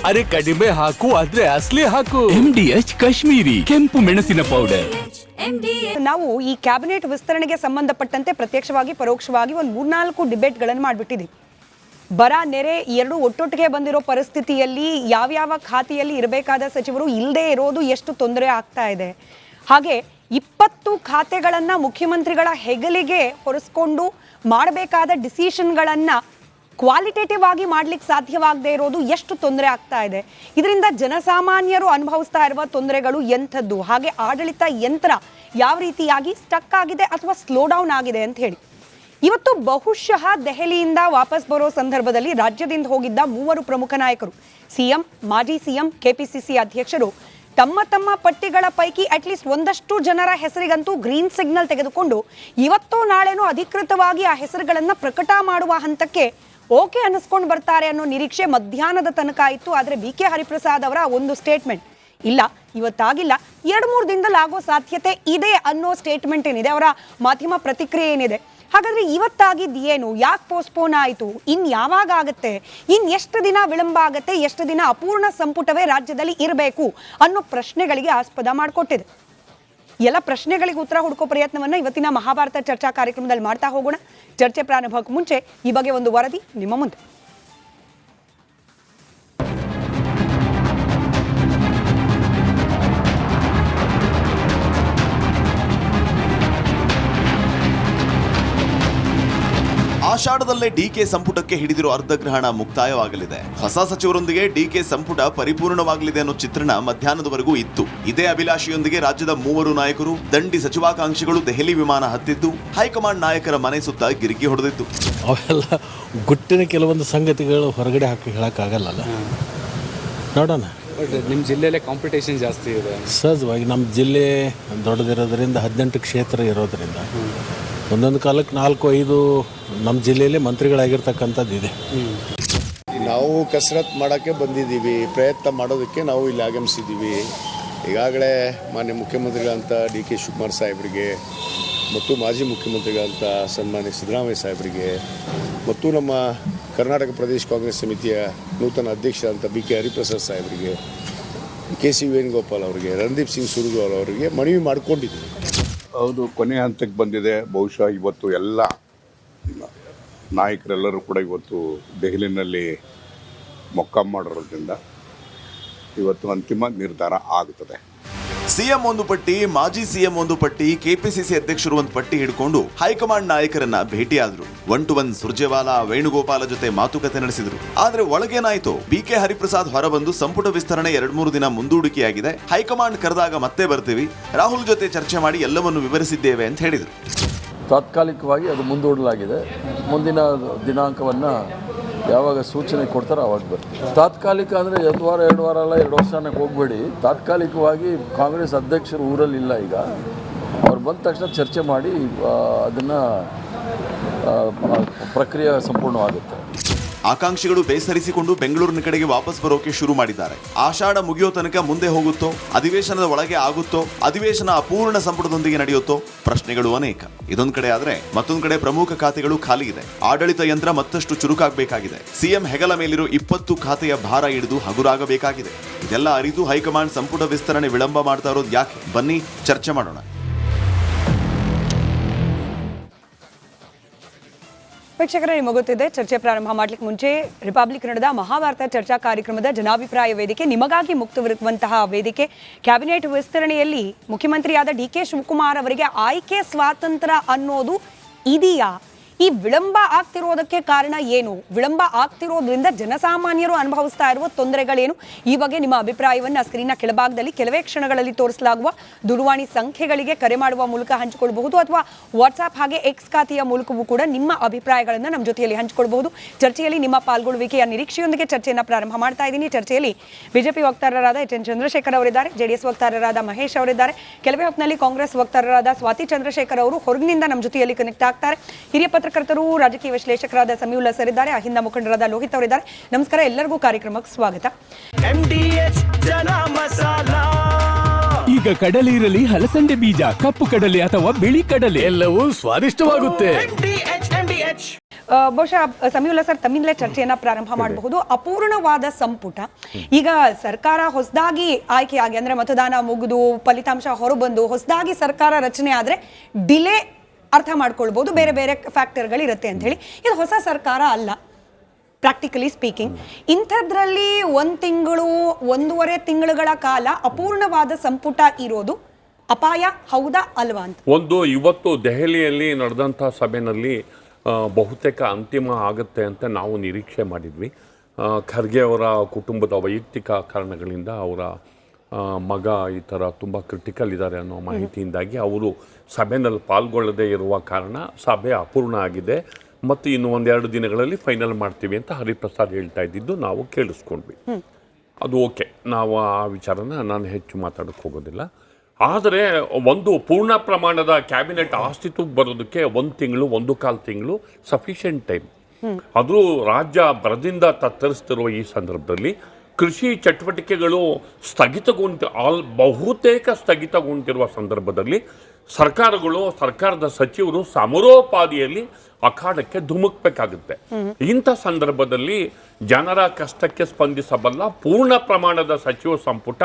ಅರೆ ಕಡಿಮೆ ಹಾಕು ಆದ್ರೆ ಅಸಲಿ ಹಾಕು. MDH ಕಾಶ್ಮೀರಿ ಕೆಂಪು ಮೆಣಸಿನ ಪೌಡರ್. ನಾವು ಈ ಕ್ಯಾಬಿನೆಟ್ ವಿಸ್ತರಣೆಗೆ ಸಂಬಂಧಪಟ್ಟಂತೆ ಪ್ರತ್ಯಕ್ಷವಾಗಿ ಪರೋಕ್ಷವಾಗಿ ಒಂದು 3-4 ಡಿಬೇಟ್ಗಳನ್ನು ಮಾಡಿಬಿಟ್ಟಿದ್ದೀವಿ. ಬರ ನೆರೆ ಎರಡು ಒಟ್ಟೊಟ್ಟಿಗೆ ಬಂದಿರೋ ಪರಿಸ್ಥಿತಿಯಲ್ಲಿ ಯಾವ್ಯಾವ ಖಾತೆಯಲ್ಲಿ ಇರಬೇಕಾದ ಸಚಿವರು ಇಲ್ಲದೆ ಇರೋದು ಎಷ್ಟು ತೊಂದರೆ ಆಗ್ತಾ ಇದೆ. ಹಾಗೆ 20 ಖಾತೆಗಳನ್ನು ಮುಖ್ಯಮಂತ್ರಿಗಳ ಹೆಗಲಿಗೆ ಹೊರಿಸ್ಕೊಂಡು ಮಾಡಬೇಕಾದ ಡಿಸಿಷನ್ಗಳನ್ನು ಕ್ವಾಲಿಟೇಟಿವ್ ಆಗಿ ಮಾಡ್ಲಿಕ್ಕೆ ಸಾಧ್ಯವಾಗದೇ ಇರೋದು ಎಷ್ಟು ತೊಂದರೆ ಆಗ್ತಾ ಇದೆ. ಇದರಿಂದ ಜನಸಾಮಾನ್ಯರು ಅನುಭವಿಸ್ತಾ ಇರುವ ತೊಂದರೆಗಳು ಎಂಥದ್ದು, ಹಾಗೆ ಆಡಳಿತ ಯಂತ್ರ ಯಾವ ರೀತಿಯಾಗಿ ಸ್ಟಕ್ ಆಗಿದೆ ಅಥವಾ ಸ್ಲೋ ಡೌನ್ ಆಗಿದೆ ಅಂತ ಹೇಳಿ ಇವತ್ತು ಬಹುಶಃ ದೆಹಲಿಯಿಂದ ವಾಪಸ್ ಬರೋ ಸಂದರ್ಭದಲ್ಲಿ ರಾಜ್ಯದಿಂದ ಹೋಗಿದ್ದ 3 ಪ್ರಮುಖ ನಾಯಕರು, ಸಿಎಂ, ಮಾಜಿ ಸಿಎಂ, ಕೆಪಿಸಿಸಿ ಅಧ್ಯಕ್ಷರು ತಮ್ಮ ತಮ್ಮ ಪಟ್ಟಿಗಳ ಪೈಕಿ ಅಟ್ಲೀಸ್ಟ್ ಒಂದಷ್ಟು ಜನರ ಹೆಸರಿಗಂತೂ ಗ್ರೀನ್ ಸಿಗ್ನಲ್ ತೆಗೆದುಕೊಂಡು ಇವತ್ತೋ ನಾಳೆನೋ ಅಧಿಕೃತವಾಗಿ ಆ ಹೆಸರುಗಳನ್ನು ಪ್ರಕಟ ಮಾಡುವ ಹಂತಕ್ಕೆ ಓಕೆ ಅನ್ನಿಸ್ಕೊಂಡು ಬರ್ತಾರೆ ಅನ್ನೋ ನಿರೀಕ್ಷೆ ಮಧ್ಯಾಹ್ನದ ತನಕ ಇತ್ತು. ಆದರೆ BK ಹರಿಪ್ರಸಾದ್ ಅವರ ಒಂದು ಸ್ಟೇಟ್ಮೆಂಟ್ ಇಲ್ಲ, ಇವತ್ತಾಗಿಲ್ಲ, 2-3 ದಿನದಲ್ಲಿ ಆಗೋ ಸಾಧ್ಯತೆ ಇದೆ ಅನ್ನೋ ಸ್ಟೇಟ್ಮೆಂಟ್ ಏನಿದೆ, ಅವರ ಮಾಧ್ಯಮ ಪ್ರತಿಕ್ರಿಯೆ ಏನಿದೆ. ಹಾಗಾದ್ರೆ ಇವತ್ತಾಗಿದ್ದು ಏನು, ಯಾಕೆ ಪೋಸ್ಟ್ಪೋನ್ ಆಯಿತು, ಇನ್ನು ಯಾವಾಗ ಆಗುತ್ತೆ, ಇನ್ನು ಎಷ್ಟು ದಿನ ವಿಳಂಬ ಆಗುತ್ತೆ, ಎಷ್ಟು ದಿನ ಅಪೂರ್ಣ ಸಂಪುಟವೇ ರಾಜ್ಯದಲ್ಲಿ ಇರಬೇಕು ಅನ್ನೋ ಪ್ರಶ್ನೆಗಳಿಗೆ ಆಸ್ಪದ ಮಾಡಿಕೊಟ್ಟಿದೆ. ಎಲ್ಲ ಪ್ರಶ್ನೆಗಳಿಗೆ ಉತ್ತರ ಹುಡುಕೋ ಪ್ರಯತ್ನವನ್ನು ಇವತ್ತಿನ ಮಹಾಭಾರತ ಚರ್ಚಾ ಕಾರ್ಯಕ್ರಮದಲ್ಲಿ ಮಾಡ್ತಾ ಹೋಗೋಣ. ಚರ್ಚೆ ಪ್ರಾರಂಭಕ್ಕೆ ಮುಂಚೆ ಈ ಬಗ್ಗೆ ಒಂದು ವರದಿ ನಿಮ್ಮ ಮುಂದೆ. ಆಷಾಢದಲ್ಲೇ ಡಿಕೆ ಸಂಪುಟಕ್ಕೆ ಹಿಡಿದಿರೋ ಅರ್ಧಗ್ರಹಣ ಮುಕ್ತಾಯವಾಗಲಿದೆ. ಹೊಸ ಸಚಿವರೊಂದಿಗೆ ಡಿಕೆ ಸಂಪುಟ ಪರಿಪೂರ್ಣವಾಗಲಿದೆ ಅನ್ನೋ ಚಿತ್ರಣ ಮಧ್ಯಾಹ್ನದವರೆಗೂ ಇತ್ತು. ಇದೇ ಅಭಿಲಾಷೆಯೊಂದಿಗೆ ರಾಜ್ಯದ 3 ನಾಯಕರು ದಂಡಿ ಸಚಿವಾಕಾಂಕ್ಷಿಗಳು ದೆಹಲಿ ವಿಮಾನ ಹತ್ತಿದ್ದು ಹೈಕಮಾಂಡ್ ನಾಯಕರ ಮನೆ ಸುತ್ತ ಗಿರಿಕಿ ಹೊಡೆದಿತ್ತು. ಅವೆಲ್ಲ ಗುಟ್ಟಿನ ಕೆಲವೊಂದು ಸಂಗತಿಗಳು ಹೊರಗಡೆ ಹಾಕಿ ಹೇಳೋಕ್ಕಾಗಲ್ಲ. ನೋಡೋಣ. ನಿಮ್ಮ ಜಿಲ್ಲೆಯಲ್ಲೇ ಕಾಂಪಿಟೇಷನ್ ಜಾಸ್ತಿ ಇದೆ. ಸಹಜವಾಗಿ ನಮ್ಮ ಜಿಲ್ಲೆ ದೊಡ್ಡದಿರೋದ್ರಿಂದ 18 ಕ್ಷೇತ್ರ ಇರೋದ್ರಿಂದ ಒಂದೊಂದು ಕಾಲಕ್ಕೆ 4-5 ನಮ್ಮ ಜಿಲ್ಲೆಯಲ್ಲೇ ಮಂತ್ರಿಗಳಾಗಿರ್ತಕ್ಕಂಥದ್ದು ಇದೆ. ನಾವು ಕಸರತ್ತು ಮಾಡೋಕ್ಕೆ ಬಂದಿದ್ದೀವಿ, ಪ್ರಯತ್ನ ಮಾಡೋದಕ್ಕೆ ನಾವು ಇಲ್ಲಿ ಆಗಮಿಸಿದ್ದೀವಿ. ಈಗಾಗಲೇ ಮಾನ್ಯ ಮುಖ್ಯಮಂತ್ರಿಗಳಂತ DK ಶಿವಕುಮಾರ್ ಸಾಹೇಬರಿಗೆ ಮತ್ತು ಮಾಜಿ ಮುಖ್ಯಮಂತ್ರಿಗಳಂತ ಸನ್ಮಾನ್ಯ ಸಿದ್ದರಾಮಯ್ಯ ಸಾಹೇಬರಿಗೆ ಮತ್ತು ನಮ್ಮ ಕರ್ನಾಟಕ ಪ್ರದೇಶ ಕಾಂಗ್ರೆಸ್ ಸಮಿತಿಯ ನೂತನ ಅಧ್ಯಕ್ಷರಾದಂಥ BK ಹರಿಪ್ರಸಾದ್ ಸಾಹೇಬರಿಗೆ, KC ವೇಣುಗೋಪಾಲ್ ಅವರಿಗೆ, ರಣದೀಪ್ ಸಿಂಗ್ ಸುರ್ಜೇವಾಲಾ ಅವರಿಗೆ ಮನವಿ ಮಾಡಿಕೊಂಡಿದ್ದೀವಿ. ಹೌದು, ಕೊನೆ ಹಂತಕ್ಕೆ ಬಂದಿದೆ. ಬಹುಶಃ ಇವತ್ತು ಎಲ್ಲ ನಾಯಕರೆಲ್ಲರೂ ಕೂಡ ಇವತ್ತು ದೆಹಲಿನಲ್ಲಿ ಮೊಕ್ಕಾಂ ಮಾಡಿರೋದ್ರಿಂದ ಇವತ್ತು ಅಂತಿಮ ನಿರ್ಧಾರ ಆಗುತ್ತದೆ. ಸಿಎಂ ಒಂದು ಪಟ್ಟಿ, ಮಾಜಿ ಸಿಎಂ ಒಂದು ಪಟ್ಟಿ, ಕೆಪಿಸಿಸಿ ಅಧ್ಯಕ್ಷರು ಒಂದು ಪಟ್ಟಿ ಹಿಡ್ಕೊಂಡು ಹೈಕಮಾಂಡ್ ನಾಯಕರನ್ನ ಭೇಟಿಯಾದ್ರು. 1-to-1 ಸುರ್ಜೇವಾಲಾ, ವೇಣುಗೋಪಾಲ ಜೊತೆ ಮಾತುಕತೆ ನಡೆಸಿದ್ರು. ಆದ್ರೆ ಒಳಗೇನಾಯ್ತು, BK ಹರಿಪ್ರಸಾದ್ ಹೊರಬಂದು ಸಂಪುಟ ವಿಸ್ತರಣೆ 2-3 ದಿನ ಮುಂದೂಡಿಕೆಯಾಗಿದೆ, ಹೈಕಮಾಂಡ್ ಕರೆದಾಗ ಮತ್ತೆ ಬರ್ತೀವಿ, ರಾಹುಲ್ ಜೊತೆ ಚರ್ಚೆ ಮಾಡಿ ಎಲ್ಲವನ್ನು ವಿವರಿಸಿದ್ದೇವೆ ಅಂತ ಹೇಳಿದ್ರು. ತಾತ್ಕಾಲಿಕವಾಗಿ ಅದು ಮುಂದೂಡಲಾಗಿದೆ. ಮುಂದಿನ ದಿನಾಂಕವನ್ನು ಯಾವಾಗ ಸೂಚನೆ ಕೊಡ್ತಾರೋ ಅವಾಗ ಬರ್ತೀವಿ. ತಾತ್ಕಾಲಿಕ ಅಂದರೆ 1 ವಾರ 2 ವಾರ ಅಲ್ಲ, 2 ವರ್ಷಕ್ಕೆ ಹೋಗಬೇಡಿ. ತಾತ್ಕಾಲಿಕವಾಗಿ ಕಾಂಗ್ರೆಸ್ ಅಧ್ಯಕ್ಷರು ಊರಲ್ಲಿಲ್ಲ, ಈಗ ಅವ್ರು ಬಂದ ತಕ್ಷಣ ಚರ್ಚೆ ಮಾಡಿ ಅದನ್ನು ಪ್ರಕ್ರಿಯೆ ಸಂಪೂರ್ಣವಾಗುತ್ತೆ. ಆಕಾಂಕ್ಷಿಗಳು ಬೇಸರಿಸಿಕೊಂಡು ಬೆಂಗಳೂರಿನ ಕಡೆಗೆ ವಾಪಸ್ ಬರೋಕೆ ಶುರು ಮಾಡಿದ್ದಾರೆ. ಆಷಾಢ ಮುಗಿಯೋ ತನಕ ಮುಂದೆ ಹೋಗುತ್ತೋ, ಅಧಿವೇಶನದ ಒಳಗೆ ಆಗುತ್ತೋ, ಅಧಿವೇಶನ ಅಪೂರ್ಣ ಸಂಪುಟದೊಂದಿಗೆ ನಡೆಯುತ್ತೋ, ಪ್ರಶ್ನೆಗಳು ಅನೇಕ. ಇದೊಂದು ಕಡೆ ಆದ್ರೆ ಮತ್ತೊಂದು ಕಡೆ ಪ್ರಮುಖ ಖಾತೆಗಳು ಖಾಲಿ ಇದೆ. ಆಡಳಿತ ಯಂತ್ರ ಮತ್ತಷ್ಟು ಚುರುಕಾಗಬೇಕಾಗಿದೆ. ಸಿಎಂ ಹೆಗಲ ಮೇಲಿರೋ 20 ಖಾತೆಯ ಭಾರ ಹಿಡಿದು ಹಗುರಾಗಬೇಕಾಗಿದೆ. ಇದೆಲ್ಲ ಅರಿತು ಹೈಕಮಾಂಡ್ ಸಂಪುಟ ವಿಸ್ತರಣೆ ವಿಳಂಬ ಮಾಡ್ತಾ ಇರೋದು ಯಾಕೆ? ಬನ್ನಿ ಚರ್ಚೆ ಮಾಡೋಣ. ವೀಕ್ಷಕರೇ, ನಿಮಗೆ ಗೊತ್ತಿದೆ, ಚರ್ಚೆ ಪ್ರಾರಂಭ ಮಾಡಲಿಕ್ಕೆ ಮುಂಚೆ ರಿಪಬ್ಲಿಕ್ ಕನ್ನಡದ ಮಹಾಭಾರತ ಚರ್ಚಾ ಕಾರ್ಯಕ್ರಮದ ಜನಾಭಿಪ್ರಾಯ ವೇದಿಕೆ, ನಿಮಗಾಗಿ ಮುಕ್ತವಿರುವಂತಹ ವೇದಿಕೆ. ಕ್ಯಾಬಿನೆಟ್ ವಿಸ್ತರಣೆಯಲ್ಲಿ ಮುಖ್ಯಮಂತ್ರಿಯಾದ DK ಶಿವಕುಮಾರ್ ಅವರಿಗೆ ಆಯ್ಕೆ ಸ್ವಾತಂತ್ರ್ಯ ಅನ್ನೋದು ಇದೆಯಾ? ಈ ವಿಳಂಬ ಆಗ್ತಿರೋದಕ್ಕೆ ಕಾರಣ ಏನು? ವಿಳಂಬ ಆಗ್ತಿರೋದ್ರಿಂದ ಜನಸಾಮಾನ್ಯರು ಅನುಭವಿಸ್ತಾ ಇರುವ ತೊಂದರೆಗಳೇನು? ಈ ಬಗ್ಗೆ ನಿಮ್ಮ ಅಭಿಪ್ರಾಯವನ್ನು ಸ್ಕ್ರೀನ್ನ ಕೆಳಭಾಗದಲ್ಲಿ ಕೆಲವೇ ಕ್ಷಣಗಳಲ್ಲಿ ತೋರಿಸಲಾಗುವ ದೂರವಾಣಿ ಸಂಖ್ಯೆಗಳಿಗೆ ಕರೆ ಮಾಡುವ ಮೂಲಕ ಹಂಚಿಕೊಳ್ಳಬಹುದು, ಅಥವಾ ವಾಟ್ಸ್ಆಪ್ ಹಾಗೆ X ಖಾತೆಯ ಮೂಲಕವೂ ಕೂಡ ನಿಮ್ಮ ಅಭಿಪ್ರಾಯಗಳನ್ನು ನಮ್ಮ ಜೊತೆಯಲ್ಲಿ ಹಂಚಿಕೊಳ್ಳಬಹುದು. ಚರ್ಚೆಯಲ್ಲಿ ನಿಮ್ಮ ಪಾಲ್ಗೊಳ್ಳುವಿಕೆಯ ನಿರೀಕ್ಷೆಯೊಂದಿಗೆ ಚರ್ಚೆಯನ್ನು ಪ್ರಾರಂಭ ಮಾಡ್ತಾ ಇದ್ದೀನಿ. ಚರ್ಚೆಯಲ್ಲಿ ಬಿಜೆಪಿ ವಕ್ತಾರರಾದ HN ಚಂದ್ರಶೇಖರ್ ಅವರಿದ್ದಾರೆ, JDS ವಕ್ತಾರರಾದ ಮಹೇಶ್ ಅವರಿದ್ದಾರೆ. ಕೆಲವೇ ಹೊತ್ತಿನಲ್ಲಿ ಕಾಂಗ್ರೆಸ್ ವಕ್ತಾರರಾದ ಸ್ವಾತಿ ಚಂದ್ರಶೇಖರ್ ಅವರು ಹೊರಗಿನಿಂದ ನಮ್ಮ ಜೊತೆಯಲ್ಲಿ ಕನೆಕ್ಟ್ ಆಗ್ತಾರೆ. ಹಿರಿಯ ಪತ್ರಕರ್ತರು, ರಾಜಕೀಯ ವಿಶ್ಲೇಷಕರಾದ ಸಮೀವುಲ್ಲಾ ಸರ್ ಇದ್ದಾರೆ, ಅಹಿಂದ ಮುಖಂಡರಾದ ಲೋಹಿತ್ ಅವರಿದ್ದಾರೆ. ನಮಸ್ಕಾರ, ಎಲ್ಲರಿಗೂ ಕಾರ್ಯಕ್ರಮಕ್ಕೆ ಸ್ವಾಗತ. ಈಗ ಕಡಲೆ ಇರಲಿ, ಹಲಸಂಡೆ ಬೀಜ, ಕಪ್ಪು ಕಡಲೆ ಅಥವಾ ಬಿಳಿ ಕಡಲೆ, ಎಲ್ಲವೂ ಸ್ವಾದಿಷ್ಟವಾಗುತ್ತೆ. ಬಹುಶಃ ಸಮೀವುಲ್ಲಾ ಸರ್ ತಮ್ಮಿಂದಲೇ ಚರ್ಚೆಯನ್ನ ಪ್ರಾರಂಭ ಮಾಡಬಹುದು. ಅಪೂರ್ಣವಾದ ಸಂಪುಟ ಈಗ ಸರ್ಕಾರ ಹೊಸದಾಗಿ ಆಯ್ಕೆಯಾಗಿ ಅಂದ್ರೆ ಮತದಾನ ಮುಗಿದು ಫಲಿತಾಂಶ ಹೊರಬಂದು ಹೊಸದಾಗಿ ಸರ್ಕಾರ ರಚನೆ ಆದ್ರೆ ಡಿಲೇ ಅರ್ಥ ಮಾಡ್ಕೊಳ್ಬಹುದು, ಬೇರೆ ಬೇರೆ ಫ್ಯಾಕ್ಟರ್ಗಳಿರುತ್ತೆ ಅಂತ ಹೇಳಿ. ಇದು ಹೊಸ ಸರ್ಕಾರ ಅಲ್ಲ ಪ್ರಾಕ್ಟಿಕಲಿ ಸ್ಪೀಕಿಂಗ್. ಇಂಥದ್ರಲ್ಲಿ 1 ತಿಂಗಳು 1.5 ತಿಂಗಳುಗಳ ಕಾಲ ಅಪೂರ್ಣವಾದ ಸಂಪುಟ ಇರೋದು ಅಪಾಯ ಹೌದಾ ಅಲ್ವಾ ಅಂತ ಇವತ್ತು ದೆಹಲಿಯಲ್ಲಿ ನಡೆದಂಥ ಸಭೆಯಲ್ಲಿ ಬಹುತೇಕ ಅಂತಿಮ ಆಗುತ್ತೆ ಅಂತ ನಾವು ನಿರೀಕ್ಷೆ ಮಾಡಿದ್ವಿ. ಖರ್ಗೆ ಅವರ ಕುಟುಂಬದ ವೈಯಕ್ತಿಕ ಕಾರಣಗಳಿಂದ ಅವರ ಮಗ ಈ ಥರ ತುಂಬ ಕ್ರಿಟಿಕಲ್ ಇದ್ದಾರೆ ಅನ್ನೋ ಮಾಹಿತಿಯಿಂದಾಗಿ ಅವರು ಸಭೆಯಲ್ಲಿ ಪಾಲ್ಗೊಳ್ಳದೇ ಇರುವ ಕಾರಣ ಸಭೆ ಅಪೂರ್ಣ ಆಗಿದೆ ಮತ್ತು ಇನ್ನು 1-2 ದಿನಗಳಲ್ಲಿ ಫೈನಲ್ ಮಾಡ್ತೀವಿ ಅಂತ ಹರಿಪ್ರಸಾದ್ ಹೇಳ್ತಾ ಇದ್ದಿದ್ದು ನಾವು ಕೇಳಿಸ್ಕೊಂಡ್ವಿ. ಅದು ಓಕೆ, ನಾವು ಆ ವಿಚಾರನ ನಾನು ಹೆಚ್ಚು ಮಾತಾಡೋಕ್ಕೆ ಹೋಗೋದಿಲ್ಲ. ಆದರೆ ಒಂದು ಪೂರ್ಣ ಪ್ರಮಾಣದ ಕ್ಯಾಬಿನೆಟ್ ಅಸ್ತಿತ್ವಕ್ಕೆ ಬರೋದಕ್ಕೆ 1 ತಿಂಗಳು 1.25 ತಿಂಗಳು ಸಫಿಷಿಯೆಂಟ್ ಟೈಮ್. ಅದು ರಾಜ್ಯ ಬರದಿಂದ ತತ್ತರಿಸ್ತಿರುವ ಈ ಸಂದರ್ಭದಲ್ಲಿ ಕೃಷಿ ಚಟುವಟಿಕೆಗಳು ಬಹುತೇಕ ಸ್ಥಗಿತಗೊಂಡಿರುವ ಸಂದರ್ಭದಲ್ಲಿ ಸರ್ಕಾರದ ಸಚಿವರು ಸಮರೋಪಾದಿಯಲ್ಲಿ ಅಖಾಡಕ್ಕೆ ಧುಮುಕ್ಬೇಕಾಗುತ್ತೆ. ಇಂಥ ಸಂದರ್ಭದಲ್ಲಿ ಜನರ ಕಷ್ಟಕ್ಕೆ ಸ್ಪಂದಿಸಬಲ್ಲ ಪೂರ್ಣ ಪ್ರಮಾಣದ ಸಚಿವ ಸಂಪುಟ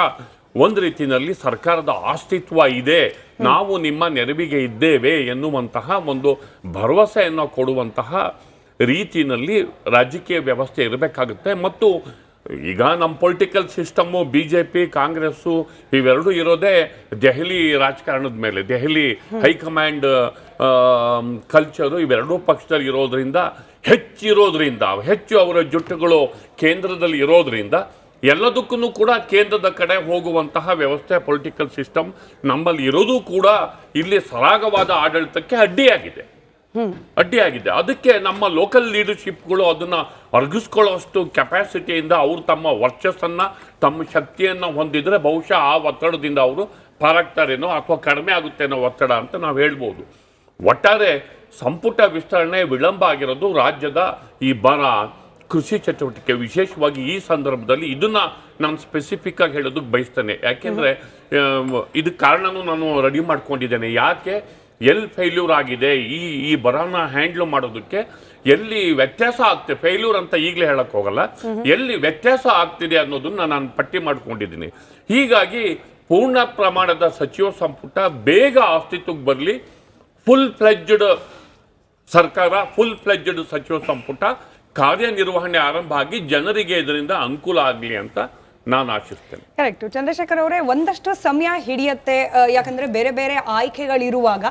ಒಂದು ರೀತಿಯಲ್ಲಿ ಸರ್ಕಾರದ ಅಸ್ತಿತ್ವ ಇದೆ, ನಾವು ನಿಮ್ಮ ನೆರವಿಗೆ ಇದ್ದೇವೆ ಎನ್ನುವಂತಹ ಒಂದು ಭರವಸೆಯನ್ನು ಕೊಡುವಂತಹ ರೀತಿಯಲ್ಲಿ ರಾಜಕೀಯ ವ್ಯವಸ್ಥೆ ಇರಬೇಕಾಗುತ್ತೆ. ಮತ್ತು ಈಗ ನಮ್ಮ ಪೊಲಿಟಿಕಲ್ ಸಿಸ್ಟಮ್ಮು BJP ಕಾಂಗ್ರೆಸ್ಸು ಇವೆರಡೂ ಇರೋದೇ ದೆಹಲಿ ರಾಜಕಾರಣದ ಮೇಲೆ, ದೆಹಲಿ ಹೈಕಮಾಂಡ್ ಕಲ್ಚರು ಇವೆರಡೂ ಪಕ್ಷದಲ್ಲಿ ಇರೋದ್ರಿಂದ ಹೆಚ್ಚು ಅವರ ಜುಟ್ಟುಗಳು ಕೇಂದ್ರದಲ್ಲಿ ಇರೋದ್ರಿಂದ ಎಲ್ಲದಕ್ಕೂ ಕೂಡ ಕೇಂದ್ರದ ಕಡೆ ಹೋಗುವಂತಹ ವ್ಯವಸ್ಥೆ ಪೊಲಿಟಿಕಲ್ ಸಿಸ್ಟಮ್ ನಮ್ಮಲ್ಲಿ ಇರೋದು ಕೂಡ ಇಲ್ಲಿ ಸರಾಗವಾದ ಆಡಳಿತಕ್ಕೆ ಅಡ್ಡಿಯಾಗಿದೆ. ಅದಕ್ಕೆ ನಮ್ಮ ಲೋಕಲ್ ಲೀಡರ್ಶಿಪ್ಗಳು ಅದನ್ನು ಅರ್ಗಿಸ್ಕೊಳ್ಳೋಷ್ಟು ಕೆಪಾಸಿಟಿಯಿಂದ ಅವರು ತಮ್ಮ ವರ್ಚಸ್ಸನ್ನು ತಮ್ಮ ಶಕ್ತಿಯನ್ನು ಹೊಂದಿದ್ರೆ ಬಹುಶಃ ಆ ಒತ್ತಡದಿಂದ ಅವರು ಪಾರಾಗ್ತಾರೇನೋ ಅಥವಾ ಕಡಿಮೆ ಆಗುತ್ತೇನೋ ಒತ್ತಡ ಅಂತ ನಾವು ಹೇಳ್ಬೋದು. ಒಟ್ಟಾರೆ ಸಂಪುಟ ವಿಸ್ತರಣೆ ವಿಳಂಬ ಆಗಿರೋದು ರಾಜ್ಯದ ಈ ಬರ ಕೃಷಿ ಚಟುವಟಿಕೆ ವಿಶೇಷವಾಗಿ ಈ ಸಂದರ್ಭದಲ್ಲಿ ಇದನ್ನು ನಾನು ಸ್ಪೆಸಿಫಿಕ್ ಆಗಿ ಹೇಳೋದಕ್ಕೆ ಬಯಸ್ತೇನೆ. ಯಾಕೆಂದರೆ ಇದಕ್ಕೆ ಕಾರಣನೂ ನಾನು ರೆಡಿ ಮಾಡ್ಕೊಂಡಿದ್ದೇನೆ. ಯಾಕೆ ಎಲ್ಲಿ ಫೇಲ್ಯೂರ್ ಆಗಿದೆ ಈ ಬರನ ಹ್ಯಾಂಡ್ಲ್ ಮಾಡೋದಕ್ಕೆ, ಎಲ್ಲಿ ವ್ಯತ್ಯಾಸ ಆಗ್ತದೆ, ಫೇಲ್ಯೂರ್ ಅಂತ ಈಗಲೇ ಹೇಳಕ್ ಹೋಗಲ್ಲ, ಎಲ್ಲಿ ವ್ಯತ್ಯಾಸ ಆಗ್ತಿದೆ ಅನ್ನೋದನ್ನ ನಾನು ಪಟ್ಟಿ ಮಾಡ್ಕೊಂಡಿದ್ದೀನಿ. ಹೀಗಾಗಿ ಪೂರ್ಣ ಪ್ರಮಾಣದ ಸಚಿವ ಸಂಪುಟ ಬೇಗ ಅಸ್ತಿತ್ವಕ್ಕೆ ಬರಲಿ, ಫುಲ್ ಫ್ಲೆಡ್ಜ್ಡ್ ಸರ್ಕಾರ, ಫುಲ್ ಫ್ಲೆಡ್ಜ್ಡ್ ಸಚಿವ ಸಂಪುಟ ಕಾರ್ಯನಿರ್ವಹಣೆ ಆರಂಭ ಆಗಿ ಜನರಿಗೆ ಇದರಿಂದ ಅನುಕೂಲ ಆಗಲಿ ಅಂತ ನಾನು ಆಶಿಸ್ತೇನೆ. ಕರೆಕ್ಟ್ ಚಂದ್ರಶೇಖರ್ ಅವರೇ, ಒಂದಷ್ಟು ಸಮಯ ಹಿಡಿಯುತ್ತೆ. ಯಾಕಂದ್ರೆ ಬೇರೆ ಬೇರೆ ಆಯ್ಕೆಗಳಿರುವಾಗ,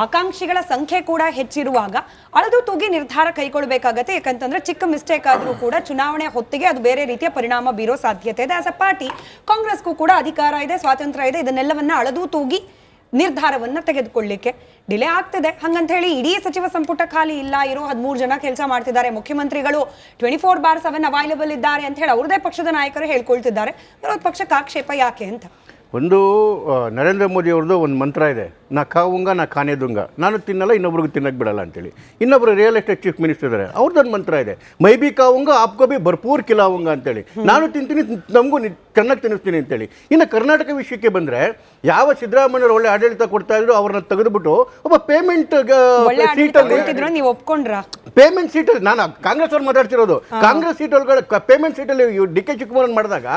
ಆಕಾಂಕ್ಷಿಗಳ ಸಂಖ್ಯೆ ಕೂಡ ಹೆಚ್ಚಿರುವಾಗ ಅಳದು ತೂಗಿ ನಿರ್ಧಾರ ಕೈಗೊಳ್ಳಬೇಕಾಗತ್ತೆ. ಯಾಕಂತಂದ್ರೆ ಚಿಕ್ಕ ಮಿಸ್ಟೇಕ್ ಆದ್ರೂ ಕೂಡ ಚುನಾವಣೆ ಹೊತ್ತಿಗೆ ಅದು ಬೇರೆ ರೀತಿಯ ಪರಿಣಾಮ ಬೀರೋ ಸಾಧ್ಯತೆ ಇದೆ. ಆಸ್ ಅ ಪಾರ್ಟಿ ಕಾಂಗ್ರೆಸ್ಗೂ ಕೂಡ ಅಧಿಕಾರ ಇದೆ, ಸ್ವಾತಂತ್ರ್ಯ ಇದೆ. ಇದನ್ನೆಲ್ಲವನ್ನ ಅಳದು ತೂಗಿ ನಿರ್ಧಾರವನ್ನ ತೆಗೆದುಕೊಳ್ಳಿಕ್ಕೆ ಡಿಲೇ ಆಗ್ತಿದೆ. ಹಂಗಂತ ಹೇಳಿ ಇಡೀ ಸಚಿವ ಸಂಪುಟ ಖಾಲಿ ಇಲ್ಲ, ಇರೋ 13 ಜನ ಕೆಲಸ ಮಾಡ್ತಿದ್ದಾರೆ, ಮುಖ್ಯಮಂತ್ರಿಗಳು 24/7 ಅವೈಲಬಲ್ ಇದ್ದಾರೆ ಅಂತ ಹೇಳಿ ಅವ್ರದೇ ಪಕ್ಷದ ನಾಯಕರು ಹೇಳ್ಕೊಳ್ತಿದ್ದಾರೆ. ವಿರೋಧ ಪಕ್ಷಕ್ಕೆ ಆಕ್ಷೇಪ ಯಾಕೆ ಅಂತ ಒಂದು ನರೇಂದ್ರ ಮೋದಿ ಅವ್ರದ್ದು ಒಂದು ಮಂತ್ರ ಇದೆ, ನಾ ಖಾವುಂಗ ನಾ ಖಾನೆ ದುಂಗ, ನಾನು ತಿನ್ನಲ್ಲ ಇನ್ನೊಬ್ರಿಗೆ ತಿನ್ನಕ್ಕೆ ಬಿಡಲ್ಲ ಅಂತೇಳಿ. ಇನ್ನೊಬ್ಬರು ರಿಯಲ್ ಎಸ್ಟೇಟ್ ಚೀಫ್ ಮಿನಿಸ್ಟರ್ ಇದ್ದಾರೆ, ಅವ್ರದ್ದೊಂದು ಮಂತ್ರ ಇದೆ, ಮೈ ಬಿ ಖಾವುಂಗ ಆಪ್ಕೋ ಬಿ ಭರ್ಪೂರ್ ಖಿಲಾವುಂಗ ಅಂತೇಳಿ. ನಾನು ತಿಂತೀನಿ, ನಮಗೂ ಚೆನ್ನಾಗಿ ತಿನ್ನಿಸ್ತೀನಿ ಅಂತೇಳಿ. ಇನ್ನು ಕರ್ನಾಟಕ ವಿಷಯಕ್ಕೆ ಬಂದರೆ, ಯಾವ ಸಿದ್ದರಾಮಯ್ಯವ್ರು ಒಳ್ಳೆ ಆಡಳಿತ ಕೊಡ್ತಾ ಇದ್ರು ಅವ್ರನ್ನ ತೆಗೆದುಬಿಟ್ಟು ಒಬ್ಬ ಪೇಮೆಂಟ್ ಸೀಟಲ್ಲಿ ನೀವು ಒಪ್ಕೊಂಡ್ರ ಪೇಮೆಂಟ್ ಸೀಟಲ್ಲಿ, ನಾನು ಕಾಂಗ್ರೆಸ್ ಅವ್ರು ಮಾತಾಡ್ತಿರೋದು, ಕಾಂಗ್ರೆಸ್ ಸೀಟ್ ಒಳಗಡೆ ಪೇಮೆಂಟ್ ಸೀಟಲ್ಲಿ DK ಶಿವಕುಮಾರ್ ಮಾಡಿದಾಗ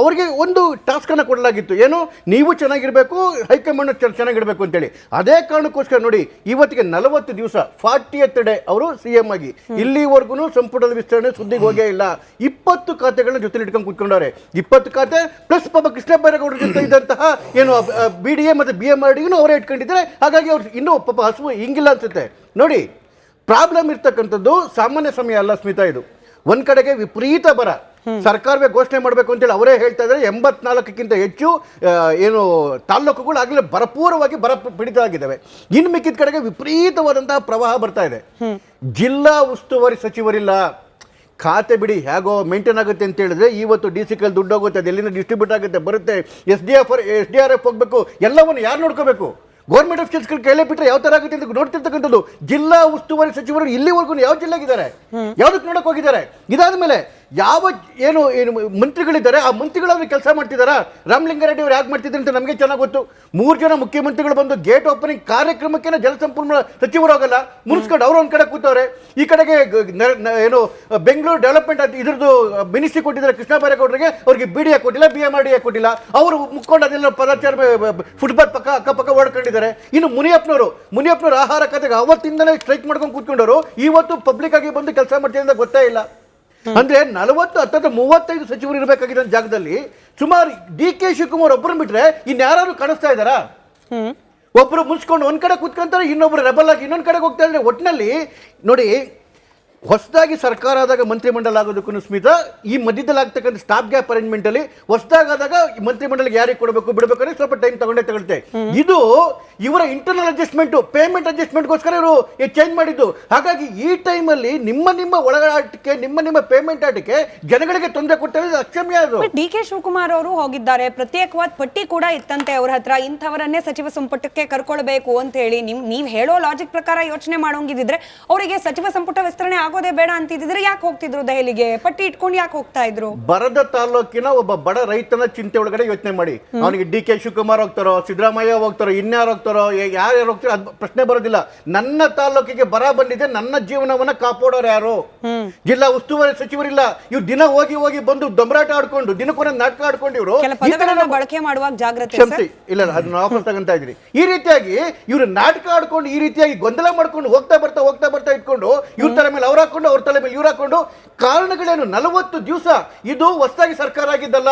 ಅವ್ರಿಗೆ ಒಂದು ಟಾಸ್ಕನ್ನು ಕೊಡಲಾಗಿತ್ತು, ಏನು ನೀವು ಚೆನ್ನಾಗಿರ್ಬೇಕು, ಹೈಕಮಾಂಡ್ ಚೆನ್ನಾಗಿರ್ಬೇಕು ಅಂತೇಳಿ. ಅದೇ ಕಾರಣಕ್ಕೋಸ್ಕರ ನೋಡಿ ಇವತ್ತಿಗೆ 40 ದಿವಸ 40th ಡೇ ಅವರು CM ಆಗಿ ಇಲ್ಲಿವರೆಗೂ ಸಂಪುಟದ ವಿಸ್ತರಣೆ ಸುದ್ದಿಗೆ ಹೋಗೇ ಇಲ್ಲ. 20 ಖಾತೆಗಳನ್ನ ಜೊತೆ ಇಟ್ಕೊಂಡು ಕೂತ್ಕೊಂಡವ್ರೆ. 20 ಖಾತೆ ಪ್ಲಸ್ ಪಾಪ ಕೃಷ್ಣ ಬೈರೇಗೌಡರ ಜೊತೆ ಇದ್ದಂತಹ ಏನು BDA ಮತ್ತು BMRDಗೂ ಅವರೇ ಇಟ್ಕೊಂಡಿದ್ದಾರೆ. ಹಾಗಾಗಿ ಅವ್ರು ಇನ್ನೂ ಪಾಪ ಹಸುವು ಹಿಂಗಿಲ್ಲ ಅನ್ಸುತ್ತೆ. ನೋಡಿ, ಪ್ರಾಬ್ಲಮ್ ಇರ್ತಕ್ಕಂಥದ್ದು ಸಾಮಾನ್ಯ ಸಮಯ ಅಲ್ಲ ಸ್ಮಿತಾ. ಇದು ಒಂದ್ ಕಡೆಗೆ ವಿಪರೀತ ಬರ, ಸರ್ಕಾರವೇ ಘೋಷಣೆ ಮಾಡಬೇಕು ಅಂತೇಳಿ ಅವರೇ ಹೇಳ್ತಾ ಇದ್ದಾರೆ. 84ಕ್ಕಿಂತ ಹೆಚ್ಚು ಏನು ತಾಲ್ಲೂಕುಗಳು ಆಗಲೇ ಭರಪೂರವಾಗಿ ಬರ ಪೀಡಿತ ಆಗಿದ್ದಾವೆ. ಇನ್ನು ಮಿಕ್ಕಿದ ಕಡೆಗೆ ವಿಪರೀತವಾದಂತಹ ಪ್ರವಾಹ ಬರ್ತಾ ಇದೆ. ಜಿಲ್ಲಾ ಉಸ್ತುವಾರಿ ಸಚಿವರಿಲ್ಲ. ಖಾತೆ ಬಿಡಿ ಹೇಗೋ ಮೇಂಟೈನ್ ಆಗುತ್ತೆ ಅಂತ ಹೇಳಿದ್ರೆ, ಇವತ್ತು DC ಕೈಲಿ ದುಡ್ಡು ಹೋಗುತ್ತೆ, ಅದು ಎಲ್ಲಿಂದ ಡಿಸ್ಟ್ರಿಬ್ಯೂಟ್ ಆಗುತ್ತೆ, ಬರುತ್ತೆ, SDRF ಹೋಗಬೇಕು, ಎಲ್ಲವನ್ನು ಯಾರು ನೋಡ್ಕೋಬೇಕು? ಗೌರ್ಮೆಂಟ್ ಆಫೀಸರ್ಸ್ಗಳು ಕೈಲೇ ಬಿಟ್ಟರೆ ಯಾವ ಥರ ಆಗುತ್ತೆ ಅಂತ ನೋಡ್ತಿರ್ತಕ್ಕಂಥದ್ದು. ಜಿಲ್ಲಾ ಉಸ್ತುವಾರಿ ಸಚಿವರು ಇಲ್ಲಿವರೆಗೂ ಯಾವ ಜಿಲ್ಲೆಗಿದ್ದಾರೆ, ಯಾವುದಕ್ಕೆ ನೋಡಕ್ಕೆ ಹೋಗಿದ್ದಾರೆ? ಇದಾದ ಮೇಲೆ ಯಾವ ಏನು ಏನು ಮಂತ್ರಿಗಳಿದ್ದಾರೆ ಆ ಮಂತ್ರಿಗಳಾದ್ರೂ ಕೆಲಸ ಮಾಡ್ತಿದ್ದಾರಾ? ರಾಮಲಿಂಗಾರೆಡ್ಡಿ ಅವ್ರು ಯಾಕೆ ಮಾಡ್ತಿದ್ರು ಅಂತ ನಮಗೆ ಚೆನ್ನಾಗಿ ಗೊತ್ತು. 3 ಜನ ಮುಖ್ಯಮಂತ್ರಿಗಳು ಬಂದು ಗೇಟ್ ಓಪನಿಂಗ್ ಕಾರ್ಯಕ್ರಮಕ್ಕೆ ಜಲಸಂಪನ್ಮೂಲ ಸಚಿವರು ಹೋಗಲ್ಲ, ಮುನ್ಸ್ಕೊಂಡು ಅವ್ರು ಒಂದ್ ಕಡೆ ಕೂತವ್ರೆ. ಈ ಕಡೆಗೆ ಏನು ಬೆಂಗಳೂರು ಡೆವಲಪ್ಮೆಂಟ್ ಅಂತ ಇದ್ರದ್ದು ಮಿನಿಸ್ಟ್ರಿ ಕೊಟ್ಟಿದ್ದಾರೆ ಕೃಷ್ಣ ಬೈರೇಗೌಡರಿಗೆ, ಅವ್ರಿಗೆ BDA ಕೊಟ್ಟಿಲ್ಲ, BMRDA ಕೊಟ್ಟಿಲ್ಲ. ಅವರು ಮುಕ್ಕೊಂಡು ಅದೆಲ್ಲ ಪದಾಚಾರ ಫುಟ್ಬಾಲ್ ಅಕ್ಕಪಕ್ಕ ಓಡ್ಕೊಂಡಿದ್ದಾರೆ. ಇನ್ನು ಮುನಿಯಪ್ಪನವರು ಆಹಾರ ಖಾತೆಗೆ ಅವತ್ತಿಂದಲೇ ಸ್ಟ್ರೈಕ್ ಮಾಡ್ಕೊಂಡು ಕೂತ್ಕೊಂಡವರು ಇವತ್ತು ಪಬ್ಲಿಕ್ ಆಗಿ ಬಂದು ಕೆಲಸ ಮಾಡ್ತಿದ್ದಾರೆ ಅಂತ ಗೊತ್ತೇ ಇಲ್ಲ. ಅಂದ್ರೆ 35 ಸಚಿವರು ಇರಬೇಕಾಗಿದ್ದ ಜಾಗದಲ್ಲಿ ಸುಮಾರು DK ಶಿವಕುಮಾರ್ ಒಬ್ಬರು ಬಿಟ್ರೆ ಇನ್ಯಾರು ಕಾಣಿಸ್ತಾ ಇದ್ದಾರಾ? ಒಬ್ರು ಮುನ್ಸ್ಕೊಂಡು ಒಂದ್ ಕಡೆ ಕೂತ್ಕೊಂತಾರೆ, ಇನ್ನೊಬ್ರು ರೆಬಲ್ ಆಗಿ ಇನ್ನೊಂದ್ ಕಡೆಗೆ ಹೋಗ್ತಾ ಇದ್ರೆ. ಒಟ್ಟಿನಲ್ಲಿ ನೋಡಿ, ಹೊಸದಾಗಿ ಸರ್ಕಾರ ಆದಾಗ ಮಂತ್ರಿಮಂಡಲ ಆಗೋದಕ್ಕೂ ಸ್ಮಿತಾ ಈ ಮಧ್ಯದಲ್ಲಿ ಆಗ್ತಕ್ಕಂಥ ಸ್ಟಾಪ್ ಗ್ಯಾಪ್ ಅರೇಂಜ್ಮೆಂಟ್ ಅಲ್ಲಿ ಹೊಸದಾಗಾದಾಗ ಮಂತ್ರಿಮಂಡಲಕ್ಕೆ ಯಾರಿಗೆ ಕೊಡಬೇಕು ಬಿಡಬೇಕು ಅಂದ್ರೆ ಸ್ವಲ್ಪ ಟೈಮ್ ತಗೊಳುತ್ತೆ. ಇದು ಇವರ ಇಂಟರ್ನಲ್ ಅಡ್ಜಸ್ಟ್ಮೆಂಟ್, ಪೇಮೆಂಟ್ ಅಡ್ಜಸ್ಟ್ಮೆಂಟ್ಗೋಸ್ಕರ ಇವರು ಚೇಂಜ್ ಮಾಡಿದ್ದು. ಹಾಗಾಗಿ ಈ ಟೈಮಲ್ಲಿ ನಿಮ್ಮ ಒಳಗಾಟಕ್ಕೆ ನಿಮ್ಮ ಪೇಮೆಂಟ್ ಆಟಕ್ಕೆ ಜನಗಳಿಗೆ ತೊಂದರೆ ಕೊಡ್ತಾರೆ, ಅಕ್ಷಮ್ಯ ಅದು. DK ಶಿವಕುಮಾರ್ ಅವರು ಹೋಗಿದ್ದಾರೆ, ಪ್ರತ್ಯೇಕವಾದ ಪಟ್ಟಿ ಕೂಡ ಇತ್ತಂತೆ ಅವ್ರ ಹತ್ರ, ಇಂಥವರನ್ನೇ ಸಚಿವ ಸಂಪುಟಕ್ಕೆ ಕರ್ಕೊಳ್ಬೇಕು ಅಂತ ಹೇಳಿ. ನೀವ್ ಹೇಳೋ ಲಾಜಿಕ್ ಪ್ರಕಾರ ಯೋಚನೆ ಮಾಡೋಂಗಿದ್ರೆ ಅವರಿಗೆ ಸಚಿವ ಸಂಪುಟ ವಿಸ್ತರಣೆ ಆಗೋದೇ ಬೇಡ ಅಂತಿದ್ರೆ ಯಾಕೆ ಹೋಗ್ತಿದ್ರು ದೆಹಲಿಗೆ? ಪಟ್ಟಿ ಇಟ್ಕೊಂಡು ಯಾಕೆ ಹೋಗ್ತಾ ಇದ್ರು? ಬರದ ತಾಲೂಕಿನ ಒಬ್ಬ ಬಡ ರೈತನ ಚಿಂತೆ ಒಳಗಡೆ ಯೋಚನೆ ಮಾಡಿ. ಅವನಿಗೆ DK ಶಿವಕುಮಾರ್ ಹೋಗ್ತಾರೋ, ಸಿದ್ದರಾಮಯ್ಯ ಹೋಗ್ತಾರೋ, ಇನ್ಯಾರು ಹೋಗ್ತಾರೋ, ಯಾರು ಹೋಗ್ತಾರೋ ಅದು ಪ್ರಶ್ನೆ ಬರೋದಿಲ್ಲ. ನನ್ನ ತಾಲೂಕಿಗೆ ಬರ ಬಂದಿದೆ, ನನ್ನ ಜೀವನವನ್ನ ಕಾಪಾಡೋರು ಯಾರು? ಜಿಲ್ಲಾ ಉಸ್ತುವಾರಿ ಸಚಿವರಿಲ್ಲ. ಇವ್ರು ದಿನ ಹೋಗಿ ಬಂದು ದೊಂಬರಾಟ ಆಡ್ಕೊಂಡು ದಿನಕ್ಕೊಂದು ನಾಟಕ ಆಡ್ಕೊಂಡು ಇವರು ಬಳಕೆ ಮಾಡುವಾಗ ಜಾಗ್ರತೆ ಇಲ್ಲ, ಅದನ್ನ ವಾಪಸ್ ತಗೊಂತಾ ಇದ್ರಿ. ಈ ರೀತಿಯಾಗಿ ಇವರು ನಾಟಕ ಆಡ್ಕೊಂಡು ಈ ರೀತಿಯಾಗಿ ಗೊಂದಲ ಮಾಡ್ಕೊಂಡು ಹೋಗ್ತಾ ಬರ್ತಾ ಇಟ್ಕೊಂಡು ಇವ್ರ ತಲೆ ಮೇಲೆ ಅವ್ರು ಹಾಕೊಂಡು, ಅವ್ರ ತಲೆ ಮೇಲೆ ಇವ್ರು ಹಾಕೊಂಡು, ಕಾರಣಗಳೇನು? 40 ದಿವಸ ಇದು ಹೊಸದಾಗಿ ಸರ್ಕಾರ ಆಗಿದ್ದಲ್ಲ.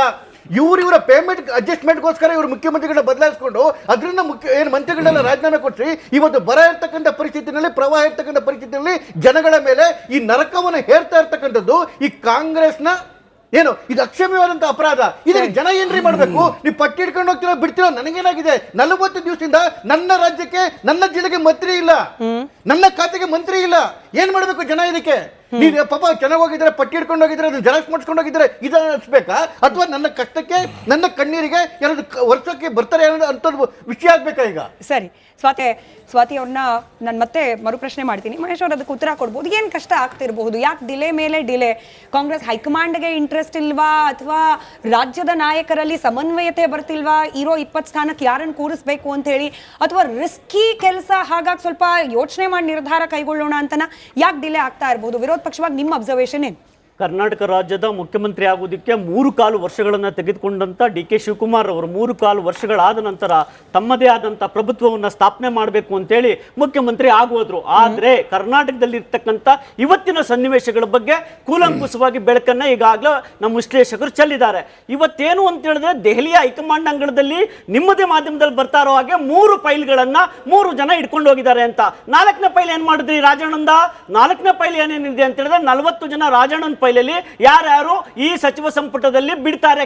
ಇವರ ಪೇಮೆಂಟ್ ಅಡ್ಜಸ್ಟ್ಮೆಂಟ್ಗೋಸ್ಕರ ಇವರು ಮುಖ್ಯಮಂತ್ರಿಗಳನ್ನ ಬದಲಾಯಿಸಿಕೊಂಡು ಅದರಿಂದ ಮಂತ್ರಿಗಳನ್ನೆಲ್ಲ ರಾಜೀನಾಮೆ ಕೊಟ್ಟು ಇವತ್ತು ಬರ ಇರ್ತಕ್ಕಂಥ ಪರಿಸ್ಥಿತಿನಲ್ಲಿ, ಪ್ರವಾಹ ಇರ್ತಕ್ಕಂಥ ಪರಿಸ್ಥಿತಿಯಲ್ಲಿ ಜನಗಳ ಮೇಲೆ ಈ ನರಕವನ್ನು ಹೇರ್ತಾ ಇರ್ತಕ್ಕಂಥದ್ದು ಈ ಕಾಂಗ್ರೆಸ್ನ ಏನು ಇದು ಅಕ್ಷಮ್ಯವಾದಂತ ಅಪರಾಧ. ಇದಕ್ಕೆ ಜನ ಏನ್ರಿ ಮಾಡ್ಬೇಕು? ನೀವು ಪಟ್ಟಿ ಹಿಡ್ಕೊಂಡು ಹೋಗ್ತಿರೋ ಬಿಡ್ತಿರೋ? ನನಗೇನಾಗಿದೆ, 40 ದಿವಸದಿಂದ ನನ್ನ ರಾಜ್ಯಕ್ಕೆ, ನನ್ನ ಜಿಲ್ಲೆಗೆ ಮಂತ್ರಿ ಇಲ್ಲ, ನನ್ನ ಖಾತೆಗೆ ಮಂತ್ರಿ ಇಲ್ಲ. ಏನ್ ಮಾಡ್ಬೇಕು ಜನ ಇದಕ್ಕೆ? ನೀವು ಪಾಪ ಚೆನ್ನಾಗಿ ಹೋಗಿದ್ರೆ, ಪಟ್ಟಿ ಹಿಡ್ಕೊಂಡು ಹೋಗಿದ್ರೆ, ಅದನ್ನ ಜೆರಾಕ್ಸ್ ಮಾಡಿಸ್ಕೊಂಡು ಹೋಗಿದ್ರೆ ಇದನ್ನ ಅನ್ಸ್ಬೇಕಾ? ಅಥವಾ ನನ್ನ ಕಷ್ಟಕ್ಕೆ, ನನ್ನ ಕಣ್ಣೀರಿಗೆ ಏನಾದ್ರು ವರ್ಷಕ್ಕೆ ಬರ್ತಾರೆ ಅನ್ನೋದು ವಿಷಯ ಆಗ್ಬೇಕಾ ಈಗ? ಸರಿ, ಸ್ವಾತಿ ಅವ್ರನ್ನ ನಾನು ಮತ್ತೆ ಮರುಪ್ರಶ್ನೆ ಮಾಡ್ತೀನಿ. ಮಹೇಶ್ ಅವ್ರ ಅದಕ್ಕೆ ಉತ್ತರ ಕೊಡ್ಬೋದು. ಏನು ಕಷ್ಟ ಆಗ್ತಿರಬಹುದು? ಯಾಕೆ ಡಿಲೇ ಮೇಲೆ ಡಿಲೇ? ಕಾಂಗ್ರೆಸ್ ಹೈಕಮಾಂಡ್ಗೆ ಇಂಟ್ರೆಸ್ಟ್ ಇಲ್ವಾ, ಅಥವಾ ರಾಜ್ಯದ ನಾಯಕರಲ್ಲಿ ಸಮನ್ವಯತೆ ಬರ್ತಿಲ್ವಾ? ಇರೋ 20 ಸ್ಥಾನಕ್ಕೆ ಯಾರನ್ನು ಕೂರಿಸ್ಬೇಕು ಅಂತ ಹೇಳಿ, ಅಥವಾ ರಿಸ್ಕಿ ಕೆಲಸ, ಹಾಗಾಗಿ ಸ್ವಲ್ಪ ಯೋಚನೆ ಮಾಡಿ ನಿರ್ಧಾರ ಕೈಗೊಳ್ಳೋಣ ಅಂತನ ಯಾಕೆ ಡಿಲೇ ಆಗ್ತಾ ಇರಬಹುದು? ವಿರೋಧ ಪಕ್ಷವಾಗಿ ನಿಮ್ಮ ಅಬ್ಸರ್ವೇಷನ್ ಏನು? ಕರ್ನಾಟಕ ರಾಜ್ಯದ ಮುಖ್ಯಮಂತ್ರಿ ಆಗೋದಕ್ಕೆ 3.25 ವರ್ಷಗಳನ್ನು ತೆಗೆದುಕೊಂಡಂಥ DK ಶಿವಕುಮಾರ್ ಅವರು 3.25 ವರ್ಷಗಳಾದ ನಂತರ ತಮ್ಮದೇ ಆದಂಥ ಪ್ರಭುತ್ವವನ್ನು ಸ್ಥಾಪನೆ ಮಾಡಬೇಕು ಅಂತೇಳಿ ಮುಖ್ಯಮಂತ್ರಿ ಆಗೋದ್ರು. ಆದರೆ ಕರ್ನಾಟಕದಲ್ಲಿ ಇರ್ತಕ್ಕಂಥ ಇವತ್ತಿನ ಸನ್ನಿವೇಶಗಳ ಬಗ್ಗೆ ಕೂಲಂಕುಷವಾಗಿ ಬೆಳಕನ್ನು ಈಗಾಗಲೇ ನಮ್ಮ ವಿಶ್ಲೇಷಕರು ಚೆಲ್ಲಿದ್ದಾರೆ. ಇವತ್ತೇನು ಅಂತ ಹೇಳಿದ್ರೆ, ದೆಹಲಿಯ ಹೈಕಮಾಂಡ್ ಅಂಗಳದಲ್ಲಿ ನಿಮ್ಮದೇ ಮಾಧ್ಯಮದಲ್ಲಿ ಬರ್ತಾ ಇರೋ ಹಾಗೆ 3 ಫೈಲ್ಗಳನ್ನು 3 ಜನ ಇಟ್ಕೊಂಡು ಹೋಗಿದ್ದಾರೆ ಅಂತ. 4ನೇ ಫೈಲ್ ಏನು ಮಾಡಿದ್ರಿ ರಾಜಣ್ಣಂದ? 4ನೇ ಫೈಲ್ ಏನೇನಿದೆ ಅಂತ ಹೇಳಿದ್ರೆ, 40 ಜನ ರಾಜಣ್ಣನ ಫೈಲಲ್ಲಿ ಯಾರ್ಯಾರು ಈ ಸಚಿವ ಸಂಪುಟದಲ್ಲಿ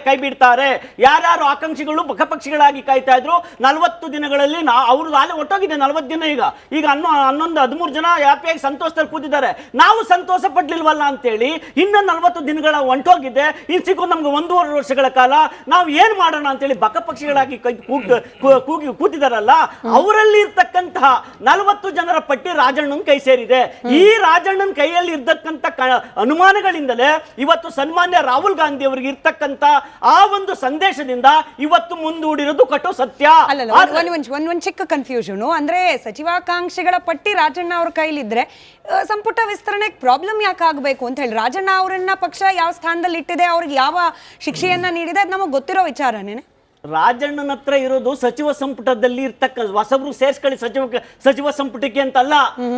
ಕೈ ಬಿಡ್ತಾರೆ, ಯಾರ್ಯಾರು ಆಕಾಂಕ್ಷಿಗಳು ಪಕ್ಷಗಳಾಗಿ ಕಾಯ್ತಾ ಇದ್ರು 40 ದಿನಗಳಲ್ಲಿ. ಅವ್ರದ್ದು ಅಲ್ಲಿ ಒಟ್ಟೋಗಿದೆ 40 ದಿನ. ಈಗ 13 ಜನ ಹ್ಯಾಪಿಯಾಗಿ ಸಂತೋಷದಲ್ಲಿ ಕೂತಿದ್ದಾರೆ. ನಾವು ಸಂತೋಷ ಪಡ್ಲಿಲ್ವಲ್ಲ ಅಂತೇಳಿ ಇನ್ನ 40 ದಿನಗಳ ಹೊಂಟೋಗಿದೆ. ಇನ್ ಸಿಕ್ಕೋ ನಮ್ಗೆ 1.5 ವರ್ಷಗಳ ಕಾಲ ನಾವು ಏನ್ ಮಾಡೋಣ ಅಂತೇಳಿ ಪಕ್ಷಗಳಾಗಿ ಕೂತಿದಾರಲ್ಲ, ಅವರಲ್ಲಿ ಇರ್ತಕ್ಕಂತಹ 40 ಜನರ ಪಟ್ಟಿ ರಾಜಣ್ಣನ ಕೈ ಸೇರಿದೆ. ಈ ರಾಜಣ್ಣನ ಕೈಯಲ್ಲಿ ಇರ್ತಕ್ಕಂಥ ಅನುಮಾನಗಳಿಂದ ಇವತ್ತು ಸನ್ಮಾನ್ಯ ರಾಹುಲ್ ಗಾಂಧಿ ಅವರಿಗೆ ಇರ್ತಕ್ಕಂತ ಆ ಒಂದು ಸಂದೇಶದಿಂದ ಇವತ್ತು ಮುಂದೂಡಿರೋದು ಕಟು ಸತ್ಯ. ಒಂದ್ ಚಿಕ್ಕ ಕನ್ಫ್ಯೂಷನ್ ಅಂದ್ರೆ, ಸಚಿವಾಕಾಂಕ್ಷಿಗಳ ಪಟ್ಟಿ ರಾಜಣ್ಣ ಅವ್ರ ಕೈಲಿದ್ರೆ ಸಂಪುಟ ವಿಸ್ತರಣೆಗೆ ಪ್ರಾಬ್ಲಮ್ ಯಾಕೆ ಆಗಬೇಕು ಅಂತ ಹೇಳಿ, ರಾಜಣ್ಣ ಅವರನ್ನ ಪಕ್ಷ ಯಾವ ಸ್ಥಾನದಲ್ಲಿ ಇಟ್ಟಿದೆ, ಅವ್ರಿಗೆ ಯಾವ ಶಿಕ್ಷೆಯನ್ನ ನೀಡಿದೆ, ಅದು ನಮಗೆ ಗೊತ್ತಿರೋ ವಿಚಾರನೇನೆ. ರಾಜಣ್ಣನ ಹತ್ರ ಇರೋದು ಸಚಿವ ಸಂಪುಟದಲ್ಲಿ ಇರ್ತಕ್ಕ ಹೊಸಬ್ರು ಸೇರ್ಸ್ಕೊಳ್ಳಿ ಸಚಿವ ಸಂಪುಟಕ್ಕೆ ಅಂತಲ್ಲ.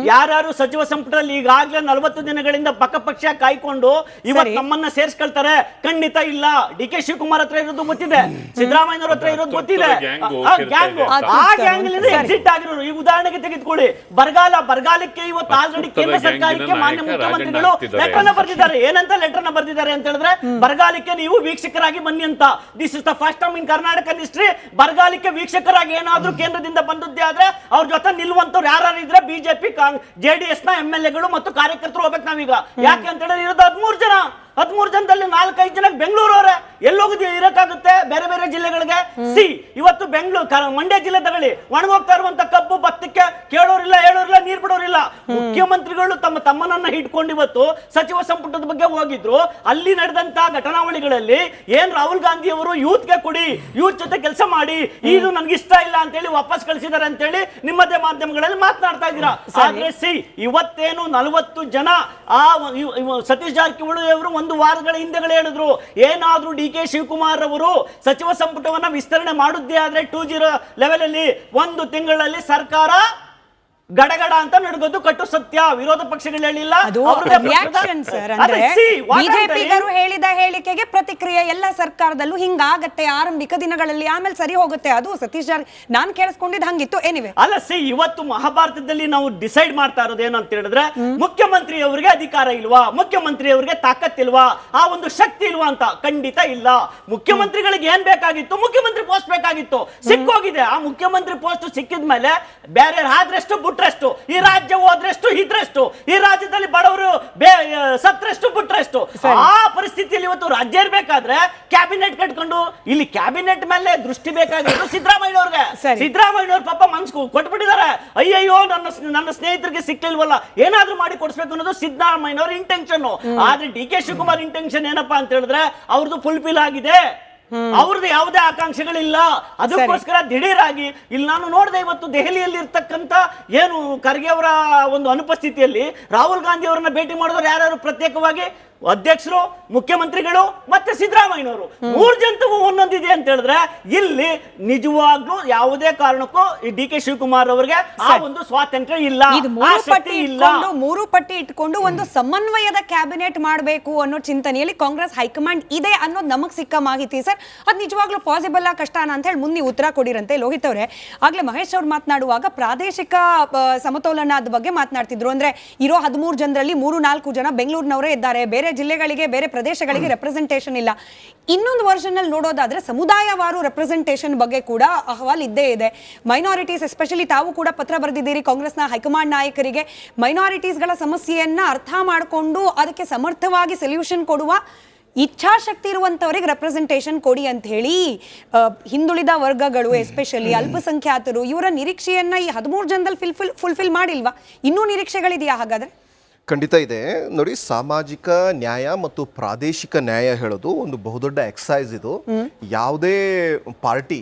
ಯಾರ್ಯಾರು ಸಚಿವ ಸಂಪುಟದಲ್ಲಿ ಈಗಾಗಲೇ 40 ದಿನಗಳಿಂದ ಪಕ್ಷ ಕಾಯ್ಕೊಂಡು ಇವತ್ತು ನಮ್ಮನ್ನ ಸೇರ್ಸ್ಕೊಳ್ತಾರೆ? ಖಂಡಿತ ಇಲ್ಲ. DK ಶಿವಕುಮಾರ್ ಹತ್ರ ಇರೋದು ಗೊತ್ತಿದೆ, ಸಿದ್ದರಾಮಯ್ಯ ಹತ್ರ ಇರೋದು ಗೊತ್ತಿದೆ. ಆ ಗ್ಯಾಂಗ್ ಎಕ್ಸಿಟ್ ಆಗಿರೋರು. ಈ ಉದಾಹರಣೆಗೆ ತೆಗೆದುಕೊಳ್ಳಿ, ಬರಗಾಲಕ್ಕೆ ಇವತ್ತು ಆಲ್ರೆಡಿ ಕೇಂದ್ರ ಸರ್ಕಾರಕ್ಕೆ ಮಾನ್ಯ ಮುಖ್ಯಮಂತ್ರಿಗಳು ಲೆಟರ್ನ ಬರೆದಿದ್ದಾರೆ. ಏನಂತ ಲೆಟರ್ನ ಬರೆದಿದ್ದಾರೆ ಅಂತ ಹೇಳಿದ್ರೆ, ಬರಗಾಲಕ್ಕೆ ನೀವು ವೀಕ್ಷಕರಾಗಿ ಬನ್ನಿ ಅಂತ. This is the first time in Karnataka history. ಬರಗಾಲಕ್ಕೆ ವೀಕ್ಷಕರಾಗಿ ಏನಾದ್ರೂ ಕೇಂದ್ರದಿಂದ ಬಂದದ್ದೇ ಆದ್ರೆ ಅವ್ರ ಜೊತೆ ನಿಲ್ಲುವಂತವ್ರು ಯಾರು ಇದ್ರೆ BJP JDS ನ MLA ಗಳು ಮತ್ತು ಕಾರ್ಯಕರ್ತರು ಹೋಗ್ಬೇಕು ನಾವೀಗ. ಯಾಕೆ ಅಂತ ಹೇಳಿದ್ರೆ ಇರೋದು 13 ಜನ. 13 ಜನದಲ್ಲಿ 4-5 ಜನ ಬೆಂಗಳೂರು ಅವರೇ. ಎಲ್ಲೋಗಿ ಇರಕ್ಕಾಗುತ್ತೆ ಬೇರೆ ಬೇರೆ ಜಿಲ್ಲೆಗಳಿಗೆ? ಇವತ್ತು ಬೆಂಗಳೂರು ಮಂಡ್ಯ ಜಿಲ್ಲೆ ತಗೊಳ್ಳಿ, ಒಣಗೋಗ್ತಾ ಇರುವಂತ ಕಬ್ಬು ಭತ್ತಕ್ಕೆ ಕೇಳೋರಿಲ್ಲ, ಹೇಳೋರಿಲ್ಲ, ನೀರ್ ಬಿಡೋರಿಲ್ಲ. ಮುಖ್ಯಮಂತ್ರಿಗಳು ತಮ್ಮನನ್ನ ಇಟ್ಕೊಂಡು ಇವತ್ತು ಸಚಿವ ಸಂಪುಟದ ಬಗ್ಗೆ ಹೋಗಿದ್ರು. ಅಲ್ಲಿ ನಡೆದಂತ ಘಟನಾವಳಿಗಳಲ್ಲಿ ಏನ್ ರಾಹುಲ್ ಗಾಂಧಿ ಅವರು ಯೂತ್ಗೆ ಕೊಡಿ, ಯೂತ್ ಜೊತೆ ಕೆಲಸ ಮಾಡಿ, ಇದು ನನ್ಗೆ ಇಷ್ಟ ಇಲ್ಲ ಅಂತ ಹೇಳಿ ವಾಪಸ್ ಕಳಿಸಿದಾರೆ ಅಂತ ಹೇಳಿ ನಿಮ್ಮದೇ ಮಾಧ್ಯಮಗಳಲ್ಲಿ ಮಾತನಾಡ್ತಾ ಇದ್ದೀರಾ. ಆದ್ರೆ ಇವತ್ತೇನು 40 ಜನ ಸತೀಶ್ ಜಾರಕಿಹೊಳಿ ಅವರು ಒಂದು ವಾರಗಳ ಹಿಂದೆಗಳೇ ಹೇಳಿದ್ರು, ಏನಾದ್ರೂ DK ಶಿವಕುಮಾರ್ ಅವರು ಸಚಿವ ಸಂಪುಟವನ್ನ ವಿಸ್ತರಣೆ ಮಾಡುದೇ ಆದ್ರೆ 2-0 ಲೆವೆಲ್ ಅಲ್ಲಿ 1 ತಿಂಗಳಲ್ಲಿ ಸರ್ಕಾರ ಗಡಗಡ ಅಂತ ನಡ್ಗೋದು ಕಟ್ಟು ಸತ್ಯ. ವಿರೋಧ ಪಕ್ಷಗಳು ಹೇಳಿಲ್ಲ, ಬಿಜೆಪಿಗರು ಹೇಳಿದ ಹೇಳಿಕೆಗೆ ಪ್ರತಿಕ್ರಿಯೆ ಎಲ್ಲ ಸರ್ಕಾರದಲ್ಲೂ ಹಿಂಗಾಗತ್ತೆ ಆರಂಭಿಕ ದಿನಗಳಲ್ಲಿ, ಆಮೇಲೆ ಸರಿ ಹೋಗುತ್ತೆ. ಅದು ಸತೀಶ್ ನಾನ್ ಕೇಳಿಸ್ಕೊಂಡಿದ್ದು ಹಂಗಿತ್ತು. ಎನಿವೆ ಅಲ್ಲ ಇವತ್ತು ಮಹಾಭಾರತದಲ್ಲಿ ನಾವು ಡಿಸೈಡ್ ಮಾಡ್ತಾ ಇರೋದು ಏನು ಅಂತ ಹೇಳಿದ್ರೆ, ಮುಖ್ಯಮಂತ್ರಿ ಅವರಿಗೆ ಅಧಿಕಾರ ಇಲ್ವಾ, ಮುಖ್ಯಮಂತ್ರಿ ಅವರಿಗೆ ತಾಕತ್ತಿಲ್ವಾ, ಆ ಒಂದು ಶಕ್ತಿ ಇಲ್ವಾ ಅಂತ. ಖಂಡಿತ ಇಲ್ಲ. ಮುಖ್ಯಮಂತ್ರಿಗಳಿಗೆ ಏನ್ ಬೇಕಾಗಿತ್ತು? ಮುಖ್ಯಮಂತ್ರಿ ಪೋಸ್ಟ್ ಬೇಕಾಗಿತ್ತು, ಸಿಕ್ಕೋಗಿದೆ. ಆ ಮುಖ್ಯಮಂತ್ರಿ ಪೋಸ್ಟ್ ಸಿಕ್ಕಿದ ಮೇಲೆ ಬೇರೆ ಆದ್ರೆಷ್ಟು ಬಿಟ್ರಷ್ಟು, ಈ ರಾಜ್ಯ ಹೋದ್ರೆಷ್ಟು ಇದ್ರಷ್ಟು, ಈ ರಾಜ್ಯದಲ್ಲಿ ಬಡವರು ಸತ್ರಷ್ಟು ಬಿಟ್ರಷ್ಟು. ಆ ಪರಿಸ್ಥಿತಿಯಲ್ಲಿ ಇವತ್ತು ರಾಜ್ಯ ಇರ್ಬೇಕಾದ್ರೆ ಕ್ಯಾಬಿನೆಟ್ ಕಟ್ಕೊಂಡು, ಇಲ್ಲಿ ಕ್ಯಾಬಿನೆಟ್ ಮೇಲೆ ದೃಷ್ಟಿ ಬೇಕಾಗಿತ್ತು ಸಿದ್ದರಾಮಯ್ಯ ಅವ್ರಿಗೆ. ಸಿದ್ದರಾಮಯ್ಯ ಅವ್ರ ಪಾಪ ಮನ್ಸು ಕೊಟ್ಬಿಟ್ಟಿದ್ದಾರೆ. ಅಯ್ಯಯ್ಯೋ ನನ್ನ ಸ್ನೇಹಿತರಿಗೆ ಸಿಕ್ಲಿಲ್ವಲ್ಲ, ಏನಾದ್ರೂ ಮಾಡಿ ಕೊಡಿಸ್ಬೇಕು ಅನ್ನೋದು ಸಿದ್ದರಾಮಯ್ಯ ಅವ್ರ ಇಂಟೆನ್ಷನ್. ಆದ್ರೆ DK ಶಿವಕುಮಾರ್ ಇಂಟೆನ್ಷನ್ ಏನಪ್ಪಾ ಅಂತ ಹೇಳಿದ್ರೆ ಅವ್ರದ್ದು ಫುಲ್ಫಿಲ್ ಆಗಿದೆ, ಅವ್ರದ್ದು ಯಾವುದೇ ಆಕಾಂಕ್ಷೆಗಳಿಲ್ಲ. ಅದಕ್ಕೋಸ್ಕರ ದಿಢೀರಾಗಿ ಇಲ್ಲಿ ನಾನು ನೋಡಿದೆ, ಇವತ್ತು ದೆಹಲಿಯಲ್ಲಿ ಇರ್ತಕ್ಕಂಥ ಏನು ಖರ್ಗೆ ಅವರ ಒಂದು ಅನುಪಸ್ಥಿತಿಯಲ್ಲಿ ರಾಹುಲ್ ಗಾಂಧಿ ಅವರನ್ನ ಭೇಟಿ ಮಾಡಿದವರು ಯಾರ್ಯಾರು ಪ್ರತ್ಯೇಕವಾಗಿ? ಅಧ್ಯಕ್ಷರು, ಮುಖ್ಯಮಂತ್ರಿಗಳು ಮತ್ತೆ ಸಿದ್ದರಾಮಯ್ಯನವರು. 3 ಜನಕ್ಕೂ ಒಂದೊಂದಿದೆ ಅಂತ ಹೇಳಿದ್ರೆ ಇಲ್ಲಿ ನಿಜವಾಗ್ಲೂ ಯಾವುದೇ ಕಾರಣಕ್ಕೂ ಈ DK ಶಿವಕುಮಾರ್ ಅವರಿಗೆ ಆ ಒಂದು ಸ್ವಾತಂತ್ರ್ಯ ಇಲ್ಲ, ಮೂರು ಪಟ್ಟಿ ಇಟ್ಕೊಂಡು ಒಂದು ಸಮನ್ವಯದ ಕ್ಯಾಬಿನೆಟ್ ಮಾಡಬೇಕು ಅನ್ನೋ ಚಿಂತನೆಯಲ್ಲಿ ಕಾಂಗ್ರೆಸ್ ಹೈಕಮಾಂಡ್ ಇದೆ ಅನ್ನೋದು ನಮಗ್ ಸಿಕ್ಕ ಮಾಹಿತಿ ಸರ್. ಅದು ನಿಜವಾಗ್ಲೂ ಪಾಸಿಬಲ್ ಕಷ್ಟನ ಅಂತ ಹೇಳಿ ಮುಂದೆ ಉತ್ತರ ಕೊಡಿರಂತೆ. ಲೋಹಿತ್ ಅವರೇ, ಆಗ್ಲೇ ಮಹೇಶ್ ಅವ್ರು ಮಾತನಾಡುವಾಗ ಪ್ರಾದೇಶಿಕ ಸಮತೋಲನದ ಬಗ್ಗೆ ಮಾತನಾಡ್ತಿದ್ರು. ಅಂದ್ರೆ ಇರೋ 13 ಜನರಲ್ಲಿ 3-4 ಜನ ಬೆಂಗಳೂರಿನವರೇ ಇದ್ದಾರೆ, ಬೇರೆ ಜಿಲ್ಲೆಗಳಿಗೆ ಬೇರೆ ಪ್ರದೇಶಗಳಿಗೆ ರೆಪ್ರೆಸೆಂಟೇಷನ್ ಇಲ್ಲ. ಇನ್ನೊಂದು ವರ್ಷನ್ ಅಲ್ಲಿ ನೋಡೋದಾದ್ರೆ ಸಮುದಾಯವಾರು ರೆಪ್ರೆಸೆಂಟೇಷನ್ ಬಗ್ಗೆ ಕೂಡ ಅಹವಾಲ್ ಇದ್ದೇ ಇದೆ. ಮೈನಾರಿಟೀಸ್, ಎಸ್ಪೆಷಲಿ ತಾವು ಕೂಡ ಪತ್ರ ಬರೆದಿದ್ದೀರಿ ಕಾಂಗ್ರೆಸ್ನ ಹೈಕಮಾಂಡ್ ನಾಯಕರಿಗೆ, ಮೈನಾರಿಟೀಸ್ಗಳ ಸಮಸ್ಯೆಯನ್ನ ಅರ್ಥ ಮಾಡಿಕೊಂಡು ಅದಕ್ಕೆ ಸಮರ್ಥವಾಗಿ ಸೊಲ್ಯೂಷನ್ ಕೊಡುವ ಇಚ್ಛಾಶಕ್ತಿ ಇರುವಂತವರಿಗೆ ರೆಪ್ರೆಸೆಂಟೇಷನ್ ಕೊಡಿ ಅಂತ ಹೇಳಿ ಹಿಂದುಳಿದ ವರ್ಗಗಳು, ಎಸ್ಪೆಷಲಿ ಅಲ್ಪಸಂಖ್ಯಾತರು, ಇವರ ನಿರೀಕ್ಷೆಯನ್ನ ಈ 13 ಜನದಲ್ಲಿ ಫುಲ್ಫಿಲ್ ಮಾಡಿಲ್ವಾ? ಇನ್ನೂ ನಿರೀಕ್ಷೆಗಳಿದೆಯಾ ಹಾಗಾದ್ರೆ? ಖಂಡಿತ ಇದೆ. ನೋಡಿ, ಸಾಮಾಜಿಕ ನ್ಯಾಯ ಮತ್ತು ಪ್ರಾದೇಶಿಕ ನ್ಯಾಯ ಹೇಳೋದು ಒಂದು ಬಹುದೊಡ್ಡ ಎಕ್ಸಸೈಸ್. ಇದು ಯಾವುದೇ ಪಾರ್ಟಿ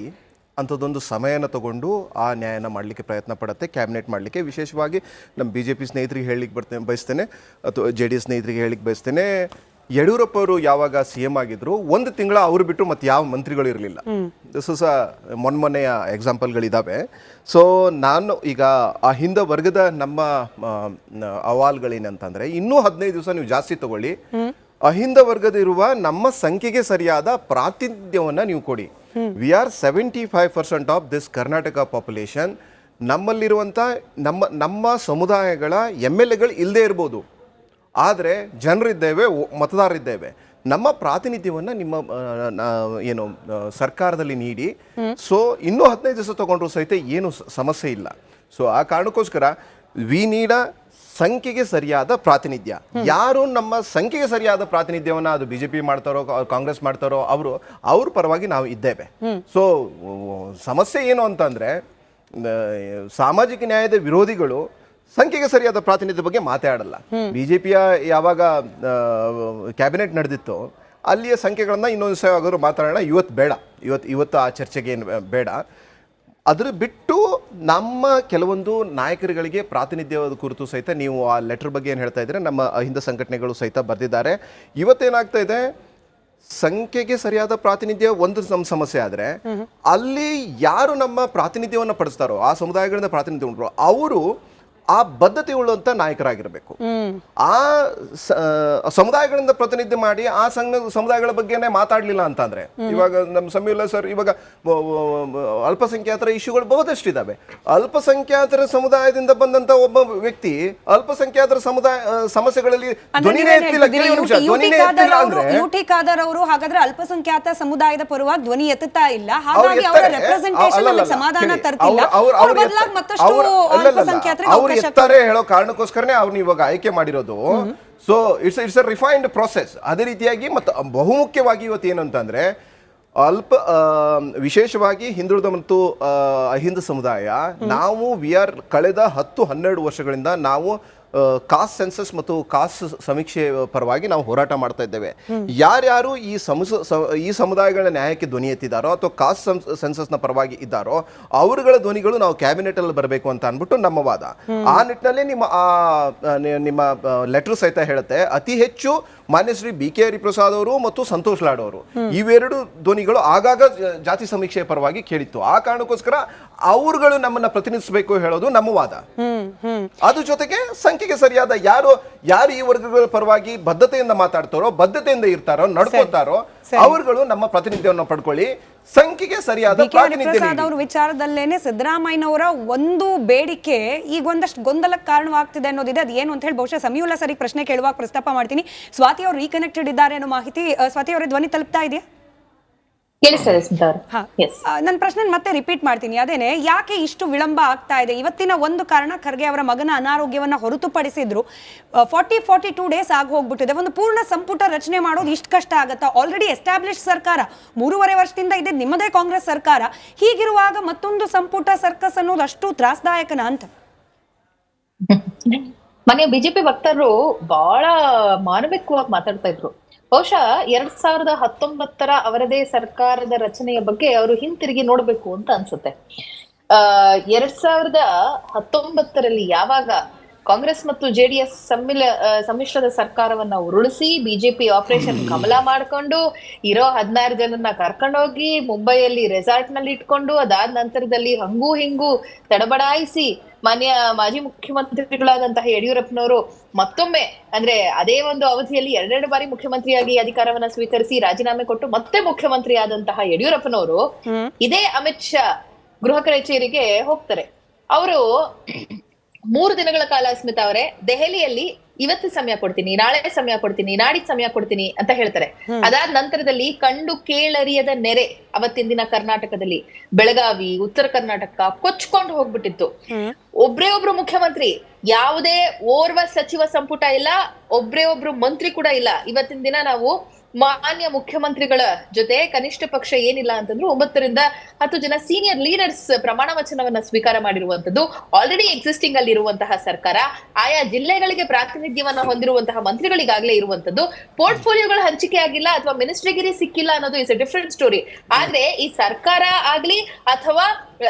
ಅಂಥದ್ದೊಂದು ಸಮಯನ ತಗೊಂಡು ಆ ನ್ಯಾಯನ ಮಾಡಲಿಕ್ಕೆ ಪ್ರಯತ್ನ ಪಡುತ್ತೆ, ಕ್ಯಾಬಿನೆಟ್ ಮಾಡಲಿಕ್ಕೆ. ವಿಶೇಷವಾಗಿ ನಮ್ಮ BJP ಸ್ನೇಹಿತರಿಗೆ ಹೇಳಲಿಕ್ಕೆ ಬಯಸ್ತೇನೆ, ಅಥವಾ JDS ಸ್ನೇಹಿತರಿಗೆ ಹೇಳಲಿಕ್ಕೆ ಬಯಸ್ತೇನೆ, ಯಡಿಯೂರಪ್ಪ ಅವರು ಯಾವಾಗ CM ಆಗಿದ್ರು 1 ತಿಂಗಳ ಅವರು ಬಿಟ್ಟು ಮತ್ತೆ ಯಾವ ಮಂತ್ರಿಗಳು ಇರಲಿಲ್ಲ. ದಿಸ್ ಇಸ್ ಮೊನ್ನೆಯ ಎಕ್ಸಾಂಪಲ್ಗಳಿದ್ದಾವೆ. ಸೊ ನಾನು ಈಗ ಆ ಹಿಂದ ವರ್ಗದ ನಮ್ಮ ಅಹವಾಲುಗಳೇನಂತಂದ್ರೆ, ಇನ್ನೂ 15 ದಿವಸ ನೀವು ಜಾಸ್ತಿ ತಗೊಳ್ಳಿ, ಅಹಿಂದ ವರ್ಗದ ಇರುವ ನಮ್ಮ ಸಂಖ್ಯೆಗೆ ಸರಿಯಾದ ಪ್ರಾತಿನಿಧ್ಯವನ್ನು ನೀವು ಕೊಡಿ. We are 75% of this Karnataka population. ನಮ್ಮಲ್ಲಿರುವಂಥ ನಮ್ಮ ಸಮುದಾಯಗಳ MLAಗಳು ಇಲ್ಲದೆ ಇರ್ಬೋದು, ಆದರೆ ಜನರಿದ್ದೇವೆ, ಮತದಾರರಿದ್ದೇವೆ. ನಮ್ಮ ಪ್ರಾತಿನಿಧ್ಯವನ್ನು ನಿಮ್ಮ ಏನು ಸರ್ಕಾರದಲ್ಲಿ ನೀಡಿ. ಸೊ ಇನ್ನೂ 15 ದಿವಸ ತಗೊಂಡ್ರು ಸಹಿತ ಏನು ಸಮಸ್ಯೆ ಇಲ್ಲ. ಸೊ ಆ ಕಾರಣಕ್ಕೋಸ್ಕರ ವಿ ನೀಡ ಸಂಖ್ಯೆಗೆ ಸರಿಯಾದ ಪ್ರಾತಿನಿಧ್ಯ. ಯಾರು ನಮ್ಮ ಸಂಖ್ಯೆಗೆ ಸರಿಯಾದ ಪ್ರಾತಿನಿಧ್ಯವನ್ನು ಅದು BJP ಮಾಡ್ತಾರೋ ಕಾಂಗ್ರೆಸ್ ಮಾಡ್ತಾರೋ ಅವ್ರ ಪರವಾಗಿ ನಾವು ಇದ್ದೇವೆ. ಸೊ ಸಮಸ್ಯೆ ಏನು ಅಂತಂದ್ರೆ, ಸಾಮಾಜಿಕ ನ್ಯಾಯದ ವಿರೋಧಿಗಳು ಸಂಖ್ಯೆಗೆ ಸರಿಯಾದ ಪ್ರಾತಿನಿಧ್ಯ ಬಗ್ಗೆ ಮಾತಾಡಲ್ಲ. BJPಯ ಯಾವಾಗ ಕ್ಯಾಬಿನೆಟ್ ನಡೆದಿತ್ತು ಅಲ್ಲಿಯ ಸಂಖ್ಯೆಗಳನ್ನ ಇನ್ನೊಂದು ದಿವಸ ಆದರೂ ಮಾತಾಡೋಣ, ಇವತ್ತು ಬೇಡ, ಇವತ್ತು ಆ ಚರ್ಚೆಗೆ ಏನು ಬೇಡ. ಅದ್ರ ಬಿಟ್ಟು ನಮ್ಮ ಕೆಲವೊಂದು ನಾಯಕರುಗಳಿಗೆ ಪ್ರಾತಿನಿಧ್ಯದ ಕುರಿತು ಸಹಿತ ನೀವು ಆ ಲೆಟರ್ ಬಗ್ಗೆ ಏನು ಹೇಳ್ತಾ ಇದ್ರೆ, ನಮ್ಮ ಅಹಿಂದ ಸಂಘಟನೆಗಳು ಸಹಿತ ಬರೆದಿದ್ದಾರೆ. ಇವತ್ತೇನಾಗ್ತಾ ಇದೆ, ಸಂಖ್ಯೆಗೆ ಸರಿಯಾದ ಪ್ರಾತಿನಿಧ್ಯ ಒಂದು ನಮ್ಮ ಸಮಸ್ಯೆ ಆದರೆ, ಅಲ್ಲಿ ಯಾರು ನಮ್ಮ ಪ್ರಾತಿನಿಧ್ಯವನ್ನು ಪಡಿಸ್ತಾರೋ, ಆ ಸಮುದಾಯಗಳಿಂದ ಪ್ರಾತಿನಿಧ್ಯ ಉಂಟು, ಅವರು ಆ ಬದ್ಧತೆ ಉಳ್ಳುವಂತ ನಾಯಕರಾಗಿರಬೇಕು. ಆ ಸಮುದಾಯಗಳಿಂದ ಪ್ರತಿನಿಧಿ ಮಾಡಿ ಆ ಸಮುದಾಯಗಳ ಬಗ್ಗೆನೇ ಮಾತಾಡ್ಲಿಲ್ಲ ಅಂತಂದ್ರೆ, ಇವಾಗ ನಮ್ಮ ಸಮೀಲ ಸರ್, ಇವಾಗ ಅಲ್ಪಸಂಖ್ಯಾತರ ಇಶ್ಯೂಗಳು ಬಹುದಷ್ಟು ಇದಾವೆ. ಅಲ್ಪಸಂಖ್ಯಾತರ ಸಮುದಾಯದಿಂದ ಬಂದಂತ ಒಬ್ಬ ವ್ಯಕ್ತಿ ಅಲ್ಪಸಂಖ್ಯಾತರ ಸಮಸ್ಯೆಗಳಲ್ಲಿ ಧ್ವನಿನೇ ಎತ್ತಿಲ್ಲ. ಯುಟಿ ಖಾದರ್ ಅವರು ಹಾಗಾದ್ರೆ ಅಲ್ಪಸಂಖ್ಯಾತ ಸಮುದಾಯದ ಪರವಾಗಿ ಧ್ವನಿ ಎತ್ತುತ್ತಾ ಇಲ್ಲ, ಹಾಗಾಗಿ ಅವರ ರೆಪ್ರೆಸೆಂಟೇಷನ್ ಸಮಾಧಾನ ತರ್ತಿಲ್ಲ. ಮತ್ತಷ್ಟು ಅಲ್ಪಸಂಖ್ಯಾತರಿಗೆ ಎತ್ತಾರೆ ಹೇಳೋ ಕಾರಣಕ್ಕೋಸ್ಕರನೇ ಅವ್ರನ್ನ ಇವಾಗ ಆಯ್ಕೆ ಮಾಡಿರೋದು. So it's a refined process. ಅದೇ ರೀತಿಯಾಗಿ ಮತ್ತು ಬಹುಮುಖ್ಯವಾಗಿ ಇವತ್ತು ಏನು ಅಂತಂದರೆ ವಿಶೇಷವಾಗಿ ಹಿಂದುಳಿದ ಮತ್ತು ಅಹಿಂದ ಸಮುದಾಯ ನಾವು ಕಳೆದ 10-12 ವರ್ಷಗಳಿಂದ ನಾವು ಕಾಸ್ಟ್ ಸೆನ್ಸಸ್ ಮತ್ತು ಕಾಸ್ಟ್ ಸಮೀಕ್ಷೆ ಪರವಾಗಿ ನಾವು ಹೋರಾಟ ಮಾಡ್ತಾ ಇದ್ದೇವೆ. ಯಾರ್ಯಾರು ಈ ಸಮುದಾಯಗಳ ನ್ಯಾಯಕ್ಕೆ ಧ್ವನಿ ಎತ್ತಿದ್ದಾರೋ ಅಥವಾ ಕಾಸ್ಟ್ ಸೆನ್ಸಸ್ನ ಪರವಾಗಿ ಇದ್ದಾರೋ ಅವರುಗಳ ಧ್ವನಿಗಳು ನಾವು ಕ್ಯಾಬಿನೆಟ್ ಅಲ್ಲಿ ಬರಬೇಕು ಅಂತ ಅಂದ್ಬಿಟ್ಟು ನಮ್ಮ ವಾದ. ಆ ನಿಟ್ಟಿನಲ್ಲಿ ನಿಮ್ಮ ಲೆಟರ್ ಸಹಿತ ಹೇಳುತ್ತೆ, ಅತಿ ಹೆಚ್ಚು ಮಾನ್ಯ ಶ್ರೀ BK ಹರಿಪ್ರಸಾದ್ ಅವರು ಮತ್ತು ಸಂತೋಷ್ ಲಾಡ್ ಅವರು ಇವೆರಡು ಧ್ವನಿಗಳು ಆಗಾಗ ಜಾತಿ ಸಮೀಕ್ಷೆಯ ಪರವಾಗಿ ಕೇಳಿತ್ತು. ಆ ಕಾರಣಕ್ಕೋಸ್ಕರ ಅವರುಗಳು ನಮ್ಮನ್ನ ಪ್ರತಿನಿಧಿಸಬೇಕು ಹೇಳೋದು ನಮ್ಮ ವಾದ. ಅದ್ರ ಜೊತೆಗೆ ಸಂಖ್ಯೆಗೆ ಸರಿಯಾದ ಯಾರು ಈ ವರ್ಗಗಳ ಪರವಾಗಿ ಬದ್ಧತೆಯಿಂದ ಮಾತಾಡ್ತಾರೋ, ಬದ್ಧತೆಯಿಂದ ಇರ್ತಾರೋ, ನಡ್ಕೊತಾರೋ ಅವರುಗಳು ನಮ್ಮ ಪ್ರಾತಿನಿಧ್ಯವನ್ನು ಪಡ್ಕೊಳ್ಳಿ. ಸಂಖ್ಯೆಗೆ ಸರಿಯಾದ ಪ್ರಾತಿನಿಧ್ಯ ಅವ್ರ ವಿಚಾರದಲ್ಲೇನೆ ಸಿದ್ದರಾಮಯ್ಯನವರ ಒಂದು ಬೇಡಿಕೆ ಈಗ ಒಂದಷ್ಟು ಗೊಂದಲಕ್ಕೆ ಕಾರಣವಾಗ್ತಿದೆ ಅನ್ನೋದಿದೆ. ಅದು ಏನು ಅಂತ ಹೇಳಿ ಬಹುಶಃ ಸಮೀವುಲ್ಲಾ ಸರಿ ಪ್ರಶ್ನೆ ಕೇಳುವಾಗ ಪ್ರಸ್ತಾಪ ಮಾಡ್ತೀನಿ. ಸ್ವಾತಿ ಅವರು ರೀಕನೆಕ್ಟೆಡ್ ಇದ್ದಾರೆ ಅನ್ನೋ ಮಾಹಿತಿ ಸ್ವಾತಿ ಅವರ ಧ್ವನಿ ತಲುಪ್ತಾ ಇದೆಯಾ? ನನ್ನ ಪ್ರಶ್ನೆ ಮತ್ತೆ ರಿಪೀಟ್ ಮಾಡ್ತೀನಿ. ಅದೇನೆ, ಯಾಕೆ ಇಷ್ಟು ವಿಳಂಬ ಆಗ್ತಾ ಇದೆ? ಇವತ್ತಿನ ಒಂದು ಕಾರಣ ಖರ್ಗೆ ಅವರ ಮಗನ ಅನಾರೋಗ್ಯವನ್ನ ಹೊರತುಪಡಿಸಿದ್ರು 42 ಡೇಸ್ ಆಗಿ ಹೋಗ್ಬಿಟ್ಟಿದೆ. ಒಂದು ಪೂರ್ಣ ಸಂಪುಟ ರಚನೆ ಮಾಡೋದು ಇಷ್ಟು ಕಷ್ಟ ಆಗತ್ತಾ? ಆಲ್ರೆಡಿ ಎಸ್ಟಾಬ್ಲಿಷ್ ಸರ್ಕಾರ 3.5 ವರ್ಷದಿಂದ ಇದೆ, ನಿಮ್ಮದೇ ಕಾಂಗ್ರೆಸ್ ಸರ್ಕಾರ. ಹೀಗಿರುವಾಗ ಮತ್ತೊಂದು ಸಂಪುಟ ಸರ್ಕಸ್ ಅನ್ನೋದು ಅಷ್ಟು ತ್ರಾಸದಾಯಕನ ಅಂತ? ಮನೆ ಬಿಜೆಪಿ ವಕ್ತಾರರು ಬಹಳ ಮಾನವಿಕವಾಗಿ ಮಾತಾಡ್ತಾ ಇದ್ರು. ಬಹುಶಃ 2019 ಅವರದೇ ಸರ್ಕಾರದ ರಚನೆಯ ಬಗ್ಗೆ ಅವರು ಹಿಂತಿರುಗಿ ನೋಡ್ಬೇಕು ಅಂತ ಅನ್ಸುತ್ತೆ. 2019 ಯಾವಾಗ ಕಾಂಗ್ರೆಸ್ ಮತ್ತು JDS ಸಮ್ಮಿಶ್ರದ ಸರ್ಕಾರವನ್ನ ಉರುಳಿಸಿ ಬಿಜೆಪಿ ಆಪರೇಷನ್ ಕಮಲ ಮಾಡ್ಕೊಂಡು ಇರೋ 16 ಜನನ್ನ ಕರ್ಕೊಂಡೋಗಿ ಮುಂಬೈಯಲ್ಲಿ ರೆಸಾರ್ಟ್ ನಲ್ಲಿ ಇಟ್ಕೊಂಡು ಅದಾದ ನಂತರದಲ್ಲಿ ಹಂಗೂ ಹಿಂಗೂ ತಡಬಡಾಯಿಸಿ ಮಾಜಿ ಮುಖ್ಯಮಂತ್ರಿಗಳಾದಂತಹ ಯಡಿಯೂರಪ್ಪನವರು ಮತ್ತೊಮ್ಮೆ ಅಂದ್ರೆ ಅದೇ ಒಂದು ಅವಧಿಯಲ್ಲಿ 2 ಬಾರಿ ಮುಖ್ಯಮಂತ್ರಿಯಾಗಿ ಅಧಿಕಾರವನ್ನ ಸ್ವೀಕರಿಸಿ ರಾಜೀನಾಮೆ ಕೊಟ್ಟು ಮತ್ತೆ ಮುಖ್ಯಮಂತ್ರಿ ಆದಂತಹ ಯಡಿಯೂರಪ್ಪನವರು ಇದೇ ಅಮಿತ್ ಶಾ ಗೃಹ ಕಚೇರಿಗೆ ಹೋಗ್ತಾರೆ. ಅವರು 3 ದಿನಗಳ ಕಾಲ ಸ್ಮಿತಾ ಅವರೇ ದೆಹಲಿಯಲ್ಲಿ ಇವತ್ತು ಸಮಯ ಕೊಡ್ತೀನಿ, ನಾಳೆ ಸಮಯ ಕೊಡ್ತೀನಿ, ನಾಡಿದ್ ಸಮಯ ಕೊಡ್ತೀನಿ ಅಂತ ಹೇಳ್ತಾರೆ. ಅದಾದ ನಂತರದಲ್ಲಿ ಕಂಡು ಕೇಳರಿಯದ ನೆರೆ ಅವತ್ತಿನ ದಿನ ಕರ್ನಾಟಕದಲ್ಲಿ ಬೆಳಗಾವಿ, ಉತ್ತರ ಕರ್ನಾಟಕ ಕೊಚ್ಕೊಂಡು ಹೋಗ್ಬಿಟ್ಟಿತ್ತು. ಒಬ್ರು ಮುಖ್ಯಮಂತ್ರಿ, ಯಾವುದೇ ಓರ್ವ ಸಚಿವ ಸಂಪುಟ ಇಲ್ಲ, ಒಬ್ರು ಮಂತ್ರಿ ಕೂಡ ಇಲ್ಲ. ಇವತ್ತಿನ ದಿನ ನಾವು ಮಾನ್ಯ ಮುಖ್ಯಮಂತ್ರಿಗಳ ಜೊತೆ ಕನಿಷ್ಠ ಪಕ್ಷ ಏನಿಲ್ಲ ಅಂತಂದ್ರು 9 ರಿಂದ 10 ಜನ ಸೀನಿಯರ್ ಲೀಡರ್ಸ್ ಪ್ರಮಾಣ ವಚನವನ್ನ ಸ್ವೀಕಾರ ಮಾಡಿರುವಂತದ್ದು. ಆಲ್ರೆಡಿ ಎಕ್ಸಿಸ್ಟಿಂಗ್ ಅಲ್ಲಿ ಇರುವಂತಹ ಸರ್ಕಾರ, ಆಯಾ ಜಿಲ್ಲೆಗಳಿಗೆ ಪ್ರಾತಿನಿಧ್ಯವನ್ನ ಹೊಂದಿರುವಂತಹ ಮಂತ್ರಿಗಳಿಗಾಗ್ಲೇ ಇರುವಂತದ್ದು. ಪೋರ್ಟ್ಫೋಲಿಯೋಗಳ ಹಂಚಿಕೆ ಆಗಿಲ್ಲ ಅಥವಾ ಮಿನಿಸ್ಟ್ರಿಗಿರಿ ಸಿಕ್ಕಿಲ್ಲ ಅನ್ನೋದು ಇಸ್ ಎ ಡಿಫರೆಂಟ್ ಸ್ಟೋರಿ. ಆದ್ರೆ ಈ ಸರ್ಕಾರ ಆಗ್ಲಿ ಅಥವಾ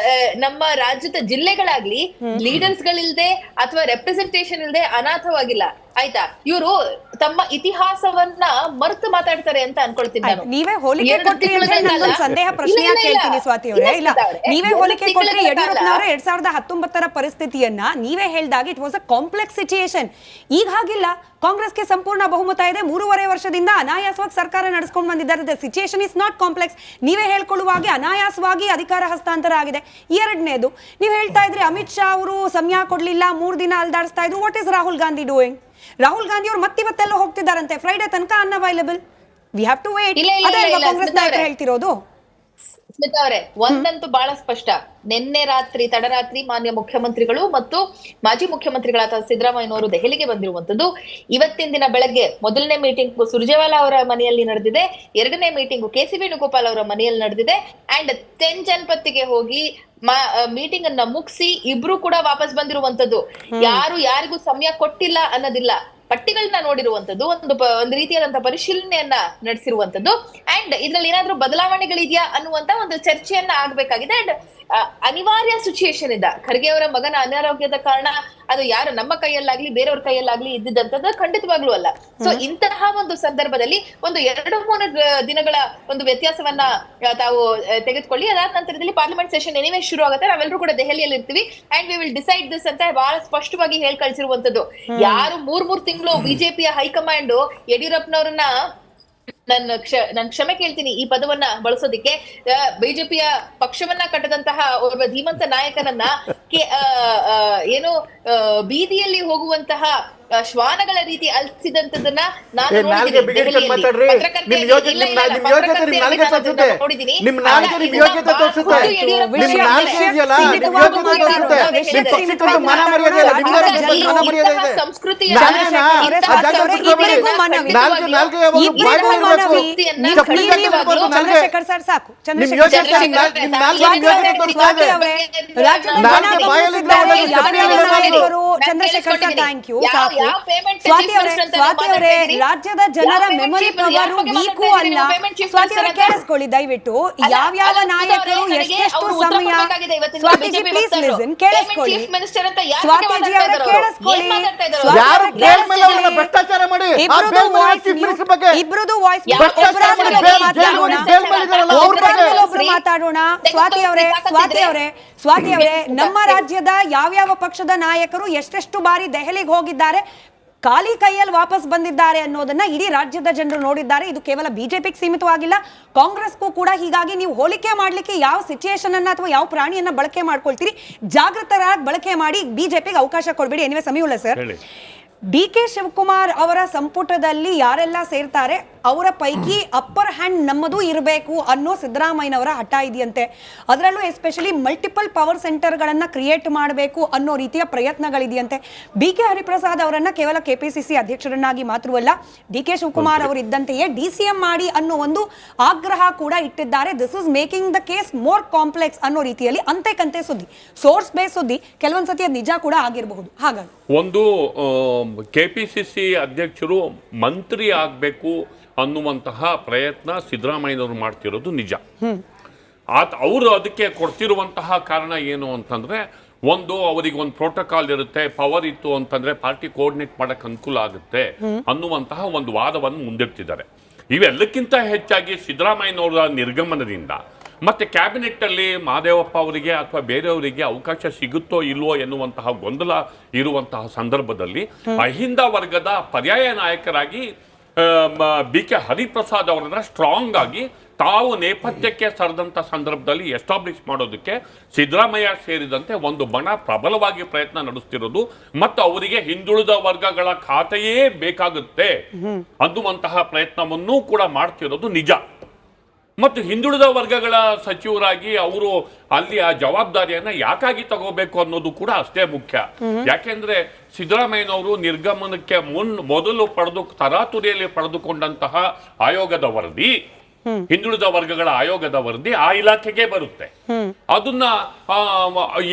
ನಮ್ಮ ರಾಜ್ಯದ ಜಿಲ್ಲೆಗಳಾಗ್ಲಿ ಲೀಡರ್ಸ್ ಗಳಿಲ್ದೆ ಅಥವಾ ರೆಪ್ರೆಸೆಂಟೇಷನ್ ಇಲ್ದೆ ಅನಾಥವಾಗಿಲ್ಲ. ಆಯ್ತಾ? ಇವರು ತಮ್ಮ ಇತಿಹಾಸವನ್ನ ಮರೆತು ಮಾತಾಡ್ತಾರೆ ಅಂತ ಅನ್ಕೊಳ್ತೀನಿ ನಾನು. ನೀವೇ ಹೋಲಿಕೆ ಕೊಟ್ರಿ ಅಂದ್ರೆ ನನ್ನೊಂದು ಸಂದೇಹ ಪ್ರಶ್ನೆ ಕೇಳ್ತೀನಿ ಸ್ವಾತಿ ಅವರೇ. ಇಲ್ಲ, ನೀವೇ ಹೋಲಿಕೆ ಕೊಟ್ರಿ ಯಡಿಯೂರಪ್ಪನವರೇ 2019 ಪರಿಸ್ಥಿತಿಯನ್ನ ನೀವೇ ಹೇಳ್ದಾಗ it was a complex situation. ಈಗ ಹಾಗಿಲ್ಲ, ಕಾಂಗ್ರೆಸ್ಗೆ ಸಂಪೂರ್ಣ ಬಹುಮತ ಇದೆ, 3.5 ವರ್ಷದಿಂದ ಅನಾಯಾಸವಾಗಿ ಸರ್ಕಾರ ನಡೆಸ್ಕೊಂಡು ಬಂದಿದ್ದಾರೆ. The situation is not complex. ನೀವೇ ಹೇಳ್ಕೊಳ್ಳುವಾಗೆ ಅನಾಯಾಸವಾಗಿ ಅಧಿಕಾರ ಹಸ್ತಾಂತರ ಆಗಿದೆ. ಎರಡನೇದು, ನೀವು ಹೇಳ್ತಾ ಇದ್ರಿ ಅಮಿತ್ ಶಾ ಅವರು ಸಮಯ ಕೊಡ್ಲಿಲ್ಲ, 3 ದಿನ ಅಲ್ದಾಡಿಸ್ತಾ ಇದ್ರು. What is Rahul Gandhi doing? Rahul Gandhi ಅವರು ಮತ್ತಿವತ್ತೆಲ್ಲ ಹೋಗ್ತಿದ್ದಾರಂತೆ, ಫ್ರೈಡೆ ತನಕ unavailable. We have to wait. ಅದೇ ಕಾಂಗ್ರೆಸ್ ನಾಯಕರು ಹೇಳ್ತಿರೋದು. ಸ್ಮಿತಾ ಅವರೇ, ಒಂದಂತೂ ಬಹಳ ಸ್ಪಷ್ಟ. ನಿನ್ನೆ ತಡರಾತ್ರಿ ಮಾನ್ಯ ಮುಖ್ಯಮಂತ್ರಿಗಳು ಮತ್ತು ಮಾಜಿ ಮುಖ್ಯಮಂತ್ರಿಗಳಾದ ಸಿದ್ದರಾಮಯ್ಯನವರು ದೆಹಲಿಗೆ ಬಂದಿರುವಂತದ್ದು. ಇವತ್ತಿನ ದಿನ ಬೆಳಗ್ಗೆ ಮೊದಲನೇ ಮೀಟಿಂಗ್ ಸುರ್ಜೇವಾಲಾ ಅವರ ಮನೆಯಲ್ಲಿ ನಡೆದಿದೆ, 2ನೇ ಮೀಟಿಂಗ್ KC ವೇಣುಗೋಪಾಲ್ ಅವರ ಮನೆಯಲ್ಲಿ ನಡೆದಿದೆ. ಅಂಡ್ 10 ಜನಪತ್ತಿಗೆ ಹೋಗಿ ಮೀಟಿಂಗ್ ಅನ್ನ ಮುಗಿಸಿ ಇಬ್ರು ಕೂಡ ವಾಪಸ್ ಬಂದಿರುವಂತದ್ದು. ಯಾರಿಗೂ ಸಮಯ ಕೊಟ್ಟಿಲ್ಲ ಅನ್ನೋದಿಲ್ಲ, ಪಟ್ಟಿಗಳನ್ನ ನೋಡಿರುವಂತದ್ದು, ಒಂದು ರೀತಿಯಾದಂತಹ ಪರಿಶೀಲನೆಯನ್ನ ನಡೆಸಿರುವಂತದ್ದು. ಅಂಡ್ ಇದ್ರಲ್ಲಿ ಏನಾದ್ರೂ ಬದಲಾವಣೆಗಳಿದೆಯಾ ಅನ್ನುವಂತ ಒಂದು ಚರ್ಚೆಯನ್ನ ಆಗ್ಬೇಕಾಗಿದೆ. ಅಂಡ್ ಅನಿವಾರ್ಯ ಸಿಚುಯೇಷನ್ ಇದೆ. ಖರ್ಗೆ ಅವರ ಮಗನ ಅನಾರೋಗ್ಯದ ಕಾರಣ ಅದು ಯಾರು ನಮ್ಮ ಕೈಯಲ್ಲಾಗ್ಲಿ ಬೇರೆಯವ್ರ ಕೈಯಲ್ಲಾಗ್ಲಿ ಇದ್ದಿದ್ದಂಥದ್ದು ಖಂಡಿತವಾಗ್ಲೂ ಅಲ್ಲ. ಸೊ ಇಂತಹ ಒಂದು ಸಂದರ್ಭದಲ್ಲಿ ಒಂದು 2-3 ದಿನಗಳ ಒಂದು ವ್ಯತ್ಯಾಸವನ್ನ ತಾವು ತೆಗೆದುಕೊಳ್ಳಿ. ಅದಾದ ನಂತರದಲ್ಲಿ ಪಾರ್ಲಿಮೆಂಟ್ ಸೆಷನ್ ಎನಿವೇ ಶುರು ಆಗುತ್ತೆ, ನಾವೆಲ್ಲರೂ ಕೂಡ ದೆಹಲಿಯಲ್ಲಿ ಇರ್ತೀವಿ. And we will decide this ಅಂತ ಬಹಳ ಸ್ಪಷ್ಟವಾಗಿ ಹೇಳಿ ಕಳಿಸಿರುವಂತದ್ದು. ಯಾರು 3 ತಿಂಗಳು ಬಿಜೆಪಿಯ ಹೈಕಮಾಂಡ್ ಯಡಿಯೂರಪ್ಪನವ್ರನ್ನ ನಾನು ಕ್ಷಮೆ ಕೇಳ್ತೀನಿ ಈ ಪದವನ್ನ ಬಳಸೋದಿಕ್ಕೆ. ಬಿಜೆಪಿಯ ಪಕ್ಷವನ್ನ ಕಟ್ಟದಂತಹ ಒಬ್ಬ ಧೀಮಂತ ನಾಯಕನನ್ನ ಏನು ಬೀದಿಯಲ್ಲಿ ಹೋಗುವಂತಹ ಶ್ವಾನಗಳ ರೀತಿ ಅಲ್ಸಿದಂತದನ್ನ ನಾನು ಚಂದ್ರಶೇಖರ್ ಸರ್ ಸಾಕು. Chandrashekhar sir thank you. Swati ಅವರೇ, ರಾಜ್ಯದ ಜನರ ಮೆಮೊರಿ ಪವರ್ ವೀಕು ಅಲ್ಲ. ಸ್ವಾತಿ ಅವರೇ ಕೇಳಿಸ್ಕೊಳ್ಳಿ ದಯವಿಟ್ಟು, ಯಾವ್ಯಾವ ನಾಯಕರು ಎಷ್ಟೆಷ್ಟು ಸಮಯ. ಸ್ವಾತಿಜಿ ಪ್ಲೀಸ್ ಲಿಸನ್, ಕೇಳಿಸ್ಕೊಳ್ಳಿ. ಸ್ವಾತಿಜಿ ಅವರೇ ಕೇಳಿಸ್ಕೊಳ್ಳಿ. ಇಬ್ರದು ವಾಯ್ಸ್ ಒಬ್ರು ಮಾತಾಡೋಣ. ಸ್ವಾತಿ ಅವರೇ, ನಮ್ಮ ರಾಜ್ಯದ ಯಾವ್ಯಾವ ಪಕ್ಷದ ನಾಯಕರು ಎಷ್ಟೆಷ್ಟು ಬಾರಿ ದೆಹಲಿಗೆ ಹೋಗಿದ್ದಾರೆ, ಖಾಲಿ ಕೈಯಲ್ಲಿ ವಾಪಸ್ ಬಂದಿದ್ದಾರೆ ಅನ್ನೋದನ್ನ ಇಡೀ ರಾಜ್ಯದ ಜನರು ನೋಡಿದ್ದಾರೆ. ಇದು ಕೇವಲ ಬಿಜೆಪಿಗೆ ಸೀಮಿತವಾಗಿಲ್ಲ, ಕಾಂಗ್ರೆಸ್ಗೂ ಕೂಡ. ಹೀಗಾಗಿ ನೀವು ಹೋಲಿಕೆ ಮಾಡ್ಲಿಕ್ಕೆ ಯಾವ ಸಿಚುಯೇಷನ್ ಅನ್ನ ಅಥವಾ ಯಾವ ಪ್ರಾಣಿಯನ್ನ ಬಳಕೆ ಮಾಡ್ಕೊಳ್ತೀರಿ, ಜಾಗೃತರಾಗಿ ಬಳಕೆ ಮಾಡಿ. ಬಿಜೆಪಿಗೆ ಅವಕಾಶ ಕೊಡ್ಬೇಡಿ. ಎನಿವೆ ಸಮಯವಿಲ್ಲ ಸರ್. DK ಶಿವಕುಮಾರ್ ಅವರ ಸಂಪುಟದಲ್ಲಿ ಯಾರೆಲ್ಲ ಸೇರ್ತಾರೆ ಅವರ ಪೈಕಿ ಅಪ್ಪರ್ ಹ್ಯಾಂಡ್ ನಮ್ಮದು ಇರಬೇಕು ಅನ್ನೋ ಸಿದ್ದರಾಮಯ್ಯನವರ ಹಠ ಇದೆಯಂತೆ. ಅದರಲ್ಲೂ ಎಸ್ಪೆಷಲಿ ಮಲ್ಟಿಪಲ್ ಪವರ್ ಸೆಂಟರ್ಗಳನ್ನು ಕ್ರಿಯೇಟ್ ಮಾಡಬೇಕು ಅನ್ನೋ ರೀತಿಯ ಪ್ರಯತ್ನಗಳಿದೆಯಂತೆ. BK ಹರಿಪ್ರಸಾದ್ ಅವರನ್ನ ಕೇವಲ KPCC ಅಧ್ಯಕ್ಷರನ್ನಾಗಿ ಮಾತ್ರವಲ್ಲ, DK ಶಿವಕುಮಾರ್ ಅವರು ಇದ್ದಂತೆಯೇ DCM ಮಾಡಿ ಅನ್ನೋ ಒಂದು ಆಗ್ರಹ ಕೂಡ ಇಟ್ಟಿದ್ದಾರೆ. This is making the case more complex ಅನ್ನೋ ರೀತಿಯಲ್ಲಿ ಅಂತೆ ಕಂತೆ ಸುದ್ದಿ, ಸೋರ್ಸ್ ಬೇಸ್ ಸುದ್ದಿ, ಕೆಲವೊಂದ್ಸತಿ ಅದು ನಿಜ ಕೂಡ ಆಗಿರಬಹುದು. ಹಾಗಾಗಿ ಒಂದು KPCC ಅಧ್ಯಕ್ಷರು ಮಂತ್ರಿ ಆಗಬೇಕು ಅನ್ನುವಂತಹ ಪ್ರಯತ್ನ ಸಿದ್ದರಾಮಯ್ಯನವರು ಮಾಡ್ತಿರೋದು ನಿಜ. ಅವರು ಅದಕ್ಕೆ ಕೊಡ್ತಿರುವಂತಹ ಕಾರಣ ಏನು ಅಂತಂದ್ರೆ, ಒಂದು ಅವರಿಗೆ ಒಂದು ಪ್ರೋಟೋಕಾಲ್ ಇರುತ್ತೆ, ಪವರ್ ಇತ್ತು ಅಂತಂದ್ರೆ ಪಾರ್ಟಿ ಕೋಆರ್ಡಿನೇಟ್ ಮಾಡಕ್ಕೆ ಅನುಕೂಲ ಆಗುತ್ತೆ ಅನ್ನುವಂತಹ ಒಂದು ವಾದವನ್ನು ಮುಂದಿಡ್ತಿದ್ದಾರೆ. ಇವೆಲ್ಲಕ್ಕಿಂತ ಹೆಚ್ಚಾಗಿ ಸಿದ್ದರಾಮಯ್ಯನವರ ನಿರ್ಗಮನದಿಂದ ಮತ್ತೆ ಕ್ಯಾಬಿನೆಟ್ ಅಲ್ಲಿ ಮಹದೇವಪ್ಪ ಅವರಿಗೆ ಅಥವಾ ಬೇರೆಯವರಿಗೆ ಅವಕಾಶ ಸಿಗುತ್ತೋ ಇಲ್ವೋ ಎನ್ನುವಂತಹ ಗೊಂದಲ ಇರುವಂತಹ ಸಂದರ್ಭದಲ್ಲಿ ಅಹಿಂದ ವರ್ಗದ ಪರ್ಯಾಯ ನಾಯಕರಾಗಿ BK ಹರಿಪ್ರಸಾದ್ ಅವರನ್ನ ಸ್ಟ್ರಾಂಗ್ ಆಗಿ ತಾವು ನೇಪಥ್ಯಕ್ಕೆ ಸರಿದಂಥ ಸಂದರ್ಭದಲ್ಲಿ ಎಸ್ಟಾಬ್ಲಿಷ್ ಮಾಡೋದಕ್ಕೆ ಸಿದ್ದರಾಮಯ್ಯ ಸೇರಿದಂತೆ ಒಂದು ಬಣ ಪ್ರಬಲವಾಗಿ ಪ್ರಯತ್ನ ನಡೆಸ್ತಿರೋದು, ಮತ್ತು ಅವರಿಗೆ ಹಿಂದುಳಿದ ವರ್ಗಗಳ ಖಾತೆಯೇ ಬೇಕಾಗುತ್ತೆ ಅನ್ನುವಂತಹ ಪ್ರಯತ್ನವನ್ನೂ ಕೂಡ ಮಾಡ್ತಿರೋದು ನಿಜ. ಮತ್ತು ಹಿಂದುಳಿದ ವರ್ಗಗಳ ಸಚಿವರಾಗಿ ಅವರು ಅಲ್ಲಿ ಆ ಜವಾಬ್ದಾರಿಯನ್ನ ಯಾಕಾಗಿ ತಗೋಬೇಕು ಅನ್ನೋದು ಕೂಡ ಅಷ್ಟೇ ಮುಖ್ಯ. ಯಾಕೆಂದ್ರೆ ಸಿದ್ದರಾಮಯ್ಯನವರು ನಿರ್ಗಮನಕ್ಕೆ ಮೊದಲು ತರಾತುರಿಯಲ್ಲಿ ಪಡೆದುಕೊಂಡಂತಹ ಆಯೋಗದ ವರದಿ, ಹಿಂದುಳಿದ ವರ್ಗಗಳ ಆಯೋಗದ ವರದಿ ಆ ಇಲಾಖೆಗೆ ಬರುತ್ತೆ. ಅದನ್ನ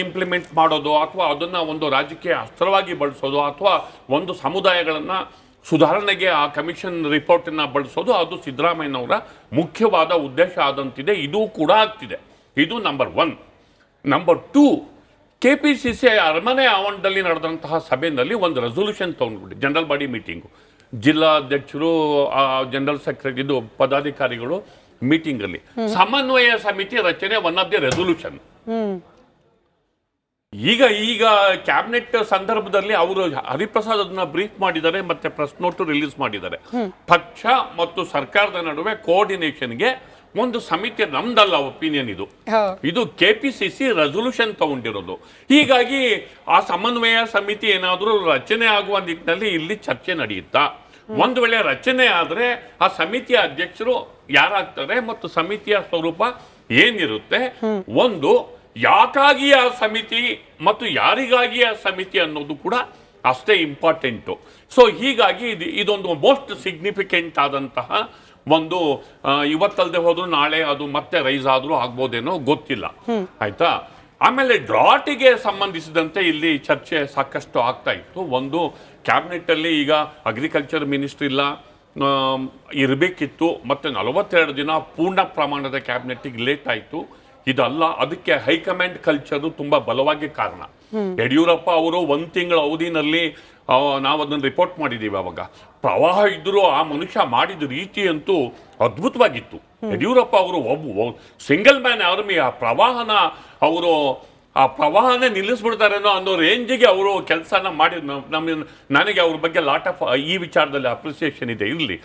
ಇಂಪ್ಲಿಮೆಂಟ್ ಮಾಡೋದು ಅಥವಾ ಅದನ್ನ ಒಂದು ರಾಜಕೀಯ ಅಸ್ತ್ರವಾಗಿ ಬಳಸೋದು ಅಥವಾ ಒಂದು ಸಮುದಾಯಗಳನ್ನ ಸುಧಾರಣೆಗೆ ಆ ಕಮಿಷನ್ ರಿಪೋರ್ಟನ್ನು ಬಳಸೋದು, ಅದು ಸಿದ್ದರಾಮಯ್ಯನವರ ಮುಖ್ಯವಾದ ಉದ್ದೇಶ ಆದಂತಿದೆ. ಇದು ಕೂಡ ಆಗ್ತಿದೆ. ಇದು ನಂಬರ್ 1. ನಂಬರ್ 2, KPCC ಅರಮನೆ ಆವರಣದಲ್ಲಿ ನಡೆದಂತಹ ಸಭೆಯಲ್ಲಿ ಒಂದು ರೆಸೊಲ್ಯೂಷನ್ ತಗೊಂಡ್ಬಿಟ್ಟು, ಜನರಲ್ ಬಾಡಿ ಮೀಟಿಂಗು, ಜಿಲ್ಲಾಧ್ಯಕ್ಷರು, ಜನರಲ್ ಸೆಕ್ರೆಟರಿ, ಇದು ಪದಾಧಿಕಾರಿಗಳು ಮೀಟಿಂಗಲ್ಲಿ ಸಮನ್ವಯ ಸಮಿತಿ ರಚನೆ ಒನ್ ಆಫ್ ದಿ ರೆಸೊಲ್ಯೂಷನ್. ಈಗ ಕ್ಯಾಬಿನೆಟ್ ಸಂದರ್ಭದಲ್ಲಿ ಅವರು ಹರಿಪ್ರಸಾದ್ ಅದನ್ನ ಬ್ರೀಫ್ ಮಾಡಿದ್ದಾರೆ, ಮತ್ತೆ ಪ್ರೆಸ್ ನೋಟ್ ರಿಲೀಸ್ ಮಾಡಿದ್ದಾರೆ. ಪಕ್ಷ ಮತ್ತು ಸರ್ಕಾರದ ನಡುವೆ ಕೋಆರ್ಡಿನೇಷನ್ಗೆ ಒಂದು ಸಮಿತಿ, ನಮ್ದಲ್ಲ ಒಪಿನಿಯನ್ ಇದು KPCC ರೆಸೊಲ್ಯೂಷನ್ ತಗೊಂಡಿರೋದು. ಹೀಗಾಗಿ ಆ ಸಮನ್ವಯ ಸಮಿತಿ ಏನಾದರೂ ರಚನೆ ಆಗುವ ನಿಟ್ಟಿನಲ್ಲಿ ಇಲ್ಲಿ ಚರ್ಚೆ ನಡೆಯುತ್ತಾ? ಒಂದು ವೇಳೆ ರಚನೆ ಆದ್ರೆ ಆ ಸಮಿತಿಯ ಅಧ್ಯಕ್ಷರು ಯಾರಾಗ್ತಾರೆ ಮತ್ತು ಸಮಿತಿಯ ಸ್ವರೂಪ ಏನಿರುತ್ತೆ, ಒಂದು ಯಾಕಾಗಿ ಆ ಸಮಿತಿ ಮತ್ತು ಯಾರಿಗಾಗಿ ಆ ಸಮಿತಿ ಅನ್ನೋದು ಕೂಡ ಅಷ್ಟೇ ಇಂಪಾರ್ಟೆಂಟು. ಸೊ ಹೀಗಾಗಿ ಇದೊಂದು ಮೋಸ್ಟ್ ಸಿಗ್ನಿಫಿಕೆಂಟ್ ಆದಂತಹ ಒಂದು, ಇವತ್ತಲ್ಲದೆ ಹೋದ್ರು ನಾಳೆ ಅದು ಮತ್ತೆ ರೈಸ್ ಆದ್ರೂ ಆಗ್ಬೋದೇನೋ ಗೊತ್ತಿಲ್ಲ, ಆಯ್ತಾ. ಆಮೇಲೆ ಡ್ರಾಟಿಗೆ ಸಂಬಂಧಿಸಿದಂತೆ ಇಲ್ಲಿ ಚರ್ಚೆ ಸಾಕಷ್ಟು ಆಗ್ತಾ ಇತ್ತು. ಒಂದು, ಕ್ಯಾಬಿನೆಟ್ ಅಲ್ಲಿ ಈಗ ಅಗ್ರಿಕಲ್ಚರ್ ಮಿನಿಸ್ಟ್ರಿ ಇಲ್ಲ, ಇರಬೇಕಿತ್ತು, ಮತ್ತೆ 42 ದಿನ ಪೂರ್ಣ ಪ್ರಮಾಣದ ಕ್ಯಾಬಿನೆಟ್ಗೆ ಲೇಟ್ ಆಯಿತು. ಇದಲ್ಲ, ಅದಕ್ಕೆ ಹೈಕಮಾಂಡ್ ಕಲ್ಚರ್ ತುಂಬಾ ಬಲವಾಗಿ ಕಾರಣ. ಯಡಿಯೂರಪ್ಪ ಅವರು 1 ತಿಂಗಳ ಅವಧಿನಲ್ಲಿ ನಾವು ಅದನ್ನು ರಿಪೋರ್ಟ್ ಮಾಡಿದ್ದೀವಿ. ಅವಾಗ ಪ್ರವಾಹ ಇದ್ರೂ ಆ ಮನುಷ್ಯ ಮಾಡಿದ ರೀತಿ ಅಂತೂ ಅದ್ಭುತವಾಗಿತ್ತು. ಯಡಿಯೂರಪ್ಪ ಅವರು ಸಿಂಗಲ್ ಮ್ಯಾನ್ ಆರ್ಮಿ, ಆ ಪ್ರವಾಹನೇ ನಿಲ್ಲಿಸ್ಬಿಡ್ತಾರೇನೋ ಅನ್ನೋ ರೇಂಜಿಗೆ ಅವರು ಕೆಲಸನ ಮಾಡಿ ನನಗೆ ಅವ್ರ ಬಗ್ಗೆ ಲಾಟ್ ಆಫ್ ಈ ವಿಚಾರದಲ್ಲಿ ಅಪ್ರಿಸಿಯೇಷನ್ ಇದೆ. ಇರಲಿ,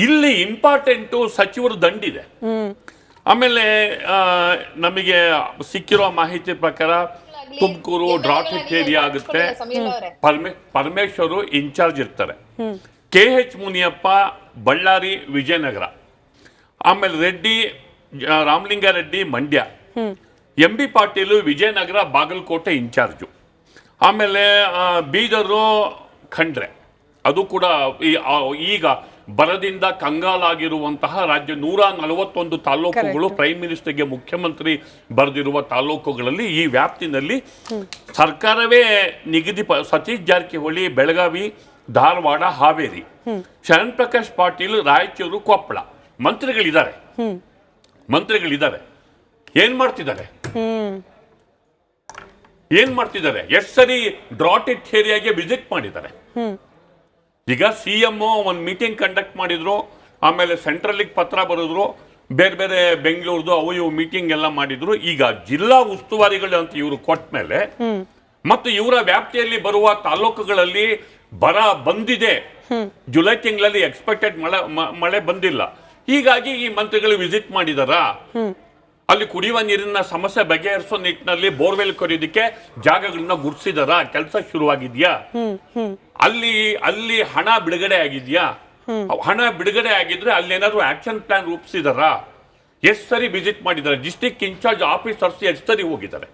ಇಲ್ಲಿ ಇಂಪಾರ್ಟೆಂಟು ಸಚಿವರು ದಂಡಿದೆ. ಆಮೇಲೆ ನಮಗೆ ಸಿಕ್ಕಿರೋ ಮಾಹಿತಿ ಪ್ರಕಾರ ತುಮಕೂರು ಡ್ರಾಫಿಕ್ ಏರಿಯಾ ಆಗುತ್ತೆ. ಪರಮೇಶ್ವರು ಇನ್ಚಾರ್ಜ್ ಇರ್ತಾರೆ. KH ಮುನಿಯಪ್ಪ ಬಳ್ಳಾರಿ ವಿಜಯನಗರ, ಆಮೇಲೆ ರೆಡ್ಡಿ ರಾಮಲಿಂಗಾರೆಡ್ಡಿ ಮಂಡ್ಯ, MB ಪಾಟೀಲು ವಿಜಯನಗರ ಬಾಗಲಕೋಟೆ ಇನ್ಚಾರ್ಜು, ಆಮೇಲೆ ಬೀದರು ಖಂಡ್ರೆ, ಅದು ಕೂಡ ಈಗ ಬರದಿಂದ ಕಂಗಾಲಾಗಿರುವಂತಹ ರಾಜ್ಯ 141 ತಾಲೂಕುಗಳು ಪ್ರೈಮ್ ಮಿನಿಸ್ಟರ್ಗೆ ಮುಖ್ಯಮಂತ್ರಿ ಬರೆದಿರುವ ತಾಲೂಕುಗಳಲ್ಲಿ ಈ ವ್ಯಾಪ್ತಿನಲ್ಲಿ ಸರ್ಕಾರವೇ ಸತೀಶ್ ಜಾರಕಿಹೊಳಿ ಬೆಳಗಾವಿ, ಧಾರವಾಡ, ಹಾವೇರಿ, ಶರಣ್ ಪ್ರಕಾಶ್ ಪಾಟೀಲ್ ರಾಯಚೂರು, ಕೊಪ್ಪಳ ಮಂತ್ರಿಗಳಿದ್ದಾರೆ. ಏನ್ ಮಾಡ್ತಿದ್ದಾರೆ? ಎಷ್ಟು ಸರಿ ಡ್ರಾಟೆಡ್ ಏರಿಯಾಗೆ ವಿಸಿಟ್ ಮಾಡಿದ್ದಾರೆ. ಈಗ CM ಒಂದು ಮೀಟಿಂಗ್ ಕಂಡಕ್ಟ್ ಮಾಡಿದ್ರು, ಆಮೇಲೆ ಸೆಂಟ್ರಲ್ಗೆ ಪತ್ರ ಬರೆದ್ರು, ಬೇರೆ ಬೇರೆ ಬೆಂಗಳೂರ್ದು ಇವು ಮೀಟಿಂಗ್ ಎಲ್ಲ ಮಾಡಿದ್ರು. ಈಗ ಜಿಲ್ಲಾ ಉಸ್ತುವಾರಿಗಳು ಅಂತ ಇವರು ಕೊಟ್ಟ ಮೇಲೆ ಮತ್ತು ಇವರ ವ್ಯಾಪ್ತಿಯಲ್ಲಿ ಬರುವ ತಾಲೂಕುಗಳಲ್ಲಿ ಬರ ಬಂದಿದೆ. ಜುಲೈ ತಿಂಗಳಲ್ಲಿ ಎಕ್ಸ್ಪೆಕ್ಟೆಡ್ ಮಳೆ ಬಂದಿಲ್ಲ. ಹೀಗಾಗಿ ಈ ಮಂತ್ರಿಗಳು ವಿಸಿಟ್ ಮಾಡಿದಾರಾ? ಅಲ್ಲಿ ಕುಡಿಯುವ ನೀರಿನ ಸಮಸ್ಯೆ ಬಗೆಹರಿಸೋ ನಿಟ್ಟಿನಲ್ಲಿ ಬೋರ್ವೆಲ್ ಕೊರೆಯೋದಕ್ಕೆ ಜಾಗಗಳನ್ನ ಗುರುತಿಸಿದಾರ? ಕೆಲಸ ಶುರುವಾಗಿದ್ಯಾ? ಅಲ್ಲಿ ಹಣ ಬಿಡುಗಡೆ ಆಗಿದ್ಯಾ? ಹಣ ಬಿಡುಗಡೆ ಆಗಿದ್ರೆ ಅಲ್ಲೇನಾದ್ರು ಆಕ್ಷನ್ ಪ್ಲಾನ್ ರೂಪಿಸಿದಾರ? ಎಷ್ಟು ಸರಿ ವಿಸಿಟ್ ಮಾಡಿದ್ದಾರೆ? ಡಿಸ್ಟ್ರಿಕ್ಟ್ ಇನ್ಚಾರ್ಜ್ ಆಫೀಸರ್ಸ್ ಎಷ್ಟು ಸರಿ ಹೋಗಿದ್ದಾರೆ?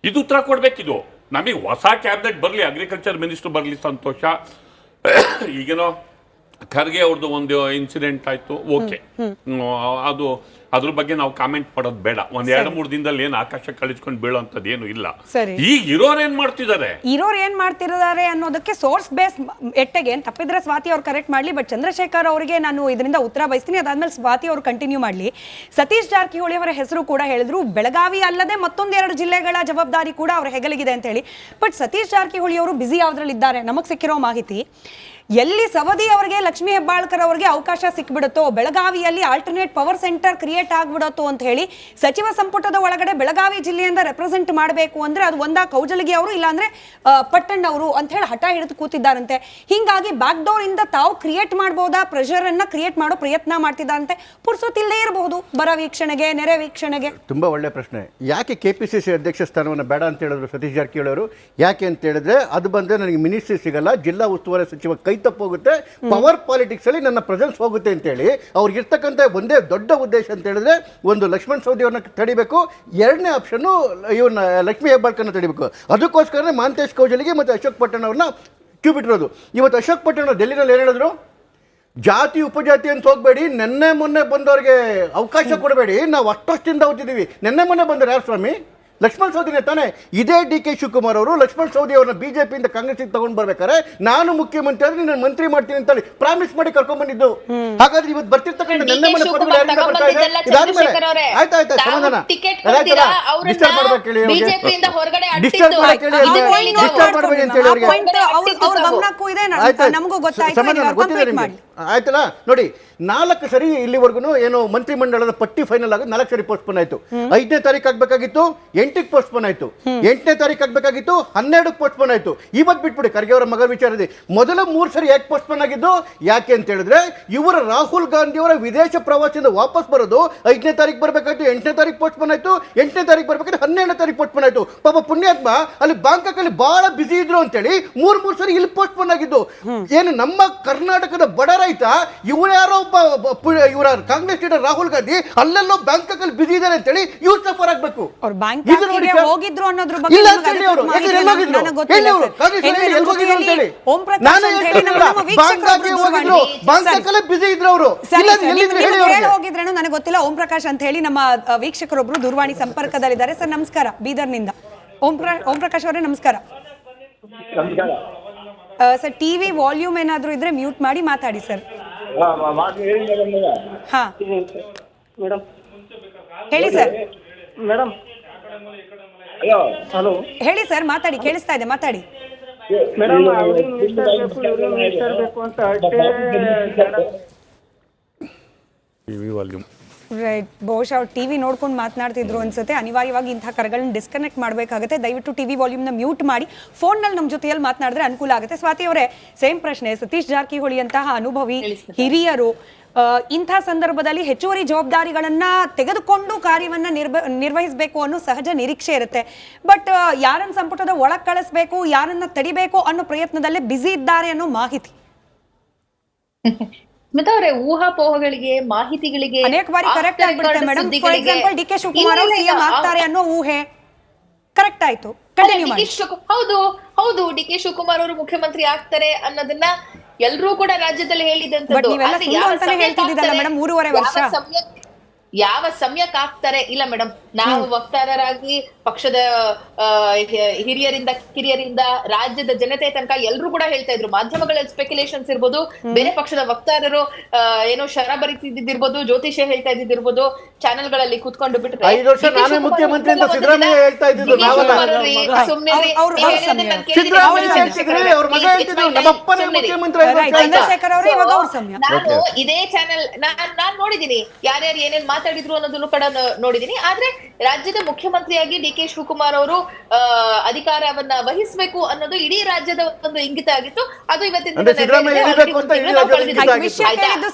ಇದು ಉತ್ತರ ಕೊಡ್ಬೇಕಿದು. ನಮಗೆ ಹೊಸ ಕ್ಯಾಬಿನೆಟ್ ಬರಲಿ, ಅಗ್ರಿಕಲ್ಚರ್ ಮಿನಿಸ್ಟರ್ ಬರಲಿ, ಸಂತೋಷ. ಈಗೇನೋ ಖರ್ಗೆ ಅವ್ರದ್ದು ಒಂದು ಇನ್ಸಿಡೆಂಟ್ ಆಯ್ತು, ಓಕೆ, ಅದ್ರ ಬಗ್ಗೆ ನಾವು ಕಾಮೆಂಟ್ ಮಾಡೋದು ಬೇಡ. ಒಂದ್ 2-3 ದಿನದಲ್ಲಿ ಏನು ಆಕಾಶ ಕಳಿಸ್ಕೊಂಡು ಬೀಳೋಂಥದ್ದು ಏನು ಇಲ್ಲ. ಈಗ ಇರೋರು ಏನ್ ಮಾಡ್ತಿದ್ದಾರೆ ಅನ್ನೋದಕ್ಕೆ ಸೋರ್ಸ್ ಬೇಸ್ ಎಟ್ಟೆಗೆ ತಪ್ಪಿದ್ರೆ ಸ್ವಾತಿ ಅವ್ರು ಕರೆಕ್ಟ್ ಮಾಡ್ಲಿ. ಬಟ್ ಚಂದ್ರಶೇಖರ್ ಅವರಿಗೆ ನಾನು ಇದರಿಂದ ಉತ್ತರ ಬಯಸ್ತೀನಿ. ಅದಾದ್ಮೇಲೆ ಸ್ವಾತಿ ಅವರು ಕಂಟಿನ್ಯೂ ಮಾಡ್ಲಿ. ಸತೀಶ್ ಜಾರಕಿಹೊಳಿ ಅವರ ಹೆಸರು ಕೂಡ ಹೇಳಿದ್ರು. ಬೆಳಗಾವಿ ಅಲ್ಲದೆ ಮತ್ತೊಂದೆರಡು ಜಿಲ್ಲೆಗಳ ಜವಾಬ್ದಾರಿ ಕೂಡ ಅವ್ರ ಹೆಗಲಿಗಿದೆ ಅಂತ ಹೇಳಿ. ಬಟ್ ಸತೀಶ್ ಜಾರಕಿಹೊಳಿ ಅವರು ಬಿಸಿ ಯಾವ್ದ್ರಲ್ಲಿದ್ದಾರೆ? ನಮಗ್ ಸಿಕ್ಕಿರೋ ಮಾಹಿತಿ, ಎಲ್ಲಿ ಸವದಿ ಅವರಿಗೆ, ಲಕ್ಷ್ಮೀ ಹೆಬ್ಬಾಳ್ಕರ್ ಅವರಿಗೆ ಅವಕಾಶ ಸಿಕ್ಬಿಡುತ್ತೋ, ಬೆಳಗಾವಿಯಲ್ಲಿ ಆಲ್ಟರ್ನೇಟ್ ಪವರ್ ಸೆಂಟರ್ ಕ್ರಿಯೇಟ್ ಆಗ್ಬಿಡುತ್ತೋ ಅಂತ ಹೇಳಿ ಸಚಿವ ಸಂಪುಟದ ಒಳಗಡೆ ಬೆಳಗಾವಿ ಜಿಲ್ಲೆಯಿಂದ ರೆಪ್ರೆಸೆಂಟ್ ಮಾಡಬೇಕು ಅಂದ್ರೆ ಅದು ಒಂದಾ ಕೌಜಲಗಿ ಅವರು ಇಲ್ಲಾಂದ್ರೆ ಪಟ್ಟಣ್ಣ ಅವರು ಅಂತ ಹೇಳಿ ಹಠ ಹಿಡಿದು ಕೂತಿದ್ದಾರಂತೆ. ಹಿಂಗಾಗಿ ಬ್ಯಾಕ್ ಡೋರ್ ಇಂದ ತಾವು ಕ್ರಿಯೇಟ್ ಮಾಡಬಹುದಾ ಪ್ರೆಷರ್ ಅನ್ನ ಕ್ರಿಯೇಟ್ ಮಾಡೋ ಪ್ರಯತ್ನ ಮಾಡ್ತಿದ್ದಾರಂತೆ. ಪುರ್ಸೊತ್ತಿಲ್ಲದೆ ಇರಬಹುದು ಬರ ವೀಕ್ಷಣೆಗೆ, ನೆರೆ ವೀಕ್ಷಣೆಗೆ. ತುಂಬಾ ಒಳ್ಳೆ ಪ್ರಶ್ನೆ. ಯಾಕೆ KPCC ಅಧ್ಯಕ್ಷ ಸ್ಥಾನವನ್ನು ಬೇಡ ಅಂತ ಹೇಳಿದ್ರು ಸತೀಶ್ ಜಾರಕಿಹೊಳಿ ಅವರು? ಯಾಕೆ ಅಂತ ಹೇಳಿದ್ರೆ ಅದು ಬಂದ್ರೆ ನನಗೆ ಮಿನಿಸ್ಟ್ರಿ ಸಿಗಲ್ಲ, ಜಿಲ್ಲಾ ಉಸ್ತುವಾರಿ ಸಚಿವ ಕೈ ತಪ್ಪೋಗುತ್ತೆ, ಪವರ್ ಪಾಲಿಟಿಕ್ಸ್ ಅಲ್ಲಿ ನನ್ನ ಪ್ರೆಸೆನ್ಸ್ ಹೋಗುತ್ತೆ ಅಂತ ಹೇಳಿ ಅವ್ರಿಗಿರ್ತಕ್ಕಂಥ ಒಂದೇ ದೊಡ್ಡ ಉದ್ದೇಶ ಅಂತ ಹೇಳಿದ್ರೆ ಒಂದು ಲಕ್ಷ್ಮಣ್ ಸವದಿ ಅವ್ರನ್ನ ತಡಿಬೇಕು, ಎರಡನೇ ಆಪ್ಷನ್ ಇವ್ರನ್ನ ಲಕ್ಷ್ಮೀ ಹೆಬ್ಬಾಳ್ಕರ್ನ ತಡಿಬೇಕು. ಅದಕ್ಕೋಸ್ಕರ ಮಹಾಂತೇಶ್ ಕೌಜಲಿಗೆ ಮತ್ತು ಅಶೋಕ್ ಪಟ್ಟಣ ಅವ್ರನ್ನ ಕ್ಯೂ ಬಿಟ್ಟಿರೋದು. ಇವತ್ತು ಅಶೋಕ್ ಪಟ್ಟಣ ಡೆಲ್ಲಿನಲ್ಲಿ ಏನು ಹೇಳಿದ್ರು? ಜಾತಿ ಉಪಜಾತಿ ಅಂತ ಹೋಗ್ಬೇಡಿ, ನೆನ್ನೆ ಮೊನ್ನೆ ಬಂದವ್ರಿಗೆ ಅವಕಾಶ ಕೊಡಬೇಡಿ, ನಾವು ಅಷ್ಟೊಷ್ಟಿಂದ ಓದ್ತಿದ್ದೀವಿ. ನೆನ್ನೆ ಮೊನ್ನೆ ಬಂದರು ಯಾರು ಸ್ವಾಮಿ? ಲಕ್ಷ್ಮಣ್ ಸವದಿನೇ ತಾನೆ. ಇದೇ DK ಶಿವಕುಮಾರ್ ಅವರು ಲಕ್ಷ್ಮಣ್ ಸವದಿ ಅವ್ರನ್ನ ಬಿಜೆಪಿಯಿಂದ ಕಾಂಗ್ರೆಸ್ಗೆ ತಗೊಂಡು ಬರ್ಬೇಕಾದ್ರೆ ನಾನು ಮುಖ್ಯಮಂತ್ರಿ ಆದ್ರೆ ನಾನು ಮಂತ್ರಿ ಮಾಡ್ತೀನಿ ಅಂತ ಹೇಳಿ ಪ್ರಾಮಿಸ್ ಮಾಡಿ ಕರ್ಕೊಂಡ್ ಬಂದಿದ್ದು. ಹಾಗಾದ್ರೆ ಇವತ್ತು ಬರ್ತಿರ್ತಕ್ಕಂಥ ನೆನ್ನೆ ಮನೆ ಪದಗಳು ಯಾರಿಂದ ಬರ್ತಾ ಇದೆ? ಇದಾದ್ಮೇಲೆ ಆಯ್ತಾಯ್ತು ಸಮಾಧಾನ, ಡಿಸ್ಟರ್ಬ್ ಮಾಡ್ಬೇಕು ಹೇಳಿ, ಡಿಸ್ಟರ್ಬ್ ಮಾಡಕ್ಕೆ ಹೇಳಿ, ಡಿಸ್ಟರ್ಬ್ ಮಾಡಬೇಡಿ ಅಂತ ಹೇಳಿ ಅವ್ರಿಗೆ ಸಮಾಧಾನ ಗೊತ್ತಿದೆ ನಿಮ್ಗೆ. ಆಯ್ತಲ್ಲ ನೋಡಿ, 4 ಸರಿ ಇಲ್ಲಿವರೆಗೂ ಏನು ಮಂತ್ರಿಮಂಡಲದ ಪಟ್ಟಿ ಫೈನಲ್ ಆಗಿ 4 ಸರಿ ಪೋಸ್ಟ್ಪೋನ್ ಆಯ್ತು. 5ನೇ ತಾರೀಕು ಆಗ್ಬೇಕಾಗಿತ್ತು, 8ಕ್ಕೆ ಪೋಸ್ಟ್ಪೋನ್ ಆಯ್ತು. 8ನೇ ತಾರೀಕು ಆಗ್ಬೇಕಾಗಿತ್ತು, 12ಕ್ಕೆ ಪೋಸ್ಟ್ಪೋನ್ ಆಯ್ತು. ಇವತ್ತು ಬಿಟ್ಬಿಡಿ ಖರ್ಗೆ ಅವರ ಮಗ ವಿಚಾರದಲ್ಲಿ. ಮೊದಲ 3 ಸರಿ ಯಾಕೆ ಪೋಸ್ಟ್ಪೋನ್ ಆಗಿದ್ದು? ಯಾಕೆ ಅಂತ ಹೇಳಿದ್ರೆ ಇವರ ರಾಹುಲ್ ಗಾಂಧಿ ಅವರ ವಿದೇಶ ಪ್ರವಾಸದಿಂದ ವಾಪಸ್ ಬರೋದು 5ನೇ ತಾರೀಕು ಬರ್ಬೇಕಾಯ್ತು, 8ನೇ ತಾರೀಕು ಪೋಸ್ಟ್ಪೋನ್ ಆಯ್ತು, 8ನೇ ತಾರೀಕು ಬರ್ಬೇಕಾದ್ರೆ 12ನೇ ತಾರೀಕು ಪೋಸ್ಟ್ಪೋನ್ ಆಯ್ತು. ಪಾಪ ಪುಣ್ಯಾತ್ಮ ಅಲ್ಲಿ ಬ್ಯಾಂಕಾಕ್ ಅಲ್ಲಿ ಬಹಳ ಬಿಸಿ ಇದ್ರು ಅಂತೇಳಿ 3 ಸರಿ ಇಲ್ಲಿ ಪೋಸ್ಟ್ಪೋನ್ ಆಗಿದ್ದು. ಏನು ನಮ್ಮ ಕರ್ನಾಟಕದ ಬಡ ರೈತ ಇವರು ಯಾರೋ ಇವರ ಕಾಂಗ್ರೆಸ್ ಲೀಡರ್ ರಾಹುಲ್ ಗಾಂಧಿ ಅಲ್ಲೆಲ್ಲೋ ಬ್ಯಾಂಕಾಕ್ ಅಲ್ಲಿ ಬಿಸಿ ಇದ್ದಾರೆ ಅಂತೇಳಿ ಇವ್ರು ಸಫರ್ ಆಗ್ಬೇಕು. ಹೋಗಿದ್ರು ಅನ್ನೋದ್ರ ಬಗ್ಗೆ ಹೋಗಿದ್ರೇನು ನನಗೆ ಗೊತ್ತಿಲ್ಲ. ಓಂ ಪ್ರಕಾಶ್ ಅಂತ ಹೇಳಿ ನಮ್ಮ ವೀಕ್ಷಕರೊಬ್ರು ದೂರವಾಣಿ ಸಂಪರ್ಕದಲ್ಲಿದ್ದಾರೆ. ಸರ್ ನಮಸ್ಕಾರ, ಬೀದರ್ನಿಂದ ಓಂ ಪ್ರಕಾಶ್ ಅವರೇ ನಮಸ್ಕಾರ. ಸರ್ ಟಿವಿ ವಾಲ್ಯೂಮ್ ಏನಾದ್ರೂ ಇದ್ರೆ ಮ್ಯೂಟ್ ಮಾಡಿ ಮಾತಾಡಿ ಸರ್. ಹಾ ಹೇಳಿ ಸರ್. ಮೇಡಮ್ ಹಲೋ ಹೇಳಿ ಸರ್, ಮಾತಾಡಿ, ಕೇಳಿಸ್ತಾ ಇದೆ, ಮಾತಾಡಿ. ಮೇಡಮ್ ಮಿನಿಸ್ಟರ್ ಬೇಕು ಅಂತ ಟಿವಿ ವಾಲ್ಯೂಮ್ ರೈಟ್, ಬಹುಶಃ ಅವ್ರು ಟಿವಿ ನೋಡ್ಕೊಂಡು ಮಾತನಾಡ್ತಿದ್ರು ಅನ್ಸುತ್ತೆ. ಅನಿವಾರ್ಯವಾಗಿ ಇಂಥ ಕರೆಗಳನ್ನ ಡಿಸ್ಕನೆಕ್ಟ್ ಮಾಡಬೇಕಾಗುತ್ತೆ. ದಯವಿಟ್ಟು ಟಿವಿ ವಾಲ್ಯೂಮ್ನ ಮ್ಯೂಟ್ ಮಾಡಿ ಫೋನ್ನಲ್ಲಿ ನಮ್ಮ ಜೊತೆಯಲ್ಲಿ ಮಾತನಾಡಿದ್ರೆ ಅನುಕೂಲ ಆಗುತ್ತೆ. ಸ್ವಾತಿ ಅವರೇ, ಸೇಮ್ ಪ್ರಶ್ನೆ. ಸತೀಶ್ ಜಾರಕಿಹೊಳಿ ಅಂತಹ ಅನುಭವಿ ಹಿರಿಯರು ಇಂಥ ಸಂದರ್ಭದಲ್ಲಿ ಹೆಚ್ಚುವರಿ ಜವಾಬ್ದಾರಿಗಳನ್ನ ತೆಗೆದುಕೊಂಡು ಕಾರ್ಯವನ್ನ ನಿರ್ವಹಿಸಬೇಕು ಅನ್ನೋ ಸಹಜ ನಿರೀಕ್ಷೆ ಇರುತ್ತೆ. ಬಟ್ ಯಾರನ್ನ ಸಂಪುಟದ ಒಳಗೆ ಕಳಿಸ್ಬೇಕು, ಯಾರನ್ನ ತಡಿಬೇಕು ಅನ್ನೋ ಪ್ರಯತ್ನದಲ್ಲೇ ಬ್ಯುಸಿ ಇದ್ದಾರೆ ಅನ್ನೋ ಮಾಹಿತಿ. ಸ್ಮಿತಾ ಅವರೇ, ಊಹಾಪೋಹಗಳಿಗೆ, ಮಾಹಿತಿಗಳಿಗೆ ಅನೇಕ ಬಾರಿ ಕರೆಕ್ಟ್ ಆಗ್ಬಿಡುತ್ತೆ madam. For example D K Shivakumar ಅವರು ಸಿಎಂ ಆಗ್ತಾರೆ ಅನ್ನೋ ಊಹೆ ಕರೆಕ್ಟ್ ಆಯ್ತು. ಹೌದು, ಡಿ ಕೆ ಶಿವಕುಮಾರ್ ಅವರು ಮುಖ್ಯಮಂತ್ರಿ ಆಗ್ತಾರೆ ಅನ್ನೋದನ್ನ ಎಲ್ಲರೂ ಕೂಡ ರಾಜ್ಯದಲ್ಲಿ ಹೇಳಿದಂತದ್ದು. ಯಾವ ಸಮಯಕ್ಕೆ ಆಗ್ತಾರೆ ಇಲ್ಲ ಮೇಡಮ್. ನಾವು ವಕ್ತಾರರಾಗಿ ಪಕ್ಷದ ಹಿರಿಯರಿಂದ ಕಿರಿಯರಿಂದ ರಾಜ್ಯದ ಜನತೆ ತನಕ ಎಲ್ಲರೂ ಕೂಡ ಹೇಳ್ತಾ ಇದ್ರು. ಮಾಧ್ಯಮಗಳಲ್ಲಿ ಸ್ಪೆಕ್ಯುಲೇಷನ್ಸ್ ಇರ್ಬೋದು, ಬೇರೆ ಪಕ್ಷದ ವಕ್ತಾರರು ಏನೋ ಶರ ಬರೀತಿದ್ದಿರ್ಬೋದು, ಜ್ಯೋತಿಷ್ಯ ಹೇಳ್ತಾ ಇದ್ದಿರ್ಬೋದು, ಚಾನೆಲ್ಗಳಲ್ಲಿ ಕೂತ್ಕೊಂಡು ಬಿಟ್ರೆ ನಾನು ಇದೇ ಚಾನೆಲ್ ನಾನ್ ನೋಡಿದೀನಿ ಯಾರ್ಯಾರು ಏನೇನ್ ಮಾತಾಡಿದ್ರು ಅನ್ನೋದನ್ನು ಕೂಡ ನೋಡಿದೀನಿ. ಆದ್ರೆ ರಾಜ್ಯದ ಮುಖ್ಯಮಂತ್ರಿಯಾಗಿ ಡಿ ಕೆ ಶಿವಕುಮಾರ್ ಅವರು ಅಧಿಕಾರವನ್ನ ವಹಿಸಬೇಕು ಅನ್ನೋದು ಇಡೀ ರಾಜ್ಯದ ಒಂದು ಇಂಗಿತ ಆಗಿತ್ತು. ಅದು ಇವತ್ತಿನ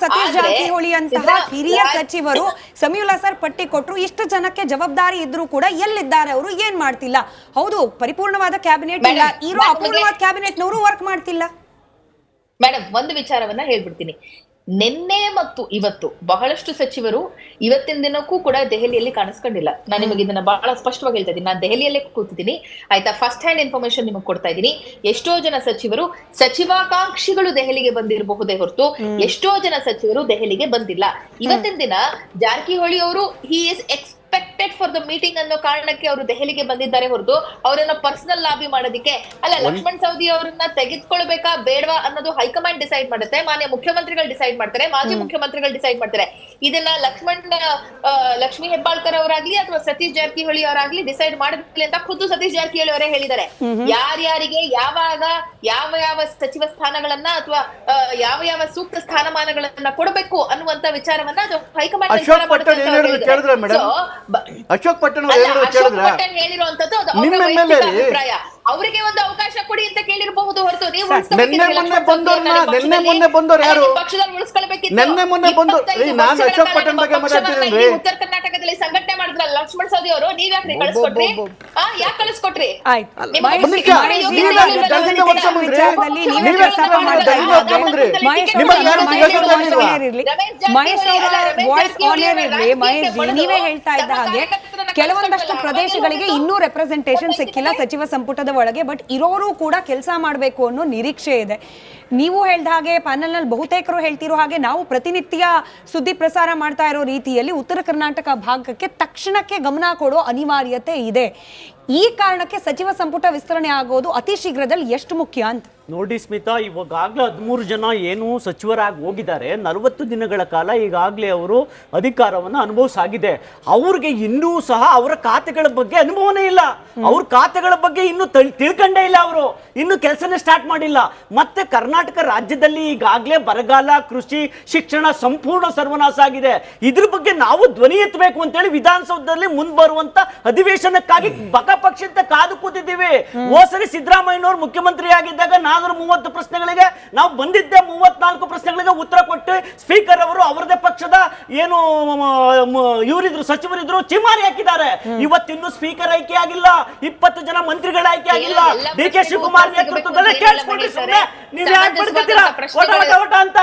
ಸತೀಶ್ ಜಾರಕಿಹೊಳಿ ಅಂತಹ ಹಿರಿಯ ಸಚಿವರು ಸಮೀಉಲ್ಲಾಹ್ ಪಟ್ಟಿ ಕೊಟ್ಟರು. ಇಷ್ಟು ಜನಕ್ಕೆ ಜವಾಬ್ದಾರಿ ಇದ್ರೂ ಕೂಡ ಎಲ್ಲಿದ್ದಾರೆ ಅವರು, ಏನ್ ಮಾಡ್ತಿಲ್ಲ? ಹೌದು, ಪರಿಪೂರ್ಣವಾದ ಕ್ಯಾಬಿನೆಟ್ ಇಲ್ಲ, ಇರೋ ಅಪೂರ್ಣವಾದ ಕ್ಯಾಬಿನೆಟ್ ನವರು ವರ್ಕ್ ಮಾಡ್ತಿಲ್ಲ. ಮೇಡಮ್, ಒಂದು ವಿಚಾರವನ್ನ ಹೇಳ್ಬಿಡ್ತೀನಿ. ನಿನ್ನೆ ಮತ್ತು ಇವತ್ತು ಬಹಳಷ್ಟು ಸಚಿವರು ಇವತ್ತಿನ ದಿನಕ್ಕೂ ಕೂಡ ದೆಹಲಿಯಲ್ಲಿ ಕಾಣಿಸ್ಕೊಂಡಿಲ್ಲ. ನಾನು ನಿಮಗೆ ಇದನ್ನ ಬಹಳ ಸ್ಪಷ್ಟವಾಗಿ ಹೇಳ್ತಾ ಇದ್ದೀನಿ. ನಾನು ದೆಹಲಿಯಲ್ಲೇ ಕೂತಿದ್ದೀನಿ, ಆಯ್ತಾ. ಫಸ್ಟ್ ಹ್ಯಾಂಡ್ ಇನ್ಫಾರ್ಮೇಶನ್ ನಿಮಗೆ ಕೊಡ್ತಾ ಇದ್ದೀನಿ. ಎಷ್ಟೋ ಜನ ಸಚಿವರು, ಸಚಿವಾಕಾಂಕ್ಷಿಗಳು ದೆಹಲಿಗೆ ಬಂದಿರಬಹುದೇ ಹೊರತು ಎಷ್ಟೋ ಜನ ಸಚಿವರು ದೆಹಲಿಗೆ ಬಂದಿಲ್ಲ. ಇವತ್ತಿನ ದಿನ ಜಾರಕಿಹೊಳಿ ಅವರು he is expected for the meeting ಅನ್ನೋ ಕಾರಣಕ್ಕೆ ಅವರು ದೆಹಲಿಗೆ ಬಂದಿದ್ದಾರೆ ಹೊರತು ಅವರನ್ನ ಪರ್ಸನಲ್ ಲಾಬಿ ಮಾಡೋದಕ್ಕೆ ಅಲ್ಲ. ಲಕ್ಷ್ಮಣ್ ಸವದಿ ಅವರನ್ನ ತೆಗೆದುಕೊಳ್ಬೇಕಾ ಬೇಡವಾ ಅನ್ನೋದು ಹೈಕಮಾಂಡ್ ಡಿಸೈಡ್ ಮಾಡುತ್ತೆ. ಮಾನ್ಯ ಮುಖ್ಯಮಂತ್ರಿಗಳು ಡಿಸೈಡ್ ಮಾಡ್ತಾರೆ, ಮಾಜಿ ಮುಖ್ಯಮಂತ್ರಿಗಳು ಡಿಸೈಡ್ ಮಾಡ್ತಾರೆ. ಇದನ್ನ ಲಕ್ಷ್ಮೀ ಹೆಬ್ಬಾಳ್ಕರ್ ಅವರಾಗ್ಲಿ ಅಥವಾ ಸತೀಶ್ ಜಾರಕಿಹೊಳಿ ಅವರಾಗ್ಲಿ ಡಿಸೈಡ್ ಮಾಡಿದ್ಲಿ ಅಂತ ಖುದ್ದು ಸತೀಶ್ ಜಾರಕಿಹೊಳಿ ಅವರೇ ಹೇಳಿದ್ದಾರೆ. ಯಾರ್ಯಾರಿಗೆ ಯಾವಾಗ ಯಾವ ಸಚಿವ ಸ್ಥಾನಗಳನ್ನ ಅಥವಾ ಯಾವ ಸೂಕ್ತ ಸ್ಥಾನಮಾನಗಳನ್ನ ಕೊಡಬೇಕು ಅನ್ನುವಂತ ವಿಚಾರವನ್ನ ಅದು ಹೈಕಮಾಂಡ್ ಅಶೋಕ್ ಪಟ್ಟಣ್ ಹೇಳಿರುವಂತದ್ದು ಅಭಿಪ್ರಾಯ. ಅವರಿಗೆ ಒಂದು ಅವಕಾಶ ಕೊಡಿ ಅಂತ ಕೇಳಿರಬಹುದು ಹೊರತು ನೀವು ಉತ್ತರ ಕರ್ನಾಟಕದಲ್ಲಿ ಸಂಘಟನೆ ಮಾಡಿದ್ರಲ್ಲ ಲಕ್ಷ್ಮಣ್ ಸವದಿ ಅವರು, ನೀವ್ ಯಾಕೆ ಕಳಿಸ್ಕೊಟ್ರಿ? ಯಾಕೆ ಕಳಿಸ್ಕೊಟ್ರಿ? ನೀವೇ ಹೇಳ್ತಾ ಇದ್ದ ಹಾಗೆ ಕೆಲವೊಂದಷ್ಟು ಪ್ರದೇಶಗಳಿಗೆ ಇನ್ನೂ ರೆಪ್ರೆಸೆಂಟೇಷನ್ ಸಿಕ್ಕಿಲ್ಲ ಸಚಿವ ಸಂಪುಟದ ಒಳಗೆ. ಬಟ್ ಇರೋರು ಕೂಡ ಕೆಲಸ ಮಾಡಬೇಕು ಅನ್ನೋ ನಿರೀಕ್ಷೆ ಇದೆ. ನೀವು ಹೇಳ್ದ ಹಾಗೆ, ಪ್ಯಾನಲ್ನಲ್ಲಿ ಬಹುತೇಕರು ಹೇಳ್ತಿರೋ ಹಾಗೆ, ನಾವು ಪ್ರತಿನಿತ್ಯ ಸುದ್ದಿ ಪ್ರಸಾರ ಮಾಡ್ತಾ ಇರೋ ರೀತಿಯಲ್ಲಿ ಉತ್ತರ ಕರ್ನಾಟಕ ಭಾಗಕ್ಕೆ ತಕ್ಷಣಕ್ಕೆ ಗಮನ ಕೊಡೋ ಅನಿವಾರ್ಯತೆ ಇದೆ. ಈ ಕಾರಣಕ್ಕೆ ಸಚಿವ ಸಂಪುಟ ವಿಸ್ತರಣೆ ಆಗೋದು ಅತಿ ಶೀಘ್ರದಲ್ಲಿ ಎಷ್ಟು ಮುಖ್ಯ ಅಂತ ನೋಡಿ ಸ್ಮಿತಾ. ಇವಾಗಲೇ 13 ಜನ ಏನು ಸಚಿವರಾಗಿ ಹೋಗಿದ್ದಾರೆ. 40 ದಿನಗಳ ಕಾಲ ಈಗಾಗಲೇ ಅವರು ಅಧಿಕಾರವನ್ನು ಅನುಭವಿಸಾಗಿದೆ. ಅವ್ರಿಗೆ ಇನ್ನೂ ಸಹ ಅವರ ಖಾತೆಗಳ ಬಗ್ಗೆ ಅನುಭವನೇ ಇಲ್ಲ. ಅವ್ರ ಖಾತೆಗಳ ಬಗ್ಗೆ ಇನ್ನೂ ತಿಳ್ಕೊಂಡೇ ಇಲ್ಲ. ಅವರು ಇನ್ನು ಕೆಲಸನೇ ಸ್ಟಾರ್ಟ್ ಮಾಡಿಲ್ಲ. ಮತ್ತೆ ಕರ್ನಾಟಕ ರಾಜ್ಯದಲ್ಲಿ ಈಗಾಗಲೇ ಬರಗಾಲ, ಕೃಷಿ, ಶಿಕ್ಷಣ ಸಂಪೂರ್ಣ ಸರ್ವನಾಶ ಆಗಿದೆ. ಇದ್ರ ಬಗ್ಗೆ ನಾವು ಧ್ವನಿ ಎತ್ತಬೇಕು ಅಂತೇಳಿ ವಿಧಾನಸೌಧದಲ್ಲಿ ಮುಂಬರುವಂತ ಅಧಿವೇಶನಕ್ಕಾಗಿ ಬಕಪಕ್ಷಿಂದ ಕಾದು ಕೂತಿದ್ದೀವಿ. ಹೋಸರಿ ಸಿದ್ದರಾಮಯ್ಯನವರು ಮುಖ್ಯಮಂತ್ರಿ ಆಗಿದ್ದಾಗ 430 ಪ್ರಶ್ನೆಗಳಿಗೆ ನಾವು ಬಂದಿದ್ದೆ. 34 ಪ್ರಶ್ನೆಗಳಿಗೆ ಉತ್ತರ ಕೊಟ್ಟು ಸ್ಪೀಕರ್ ಅವರು ಅವರದೇ ಪಕ್ಷದ ಏನು ಇವರಿದ್ರು ಸಚಿವರಿದ್ರು ಚಿಮಾರಿ ಹಾಕಿದ್ದಾರೆ. ಇವತ್ತಿನ್ನೂ ಸ್ಪೀಕರ್ ಆಯ್ಕೆ ಆಗಿಲ್ಲ, 20 ಜನ ಮಂತ್ರಿಗಳ ಆಯ್ಕೆ ಆಗಿಲ್ಲ. ಡಿ ಕೆ ಶಿವಕುಮಾರ್ ನೇತೃತ್ವದಲ್ಲಿ ಕೇಳಿಸ್ಕೊಂಡ್ರಿ ಸುಮ್ಮನೆ ನೀವು ಯಾಕೆ ಬಡ್ಕೊತೀರಾ ಓಟ ಅಂತ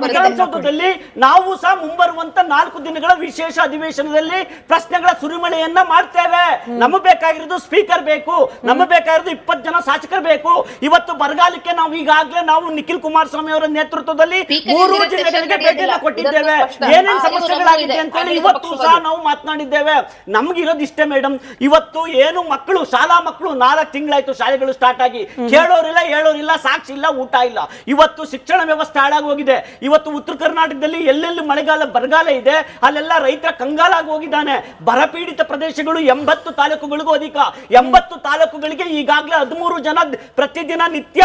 ವಿಧಾನಸೌಧದಲ್ಲಿ ನಾವು ಸಹ ಮುಂಬರುವಂತ 4 ದಿನಗಳ ವಿಶೇಷ ಅಧಿವೇಶನದಲ್ಲಿ ಪ್ರಶ್ನೆಗಳ ಸುರಿಮಳೆಯನ್ನ ಮಾಡ್ತೇವೆ. ನಮಗೆ ಬೇಕಾಗಿರೋದು ಸ್ಪೀಕರ್ ಬೇಕು, ನಮಗೆ ಬೇಕಾಗಿರೋದು 20 ಜನ ಶಾಸಕರು ಬೇಕು. ಇವತ್ತು ಬರಗಾಲಕ್ಕೆ ನಾವು ಈಗಾಗಲೇ ನಿಖಿಲ್ ಕುಮಾರಸ್ವಾಮಿ ಅವರ ನೇತೃತ್ವದಲ್ಲಿ 3 ಜಿಲ್ಲೆಗಳಿಗೆ ಭೇಟಿಯನ್ನು ಕೊಟ್ಟಿದ್ದೇವೆ. ಏನೇನು ಸಮಸ್ಯೆಗಳಾಗಿದೆ ಅಂತ ಹೇಳಿ ಇವತ್ತು ಸಹ ನಾವು ಮಾತನಾಡಿದ್ದೇವೆ. ನಮ್ಗಿರೋದು ಇಷ್ಟೇ ಮೇಡಮ್. ಇವತ್ತು ಏನು ಮಕ್ಕಳು, ಶಾಲಾ ಮಕ್ಕಳು 4 ತಿಂಗಳಾಯ್ತು ಶಾಲೆಗಳು ಸ್ಟಾರ್ಟ್ ಆಗಿ, ಕೇಳೋರಿಲ್ಲ ಹೇಳೋರಿಲ್ಲ, ಸಾಕ್ಷಿ ಇಲ್ಲ, ಊಟ ಇಲ್ಲ. ಇವತ್ತು ಶಿಕ್ಷಣ ವ್ಯವಸ್ಥೆ ಹಾಳಾಗಿ ಹೋಗಿದೆ. ಇವತ್ತು ಉತ್ತರ ಕರ್ನಾಟಕದಲ್ಲಿ ಎಲ್ಲೆಲ್ಲಿ ಮಳೆಗಾಲ ಬರಗಾಲ ಇದೆ ಅಲ್ಲೆಲ್ಲ ರೈತರ ಕಂಗಾಲಾಗಿ ಹೋಗಿದ್ದಾನೆ. ಬರಪೀಡಿತ ಪ್ರದೇಶಗಳು 80 ತಾಲೂಕುಗಳಿಗೂ ಅಧಿಕ. 80 ತಾಲೂಕುಗಳಿಗೆ ಈಗಾಗಲೇ ಈಗಾಗಲೇ 13 ಜನ ಪ್ರತಿದಿನ ನಿತ್ಯ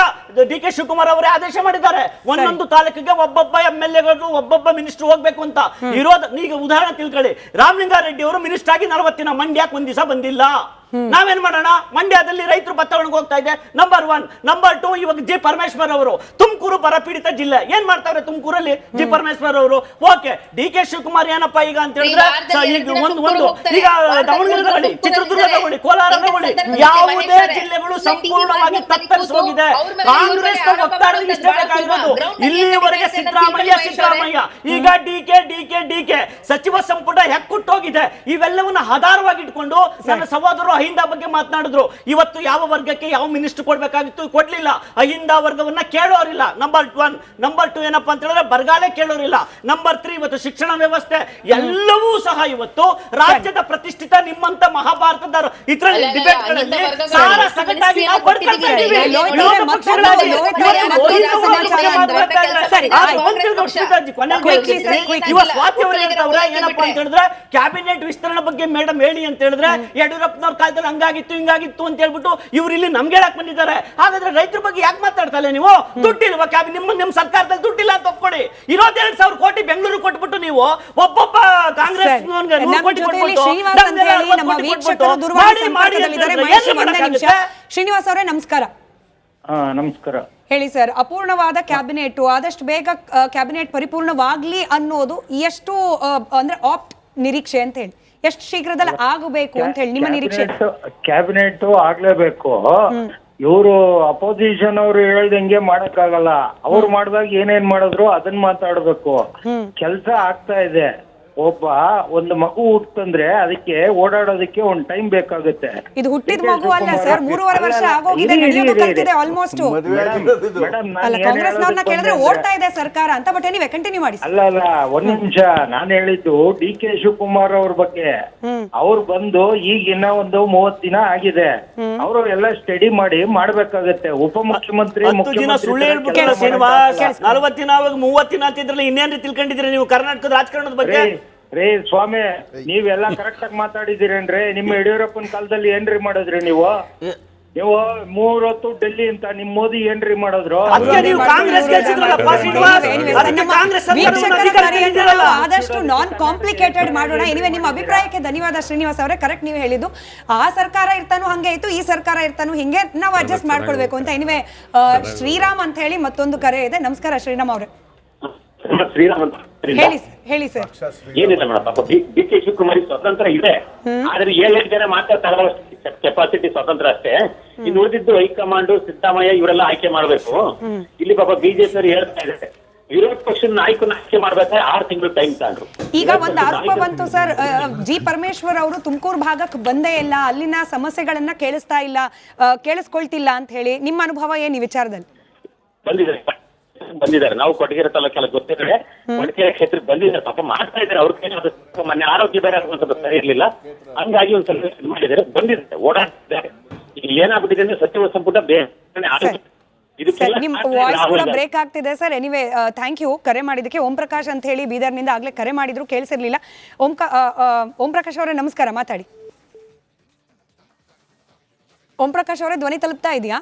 ಡಿ ಕೆ ಶಿವಕುಮಾರ್ ಅವರೇ ಆದೇಶ ಮಾಡಿದ್ದಾರೆ. ಒಂದೊಂದು ತಾಲೂಕಿಗೆ ಒಬ್ಬೊಬ್ಬ MLA ಒಬ್ಬೊಬ್ಬ ಮಿನಿಸ್ಟರ್ ಹೋಗ್ಬೇಕು ಅಂತ ಇರೋದು. ಈಗ ಉದಾಹರಣೆ ತಿಳ್ಕೊಳ್ಳಿ, ರಾಮಲಿಂಗಾರೆಡ್ಡಿ ಅವರು ಮಿನಿಸ್ಟರ್ ಆಗಿ 40 ದಿನ, ಮಂಡ್ಯಕ್ಕೆ ಒಂದ್ ದಿವಸ ಬಂದಿಲ್ಲ. ನಾವೇನ್ ಮಾಡೋಣ? ಮಂಡ್ಯದಲ್ಲಿ ರೈತರು ಭತ್ತ ಒಣಗಿ ಹೋಗ್ತಾ ಇದೆ, ನಂಬರ್ 1. ನಂಬರ್ 2, ಇವಾಗ ಜಿ ಪರಮೇಶ್ವರ್ ಅವರು ತುಮಕೂರು ಬರಪೀಡಿತ ಜಿಲ್ಲೆ, ಏನ್ ಮಾಡ್ತಾರೆ ತುಮಕೂರಲ್ಲಿ ಜಿ ಪರಮೇಶ್ವರ್ ಅವರು? ಓಕೆ, ಡಿ ಕೆ ಶಿವಕುಮಾರ್ ಏನಪ್ಪಾ ಈಗ ಅಂತ ಹೇಳಿದ್ರೆ, ಈಗ ದಾವಣಗೆರೆ ತಗೊಳ್ಳಿ, ಚಿತ್ರದುರ್ಗ ತಗೊಳ್ಳಿ, ಕೋಲಾರ ತಗೊಳ್ಳಿ, ಯಾವುದೇ ಜಿಲ್ಲೆಗಳು ಸಂಪೂರ್ಣವಾಗಿ ತತ್ತರಿಸಿ ಹೋಗಿದೆ. ಕಾಂಗ್ರೆಸ್ ಒತ್ತಾಡೋದು ಇಷ್ಟೇ ಬೇಕಾಗಿರೋದು. ಇಲ್ಲಿವರೆಗೆ ಸಿದ್ದರಾಮಯ್ಯ, ಈಗ ಡಿ ಕೆ ಸಚಿವ ಸಂಪುಟ ಹೆಕ್ಕುಟ್ಟೋಗಿದೆ. ಇವೆಲ್ಲವನ್ನ ಆಧಾರವಾಗಿ ಇಟ್ಕೊಂಡು ನನ್ನ ಸಹೋದರರು ಅಹಿಂದ ಬಗ್ಗೆ ಮಾತನಾಡಿದ್ರು. ಇವತ್ತು ಯಾವ ವರ್ಗಕ್ಕೆ ಯಾವ ಮಿನಿಸ್ಟರ್ ಕೊಡ್ಬೇಕಾಗಿತ್ತು, ಕೊಡ್ಲಿಲ್ಲ. ಅಹಿಂದ ವರ್ಗವನ್ನ ಕೇಳೋರಿಲ್ಲ. ನಂಬರ್ 1. ನಂಬರ್ 2 ಏನಪ್ಪಾ ಅಂತ ಹೇಳಿದ್ರೆ ಬರಗಾಲ ಕೇಳೋರಿಲ್ಲ. ನಂಬರ್ 3, ಇವತ್ತು ಶಿಕ್ಷಣ ವ್ಯವಸ್ಥೆ ಎಲ್ಲವೂ ಸಹ ಇವತ್ತು ರಾಜ್ಯದ ಪ್ರತಿಷ್ಠಿತ ನಿಮ್ಮಂತ ಮಹಾಭಾರತದ ಇದರಲ್ಲಿ ಡಿಬೇಟ್ಗಳಲ್ಲಿ ಸಾರ ಸಗಟಾಗಿ ನಾವು ಬರ್ಕೊಳ್ತಾ ಇದ್ದೀವಿ. ವಿರೋಧ ಪಕ್ಷಗಳಾಗಿ ಏನಪ್ಪಾ ಅಂತ ಹೇಳಿದ್ರೆ ಕ್ಯಾಬಿನೆಟ್ ವಿಸ್ತರಣೆ ಬಗ್ಗೆ ಮೇಡಮ್ ಹೇಳಿ ಅಂತ ಹೇಳಿದ್ರೆ, ಯಡಿಯೂರಪ್ಪನವ್ರ ಕಾಲದಲ್ಲಿ ಹಂಗಾಗಿತ್ತು ಹಿಂಗಾಗಿತ್ತು ಅಂತ ಹೇಳ್ಬಿಟ್ಟು ಇವ್ರು ಇಲ್ಲಿ ನಮ್ಗೆ ಹೇಳಕ್ ಬಂದಿದ್ದಾರೆ. ಹಾಗಾದ್ರೆ ರೈತರ ಬಗ್ಗೆ ಯಾಕೆ ಮಾತಾಡ್ತಲ್ಲ ನೀವು? ದುಡ್ಡಿಲ್ವಾ? ನಿಮ್ಮ ಸರ್ಕಾರದಲ್ಲಿ ದುಡ್ಡಿಲ್ಲ ಅಂತ ಒಪ್ಕೊಡಿ. ಇರೋದ್ 2,000 ಕೋಟಿ ಬೆಂಗಳೂರು ಕೊಟ್ಬಿಟ್ಟು ನೀವು ಒಬ್ಬೊಬ್ಬ ಕಾಂಗ್ರೆಸ್ ಶ್ರೀನಿವಾಸ್ ಅವರೇ ನಮಸ್ಕಾರ. ನಮಸ್ಕಾರ. ಹೇಳಿ ಸರ್, ಅಪೂರ್ಣವಾದ ಕ್ಯಾಬಿನೆಟ್ ಆದಷ್ಟು ಬೇಗ ಕ್ಯಾಬಿನೆಟ್ ಪರಿಪೂರ್ಣವಾಗ್ಲಿ ಅನ್ನೋದು ಎಷ್ಟು ಅಂದ್ರೆ ಆಪ್ಟ್ ನಿರೀಕ್ಷೆ ಅಂತ ಹೇಳಿ, ಎಷ್ಟು ಶೀಘ್ರದಲ್ಲಿ ಆಗಬೇಕು ಅಂತ ಹೇಳಿ ನಿಮ್ಮ ನಿರೀಕ್ಷೆ? ಕ್ಯಾಬಿನೆಟ್ ಆಗ್ಲೇಬೇಕು. ಇವರು ಅಪೋಸಿಷನ್ ಅವರು ಹೇಳ್ದಂಗೆ ಮಾಡಕ್ಕಾಗಲ್ಲ. ಅವ್ರು ಮಾಡಿದಾಗ ಏನೇನ್ ಮಾಡಿದ್ರು ಅದನ್ನ ಮಾತಾಡ್ಬೇಕು. ಕೆಲ್ಸ ಆಗ್ತಾ ಇದೆ. ಒಂದು ಮಗು ಹುಟ್ಟಂದ್ರೆ ಅದಕ್ಕೆ ಓಡಾಡೋದಕ್ಕೆ ಒಂದು ಟೈಮ್ ಬೇಕಾಗುತ್ತೆ. ಇದು ಹುಟ್ಟಿದ ಮಗು ಅಲ್ಲ ಸರ್, 3.5 ವರ್ಷ ಆಗೋಗಿದೆ, ನಡೆಯೋದಕ್ಕಾಗ್ತಿದೆ ಆಲ್ಮೋಸ್ಟ್. ಕಾಂಗ್ರೆಸ್ನವ್ರನ್ನ ಕೇಳಿದ್ರೆ ಓಡ್ತಾ ಇದೆ ಸರ್ಕಾರ ಅಂತ. ಬಟ್ ಎನಿವೆ ಕಂಟಿನ್ಯೂ ಮಾಡಿ. ಅಲ್ಲ ಒಂದ್ ನಿಮಿಷ, ನಾನು ಹೇಳಿದ್ದು ಡಿ ಕೆ ಶಿವಕುಮಾರ್ ಅವ್ರ ಬಗ್ಗೆ. ಅವ್ರು ಬಂದು ಈಗ ಇನ್ನ ಒಂದು 30 ದಿನ ಆಗಿದೆ. ಅವರು ಎಲ್ಲ ಸ್ಟಡಿ ಮಾಡಿ ಮಾಡ್ಬೇಕಾಗತ್ತೆ. ಉಪಮುಖ್ಯಮಂತ್ರಿ 40 ದಿನ 30 ದಿನ ಅಂತಿದ್ರಲ್ಲ, ಇನ್ನೇನು ತಿಳ್ಕೊಂಡಿದ್ರಿ ನೀವು ಕರ್ನಾಟಕದ ರಾಜಕಾರಣದ ಬಗ್ಗೆ? ರೇ ಸ್ವಾಮಿ, ನೀವೆಲ್ಲ ಕರೆಕ್ಟ್ ಆಗಿ ಮಾತಾಡಿದಿರೇನ್ರಿ? ನಿಮ್ಮ ಯಡಿಯೂರಪ್ಪನ ಕಾಲದಲ್ಲಿ ಏನ್ರಿ ಮಾಡಿದ್ರಿ ನೀವು? 3 ಹೊತ್ತು ಡೆಲ್ಲಿ ಅಂತ ನಿಮ್ ಮೋದಿ ಏನ್ರಿ ಮಾಡಿದ್ರು? ಆದಷ್ಟು ನಾನ್ ಕಾಂಪ್ಲಿಕೇಟೆಡ್ ಮಾಡೋಣ. ಎನಿವೆ ನಿಮ್ಮ ಅಭಿಪ್ರಾಯಕ್ಕೆ ಧನ್ಯವಾದ ಶ್ರೀನಿವಾಸ್ ಅವರೇ. ಕರೆಕ್ಟ್ ನೀವು ಹೇಳಿದ್ದು, ಆ ಸರ್ಕಾರ ಇರ್ತಾನು ಹಂಗೆ ಇತ್ತು, ಈ ಸರ್ಕಾರ ಇರ್ತಾನು ಹಿಂಗೆ, ನಾವು ಅಡ್ಜಸ್ಟ್ ಮಾಡ್ಕೊಳ್ಬೇಕು ಅಂತ. ಎನಿವೆ ಶ್ರೀರಾಮ್ ಅಂತ ಹೇಳಿ ಮತ್ತೊಂದು ಕರೆ ಇದೆ. ನಮಸ್ಕಾರ ಶ್ರೀರಾಮ್ ಅವರೇ. ಹೇಳಿ ಸರ್. ಏನಿಲ್ಲ ಮೇಡಮ್, ಪಾಪ ಡಿ ಕೆ ಶಿವಕುಮಾರ್ ಸ್ವತಂತ್ರ ಇದೆ, ಆದ್ರೆ 7 ಜನ ಮಾತ್ರ ತಗೊಳ್ಳೋಷ್ಟು ಕೆಪಾಸಿಟಿ ಸ್ವತಂತ್ರ ಅಷ್ಟೇ. ಇನ್ನು ಉಳಿದಿದ್ದು ಹೈಕಮಾಂಡ್ ಸಿದ್ದರಾಮಯ್ಯ ಇವರೆಲ್ಲ ಆಯ್ಕೆ ಮಾಡ್ಬೇಕು. ಇಲ್ಲಿ ಪಾಪ ಬಿಜೆಪಿ ಅವರು ಹೇಳ್ತಾ ಇದ್ದಾರೆ ವಿರೋಧ ಪಕ್ಷದ ನಾಯಕನ ಆಯ್ಕೆ ಮಾಡ್ಬೇಕಾದ್ರೆ 6 ತಿಂಗಳು ಟೈಮ್ ತಗೊಂಡ್ರು. ಈಗ ಒಂದು ಆರೋಪ ಬಂತು ಸರ್, ಜಿ ಪರಮೇಶ್ವರ್ ಅವರು ತುಮಕೂರು ಭಾಗಕ್ಕೆ ಬಂದೇ ಇಲ್ಲ, ಅಲ್ಲಿನ ಸಮಸ್ಯೆಗಳನ್ನ ಕೇಳಿಸ್ಕೊಳ್ತಿಲ್ಲ ಅಂತ ಹೇಳಿ. ನಿಮ್ಮ ಅನುಭವ ಏನು ಈ ವಿಚಾರದಲ್ಲಿ? ಬಂದಿದ್ದಾರೆ. ನಾವು ಕೊಡಗೇರಿ ತಾಲೂಕೆಲ್ಲ ಗೊತ್ತಿದ್ರೆ ಕೊಡಗೇರಿ ಕ್ಷೇತ್ರಕ್ಕೆ ಬಂದಿದ್ದಾರೆ. ಪಾಪ ಮಾಡ್ತಾ ಇದ್ದಾರೆ. ಅವ್ರಿಗೆ ಮೊನ್ನೆ ಆರೋಗ್ಯ ಬೇರೆ ಸ್ವಲ್ಪ ಸರಿ ಇರ್ಲಿಲ್ಲ, ಹಂಗಾಗಿ ಒಂದ್ ಸ್ವಲ್ಪ ಇದು ಮಾಡಿದ್ದಾರೆ. ಬಂದಿದ್ದಾರೆ, ಓಡಾಡ್ತಿದ್ದಾರೆ. ಈಗ ಏನಾಗ್ಬಿಟ್ಟಿದೆ ಅಂದ್ರೆ ಸಚಿವ ಸಂಪುಟ ನಿಮ್ ವಾಯ್ಸ್ ಕೂಡ ಬ್ರೇಕ್ ಆಗ್ತಿದೆ ಸರ್. ಎನಿವೆ ಥ್ಯಾಂಕ್ ಯು ಕರೆ ಮಾಡಿದಕ್ಕೆ. ಓಂ ಪ್ರಕಾಶ್ ಅಂತ ಹೇಳಿ ಬೀದರ್ನಿಂದ ಆಗ್ಲೇ ಕರೆ ಮಾಡಿದ್ರು, ಕೇಳಿಸಿರ್ಲಿಲ್ಲ. ಓಂ ಪ್ರಕಾಶ್ ಅವರೇ ನಮಸ್ಕಾರ, ಮಾತಾಡಿ. ಓಂ ಪ್ರಕಾಶ್ ಅವರೇ ಧ್ವನಿ ತಲುಪ್ತಾ ಇದೆಯಾ?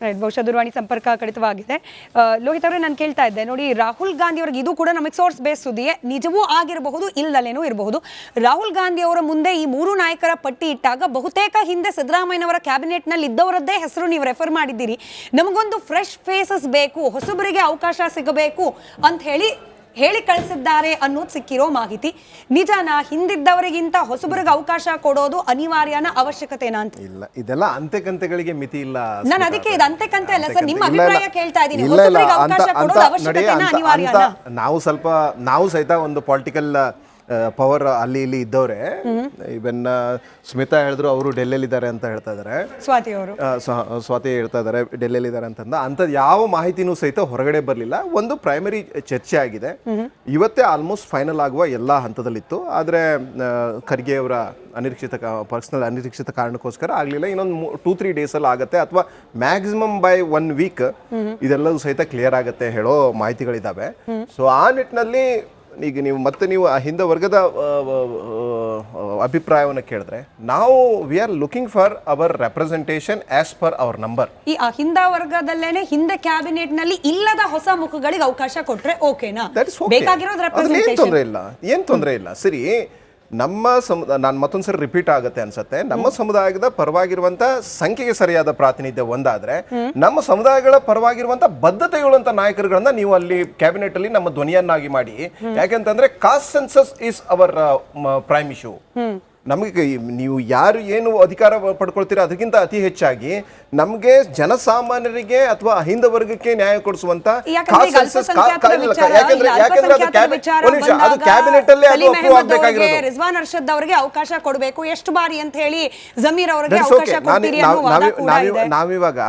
ರೈಟ್, ಬಹುಶಃ ದೂರವಾಣಿ ಸಂಪರ್ಕ ಕಡಿತವಾಗಿದೆ. ಲೋಹಿತ್ ಅವರೇ, ನಾನು ಕೇಳ್ತಾ ಇದ್ದೆ ನೋಡಿ, ರಾಹುಲ್ ಗಾಂಧಿ ಅವ್ರಿಗೆ ಇದು ಕೂಡ ನಮಗೆ ಸೋರ್ಸ್ ಬೇಸ್ ಸುದ್ದಿಯೇ, ನಿಜವೂ ಆಗಿರಬಹುದು, ಇಲ್ಲದೇನೂ ಇರಬಹುದು. ರಾಹುಲ್ ಗಾಂಧಿ ಅವರ ಮುಂದೆ ಈ 3 ನಾಯಕರ ಪಟ್ಟಿ ಇಟ್ಟಾಗ ಬಹುತೇಕ ಹಿಂದೆ ಸಿದ್ದರಾಮಯ್ಯನವರ ಕ್ಯಾಬಿನೆಟ್ನಲ್ಲಿ ಇದ್ದವರದ್ದೇ ಹೆಸರು ನೀವು ರೆಫರ್ ಮಾಡಿದ್ದೀರಿ. ನಮಗೊಂದು ಫ್ರೆಶ್ ಫೇಸಸ್ ಬೇಕು, ಹೊಸಬರಿಗೆ ಅವಕಾಶ ಸಿಗಬೇಕು ಅಂತ ಹೇಳಿ ಕಳಿಸಿದ್ದಾರೆ ಅನ್ನೋದು ಸಿಕ್ಕಿರೋ ಮಾಹಿತಿ. ನಿಜಾನ? ಹಿಂದಿದ್ದವರಿಗಿಂತ ಹೊಸಬರಿಗೆ ಅವಕಾಶ ಕೊಡೋದು ಅನಿವಾರ್ಯನ, ಅವಶ್ಯಕತೆನಾ ಅಂತ? ಇಲ್ಲ, ಇದೆಲ್ಲ ಅಂತೆಕಂತೆಗಳಿಗೆ ಮಿತಿ ಇಲ್ಲ. ನಾನು ಅದಕ್ಕೆ ಇದು ಅಂತೆಕಂತೆ ಅಲ್ಲ ಸರ್, ನಿಮ್ಮ ಅಭಿಪ್ರಾಯ ಕೇಳ್ತಾ ಇದ್ದೀನಿ. ಹೊಸಬರಿಗೆ ಅವಕಾಶ ಕೊಡೋದು ಅವಶ್ಯಕತೆನಾ, ಅನಿವಾರ್ಯನಾ? ನಾವು ಸಹಿತ ಒಂದು ಪೊಲಿಟಿಕಲ್ ಪವರ್ ಅಲ್ಲಿ ಇಲ್ಲಿ ಇದ್ದವ್ರೆ. ಇವನ್ ಸ್ಮಿತಾ ಹೇಳಿದ್ರು ಅವರು ಡೆಲ್ಲಿಯಲ್ಲಿದ್ದಾರೆ ಅಂತ ಹೇಳ್ತಾ ಇದ್ದಾರೆ. ಸ್ವಾತಿ ಹೇಳ್ತಾ ಇದ್ದಾರೆ ಡೆಲ್ಲಿಯಲ್ಲಿದ್ದಾರೆ ಅಂತಂದ. ಅಂಥದ್ದು ಯಾವ ಮಾಹಿತಿನೂ ಸಹಿತ ಹೊರಗಡೆ ಬರಲಿಲ್ಲ. ಒಂದು ಪ್ರೈಮರಿ ಚರ್ಚೆ ಆಗಿದೆ, ಇವತ್ತೇ ಆಲ್ಮೋಸ್ಟ್ ಫೈನಲ್ ಆಗುವ ಎಲ್ಲ ಹಂತದಲ್ಲಿತ್ತು. ಆದರೆ ಖರ್ಗೆ ಅವರ ಪರ್ಸನಲ್ ಅನಿರೀಕ್ಷಿತ ಕಾರಣಕ್ಕೋಸ್ಕರ ಆಗಲಿಲ್ಲ. ಇನ್ನೊಂದು 2-3 ಡೇಸಲ್ಲಿ ಆಗುತ್ತೆ, ಅಥವಾ ಮ್ಯಾಕ್ಸಿಮಮ್ ಬೈ 1 ವೀಕ್ ಇದೆಲ್ಲವೂ ಸಹಿತ ಕ್ಲಿಯರ್ ಆಗುತ್ತೆ ಹೇಳೋ ಮಾಹಿತಿಗಳಿದ್ದಾವೆ. ಸೊ ಆ ನಿಟ್ಟಿನಲ್ಲಿ ಈಗ ನೀವು ಅಹಿಂದ ವರ್ಗದ ಅಭಿಪ್ರಾಯವನ್ನು ಕೇಳಿದ್ರೆ ನಾವು we are looking for our representation as per our number. ಈ ಅಹಿಂದ ವರ್ಗದಲ್ಲೇನೆ ಹಿಂದೆ ಕ್ಯಾಬಿನೆಟ್ ನಲ್ಲಿ ಇಲ್ಲದ ಹೊಸ ಮುಖಗಳಿಗೆ ಅವಕಾಶ ಕೊಟ್ರೆ ಓಕೆನಾ? ಬೇಕಾಗಿರೋದು ರೆಪ್ರೆಸೆಂಟೇಷನ್. ಏನ್ ತೊಂದರೆ ಇಲ್ಲ. ಸರಿ, ನಮ್ಮ ನಾನು ಮತ್ತೊಂದ್ಸರಿ ರಿಪೀಟ್ ಆಗುತ್ತೆ ಅನ್ಸುತ್ತೆ, ನಮ್ಮ ಸಮುದಾಯದ ಪರವಾಗಿರುವಂತ ಸಂಖ್ಯೆಗೆ ಸರಿಯಾದ ಪ್ರಾತಿನಿಧ್ಯ ಒಂದಾದ್ರೆ, ನಮ್ಮ ಸಮುದಾಯಗಳ ಪರವಾಗಿರುವಂತ ಬದ್ಧತೆಯುಳ್ಳಂತ ನಾಯಕರುಗಳನ್ನ ನೀವು ಅಲ್ಲಿ ಕ್ಯಾಬಿನೆಟ್ ಅಲ್ಲಿ ನಮ್ಮ ಧ್ವನಿಯನ್ನಾಗಿ ಮಾಡಿ. ಯಾಕೆಂತಂದ್ರೆ caste census is our prime issue. ನಮಗೆ ನೀವು ಯಾರು ಏನು ಅಧಿಕಾರ ಪಡ್ಕೊಳ್ತೀರಾ ಅದಕ್ಕಿಂತ ಅತಿ ಹೆಚ್ಚಾಗಿ ನಮಗೆ ಜನಸಾಮಾನ್ಯರಿಗೆ ಅಥವಾ ಅಹಿಂದ ವರ್ಗಕ್ಕೆ ನ್ಯಾಯ ಕೊಡಿಸುವಂತ ಅದು ಕ್ಯಾಬಿನೆಟ್ ಅಲ್ಲೇ ಅದು ಅಪ್ರೂವ್ ಆಗಬೇಕಾಗಿರೋದು. ರಿಜ್ವಾನ್ ಅರ್ಷದ್ ಅವರಿಗೆ ಅವಕಾಶ ಕೊಡಬೇಕು, ಎಷ್ಟು ಬಾರಿ ಅಂತ ಹೇಳಿ ಜಮೀರ್ ಅವರಿಗೆ ಅವಕಾಶ ಕೊಡ್ತೀರಿ ಅನ್ನೋ ವಾದ ಕೂಡ ಇದೆ. ನಾವಿವಾಗ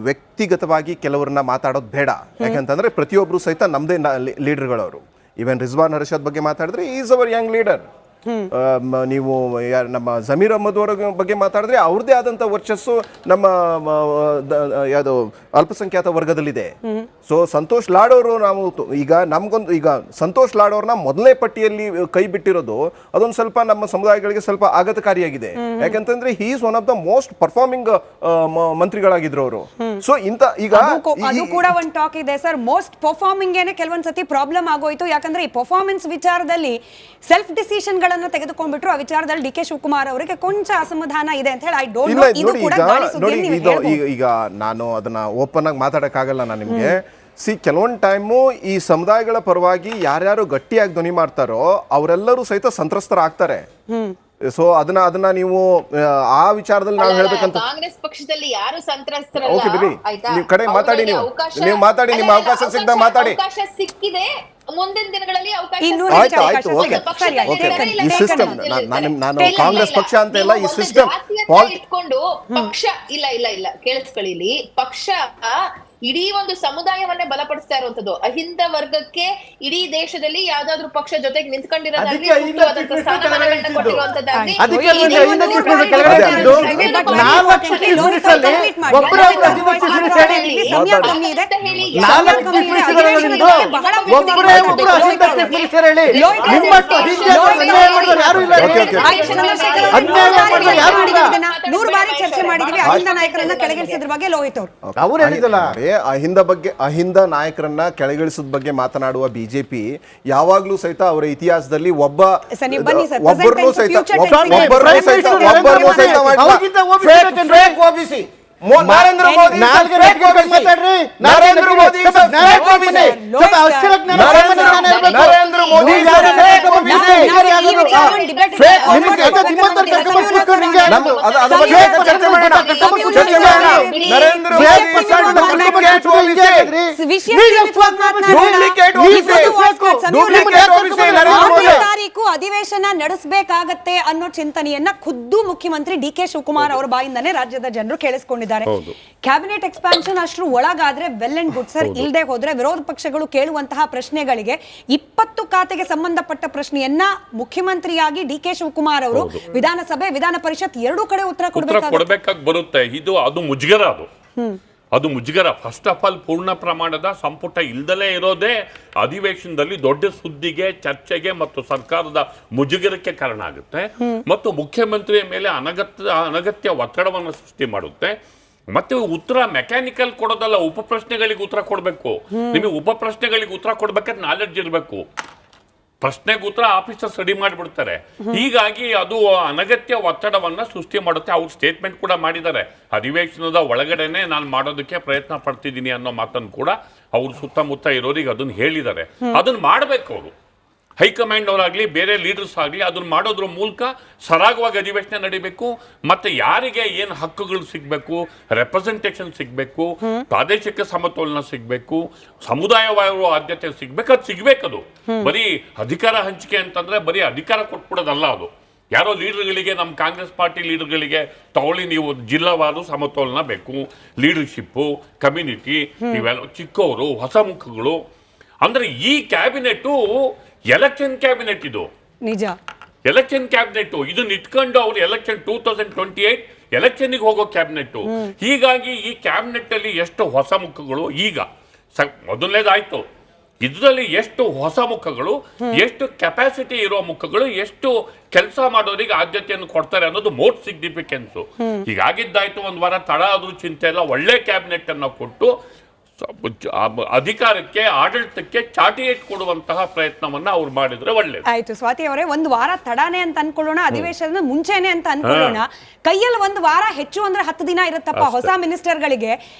ವ್ಯಕ್ತಿಗತವಾಗಿ ಕೆಲವರನ್ನ ಮಾತಾಡೋದು ಬೇಡ. ಯಾಕಂತಂದ್ರೆ ಪ್ರತಿಯೊಬ್ರು ಸಹಿತ ನಮ್ದೇ ಲೀಡರ್ಗಳವರು. ಈವನ್ ರಿಜ್ವಾನ್ ಅರ್ಷದ್ ಬಗ್ಗೆ ಮಾತಾಡಿದ್ರೆ ಈಸ್ ಅವರ್ ಯಂಗ್ ಲೀಡರ್. ನೀವು ನಮ್ಮ ಜಮೀರ್ ಅಹ್ಮದ್ ಅವರ ಬಗ್ಗೆ ಮಾತಾಡಿದ್ರೆ ಅವ್ರದ್ದೇ ಆದಂತ ವರ್ಚಸ್ಸು ನಮ್ಮ ಯಾವುದು ಅಲ್ಪಸಂಖ್ಯಾತ ವರ್ಗದಲ್ಲಿದೆ. ಸೊ ಸಂತೋಷ್ ಲಾಡ್ ಅವರು ನಾವು ಈಗ ಸಂತೋಷ್ ಲಾಡ್ ಅವ್ರನ್ನ ಮೊದಲನೇ ಪಟ್ಟಿಯಲ್ಲಿ ಕೈ ಬಿಟ್ಟಿರೋದು ಅದೊಂದು ಸ್ವಲ್ಪ ನಮ್ಮ ಸಮುದಾಯಗಳಿಗೆ ಸ್ವಲ್ಪ ಆಘಾತಕಾರಿಯಾಗಿದೆ. ಯಾಕಂತಂದ್ರೆ he is one of the most performing ಮಂತ್ರಿಗಳಾಗಿದ್ರು ಅವರು. ಸೊ ಈಗ ಅದು ಕೂಡ ಒಂದು ಟಾಕ್ ಇದೆ ಸರ್, ಮೋಸ್ಟ್ ಪರ್ಫಾರ್ಮಿಂಗ್ ಏನೇ ಕೆಲವೊಂದ್ಸತಿ ಪ್ರಾಬ್ಲಮ್ ಆಗೋಯ್ತು. ಯಾಕಂದ್ರೆ ಈ ಪರ್ಫಾರ್ಮೆನ್ಸ್ ವಿಚಾರದಲ್ಲಿ ಸೆಲ್ಫ್ ಡಿಸಿಷನ್ ಗಳನ್ನ ತೆಗೆದುಕೊಂಡ್ಬಿಟ್ರು. ಆ ವಿಚಾರದಲ್ಲಿ ಡಿ ಕೆ ಶಿವಕುಮಾರ್ ಅವರಿಗೆ ಕೊಂಚ ಅಸಮಾಧಾನ ಇದೆ ಅಂತ ಹೇಳಿ ಐ ಡೋಂಟ್ ನೋ. ಇದು ಕೂಡ ಗಾಳಿ ಸುದ್ದಿ ನೀವು ಹೇಳ್ಬೋದು. ಈಗ ನಾನು ಅದನ್ನ ಓಪನ್ ಆಗಿ ಮಾತಾಡಕ್ಕಾಗಲ್ಲ ನಾನು ನಿಮ್ಗೆ. ಕೆಲವೊಂದು ಟೈಮು ಈ ಸಮುದಾಯಗಳ ಪರವಾಗಿ ಯಾರ್ಯಾರು ಗಟ್ಟಿಯಾಗಿ ಧ್ವನಿ ಮಾಡ್ತಾರೋ ಅವರೆಲ್ಲರೂ ಸಹಿತ ಸಂತ್ರಸ್ತರಾಗ್ತಾರೆ. ಸೊ ಅದನ್ನ ನೀವು ಆ ವಿಚಾರದಲ್ಲಿ ನಾವು ಹೇಳ್ಬೇಕಂತ. ಕಾಂಗ್ರೆಸ್ ಪಕ್ಷದಲ್ಲಿ ಯಾರು ಸಂತ್ರಸ್ತರಲ್ಲ. ಓಕೆ ಬಿಡಿ, ನೀವು ಕಡೆ ಮಾತಾಡಿ, ನೀವು ಮಾತಾಡಿ, ನಿಮ್ಮ ಅವಕಾಶ ಸಿಕ್ಕಿದಾಗ ಮಾತಾಡಿ. ಅವಕಾಶ ಸಿಕ್ಕಿದೆ, ಮುಂದಿನ ದಿನಗಳಲ್ಲಿ ಅವಕಾಶ. ಆಯ್ತು ಓಕೆ ಓಕೆ. ಈ ಸಿಸ್ಟಮ್ ನಾನು ಕಾಂಗ್ರೆಸ್ ಪಕ್ಷ ಅಂತ ಇಲ್ಲ, ಈ ಸಿಸ್ಟಮ್ ಇಟ್ಕೊಂಡು ಪಕ್ಷ ಇಲ್ಲ ಕೇಳಿಸ್ಕೊಳ್ಳಿ, ಪಕ್ಷ ಇಡೀ ಒಂದು ಸಮುದಾಯವನ್ನೇ ಬಲಪಡಿಸ್ತಾ ಇರುವಂತದ್ದು. ಅಹಿಂದ ವರ್ಗಕ್ಕೆ ಇಡೀ ದೇಶದಲ್ಲಿ ಯಾವ್ದಾದ್ರು ಪಕ್ಷ ಜೊತೆಗೆ ನಿಂತ್ಕೊಂಡಿರೋದಾಗ್ಲಿ, ಸ್ಥಾನಮಾನಗಳನ್ನ ಕೊಟ್ಟಿರುವಂತದ್ದಾಗ್ಲಿ, ಚರ್ಚೆ ಮಾಡಿದೀವಿ. ಅಹಿಂದ ನಾಯಕರನ್ನ ಕೆಳಗಿಳಿಸಿದ್ರ ಬಗ್ಗೆ ಲೋಹಿತ್ ಅವರು ಹೇಳಿದಲ್ಲ, ಅಹಿಂದ ನಾಯಕರನ್ನ ಕೆಳಗಿಳಿಸೋದ್ ಬಗ್ಗೆ ಮಾತನಾಡುವ ಬಿಜೆಪಿ ಯಾವಾಗ್ಲೂ ಸಹಿತ ಅವರ ಇತಿಹಾಸದಲ್ಲಿ ಒಬ್ಬರನ್ನೂ ಸಹಿತ ನರೇಂದ್ರ ಮೋದಿ ಅಧಿವೇಶನ ನಡೆಸಬೇಕಾಗತ್ತೆ ಅನ್ನೋ ಚಿಂತನೆಯನ್ನ ಖುದ್ದು ಮುಖ್ಯಮಂತ್ರಿ ಡಿ ಕೆ ಶಿವಕುಮಾರ್ ಅವರ ಬಾಯಿಂದಾನೆ ರಾಜ್ಯದ ಜನರು ಕೇಳಿಸಿಕೊಂಡಿದ್ದಾರೆ. ಕ್ಯಾಬಿನೆಟ್ ಎಕ್ಸ್ಪಾನ್ಷನ್ ಅಷ್ಟು ಒಳಗಾದ್ರೆ ವೆಲ್ ಅಂಡ್ ಗುಡ್ ಸರ್. ಇಲ್ಲದೆ ಹೋದ್ರೆ ವಿರೋಧ ಪಕ್ಷಗಳು ಕೇಳುವಂತಹ ಪ್ರಶ್ನೆಗಳಿಗೆ 20 ಖಾತೆಗೆ ಸಂಬಂಧಪಟ್ಟ ಪ್ರಶ್ನೆಯನ್ನ ಮುಖ್ಯಮಂತ್ರಿಯಾಗಿ ಡಿ ಕೆ ಶಿವಕುಮಾರ್ ಅವರು ವಿಧಾನಸಭೆ ವಿಧಾನ ಪರಿಷತ್ ಎರಡೂ ಕಡೆ ಉತ್ತರ ಕೊಡಬೇಕಾಗಿ ಬರುತ್ತೆ. ಅದು ಮುಜುಗರ. ಅದು ಮುಜುಗರ. ಫಸ್ಟ್ ಆಫ್ ಆಲ್ ಪೂರ್ಣ ಪ್ರಮಾಣದ ಸಂಪುಟ ಇಲ್ದಲೇ ಇರೋದೇ ಅಧಿವೇಶನದಲ್ಲಿ ದೊಡ್ಡ ಸುದ್ದಿಗೆ, ಚರ್ಚೆಗೆ ಮತ್ತು ಸರ್ಕಾರದ ಮುಜುಗರಕ್ಕೆ ಕಾರಣ ಆಗುತ್ತೆ. ಮತ್ತು ಮುಖ್ಯಮಂತ್ರಿಯ ಮೇಲೆ ಅನಗತ್ಯ ಒತ್ತಡವನ್ನು ಸೃಷ್ಟಿ ಮಾಡುತ್ತೆ. ಮತ್ತೆ ಉತ್ತರ ಮೆಕ್ಯಾನಿಕಲ್ ಕೊಡೋದಲ್ಲ, ಉಪ ಪ್ರಶ್ನೆಗಳಿಗೆ ಉತ್ತರ ಕೊಡಬೇಕು. ನಿಮಗೆ ಉಪ ಪ್ರಶ್ನೆಗಳಿಗೆ ಉತ್ತರ ಕೊಡ್ಬೇಕಾದ್ರೆ ನಾಲೆಡ್ಜ್ ಇರಬೇಕು. ಪ್ರಶ್ನೆಗೆ ಉತ್ತರ ಆಫೀಸರ್ಸ್ ರೆಡಿ ಮಾಡಿಬಿಡ್ತಾರೆ. ಹೀಗಾಗಿ ಅದು ಅನಗತ್ಯ ಒತ್ತಡವನ್ನ ಸೃಷ್ಟಿ ಮಾಡುತ್ತೆ. ಅವ್ರು ಸ್ಟೇಟ್ಮೆಂಟ್ ಕೂಡ ಮಾಡಿದ್ದಾರೆ, ಅಧಿವೇಶನದ ಒಳಗಡೆನೆ ನಾನು ಮಾಡೋದಕ್ಕೆ ಪ್ರಯತ್ನ ಪಡ್ತಿದ್ದೀನಿ ಅನ್ನೋ ಮಾತನ್ನು ಕೂಡ ಅವ್ರು ಸುತ್ತಮುತ್ತ ಇರೋರಿಗೆ ಅದನ್ನ ಹೇಳಿದ್ದಾರೆ. ಅದನ್ನ ಮಾಡಬೇಕು ಅವರು. ಹೈಕಮಾಂಡ್ ಅವರಾಗ್ಲಿ ಬೇರೆ ಲೀಡರ್ಸ್ ಆಗಲಿ ಅದನ್ನ ಮಾಡೋದ್ರ ಮೂಲಕ ಸರಾಗವಾಗಿ ಅಧಿವೇಶನ ನಡಿಬೇಕು. ಮತ್ತೆ ಯಾರಿಗೆ ಏನು ಹಕ್ಕುಗಳು ಸಿಗಬೇಕು, ರೆಪ್ರೆಸೆಂಟೇಷನ್ ಸಿಗಬೇಕು, ಪ್ರಾದೇಶಿಕ ಸಮತೋಲನ ಸಿಗಬೇಕು, ಸಮುದಾಯವಾರು ಆದ್ಯತೆ ಸಿಗ್ಬೇಕು, ಅದು ಸಿಗ್ಬೇಕದು. ಬರೀ ಅಧಿಕಾರ ಹಂಚಿಕೆ ಅಂತಂದ್ರೆ ಬರೀ ಅಧಿಕಾರ ಕೊಟ್ಬಿಡೋದಲ್ಲ. ಅದು ಯಾರೋ ಲೀಡರ್ಗಳಿಗೆ, ನಮ್ಮ ಕಾಂಗ್ರೆಸ್ ಪಾರ್ಟಿ ಲೀಡರ್ಗಳಿಗೆ ತಗೊಳ್ಳಿ ನೀವು ಜಿಲ್ಲಾವಾರು ಸಮತೋಲನ ಬೇಕು, ಲೀಡರ್ಶಿಪ್ಪು, ಕಮ್ಯುನಿಟಿ, ಇವೆಲ್ಲ ಚಿಕ್ಕವರು, ಹೊಸ ಮುಖಗಳು. ಅಂದ್ರೆ ಈ ಕ್ಯಾಬಿನೆಟ್ ಎಲೆಕ್ಷನ್ ಕ್ಯಾಬಿನೆಟ್, ಇದು ನಿಜ ಎಲೆಕ್ಷನ್ ಕ್ಯಾಬಿನೆಟ್. ಇದನ್ನ ಇಟ್ಕೊಂಡು ಅವ್ರು ಎಲೆಕ್ಷನ್ 2028 ಎಲೆಕ್ಷನ್ಗೆ ಹೋಗೋ ಕ್ಯಾಬಿನೆಟ್. ಹೀಗಾಗಿ ಈ ಕ್ಯಾಬಿನೆಟ್ ಅಲ್ಲಿ ಎಷ್ಟು ಹೊಸ ಮುಖಗಳು. ಈಗ ಮೊದಲನೇದಾಯ್ತು, ಇದರಲ್ಲಿ ಎಷ್ಟು ಹೊಸ ಮುಖಗಳು, ಎಷ್ಟು ಕೆಪಾಸಿಟಿ ಇರೋ ಮುಖಗಳು, ಎಷ್ಟು ಕೆಲಸ ಮಾಡೋರಿಗೆ ಆದ್ಯತೆಯನ್ನು ಕೊಡ್ತಾರೆ ಅನ್ನೋದು ಮೋಸ್ಟ್ ಸಿಗ್ನಿಫಿಕೆನ್ಸ್. ಹೀಗಾಗಿದ್ದಾಯ್ತು, ಒಂದು ವಾರ ತಡ ಆದ್ರೂ ಚಿಂತೆ ಇಲ್ಲ, ಒಳ್ಳೆ ಕ್ಯಾಬಿನೆಟ್ ಅನ್ನು ಕೊಟ್ಟು ಅಧಿಕಾರಕ್ಕೆ, ಆಡಳಿತಕ್ಕೆ ಚಾಟಿ ಕೊಡುವಂತಹ ಪ್ರಯತ್ನವನ್ನ ಅವ್ರು ಮಾಡಿದ್ರೆ ಒಳ್ಳೇದು. ಆಯ್ತು ಸ್ವಾತಿ ಅವರೇ, ಒಂದು ವಾರ ತಡಾನೆ ಅಂತ ಅನ್ಕೊಳ್ಳೋಣ, ಅಧಿವೇಶನದ ಮುಂಚೆನೆ ಅಂತ ಅನ್ಕೊಳ್ಳೋಣ. ಕೈಯಲ್ಲಿ ಒಂದು ವಾರ ಹೆಚ್ಚು ಅಂದ್ರೆ 10 ದಿನ ಇರುತ್ತಪ್ಪ. ಹೊಸ ಮಿನಿಸ್ಟರ್ಗಳಿಗೆ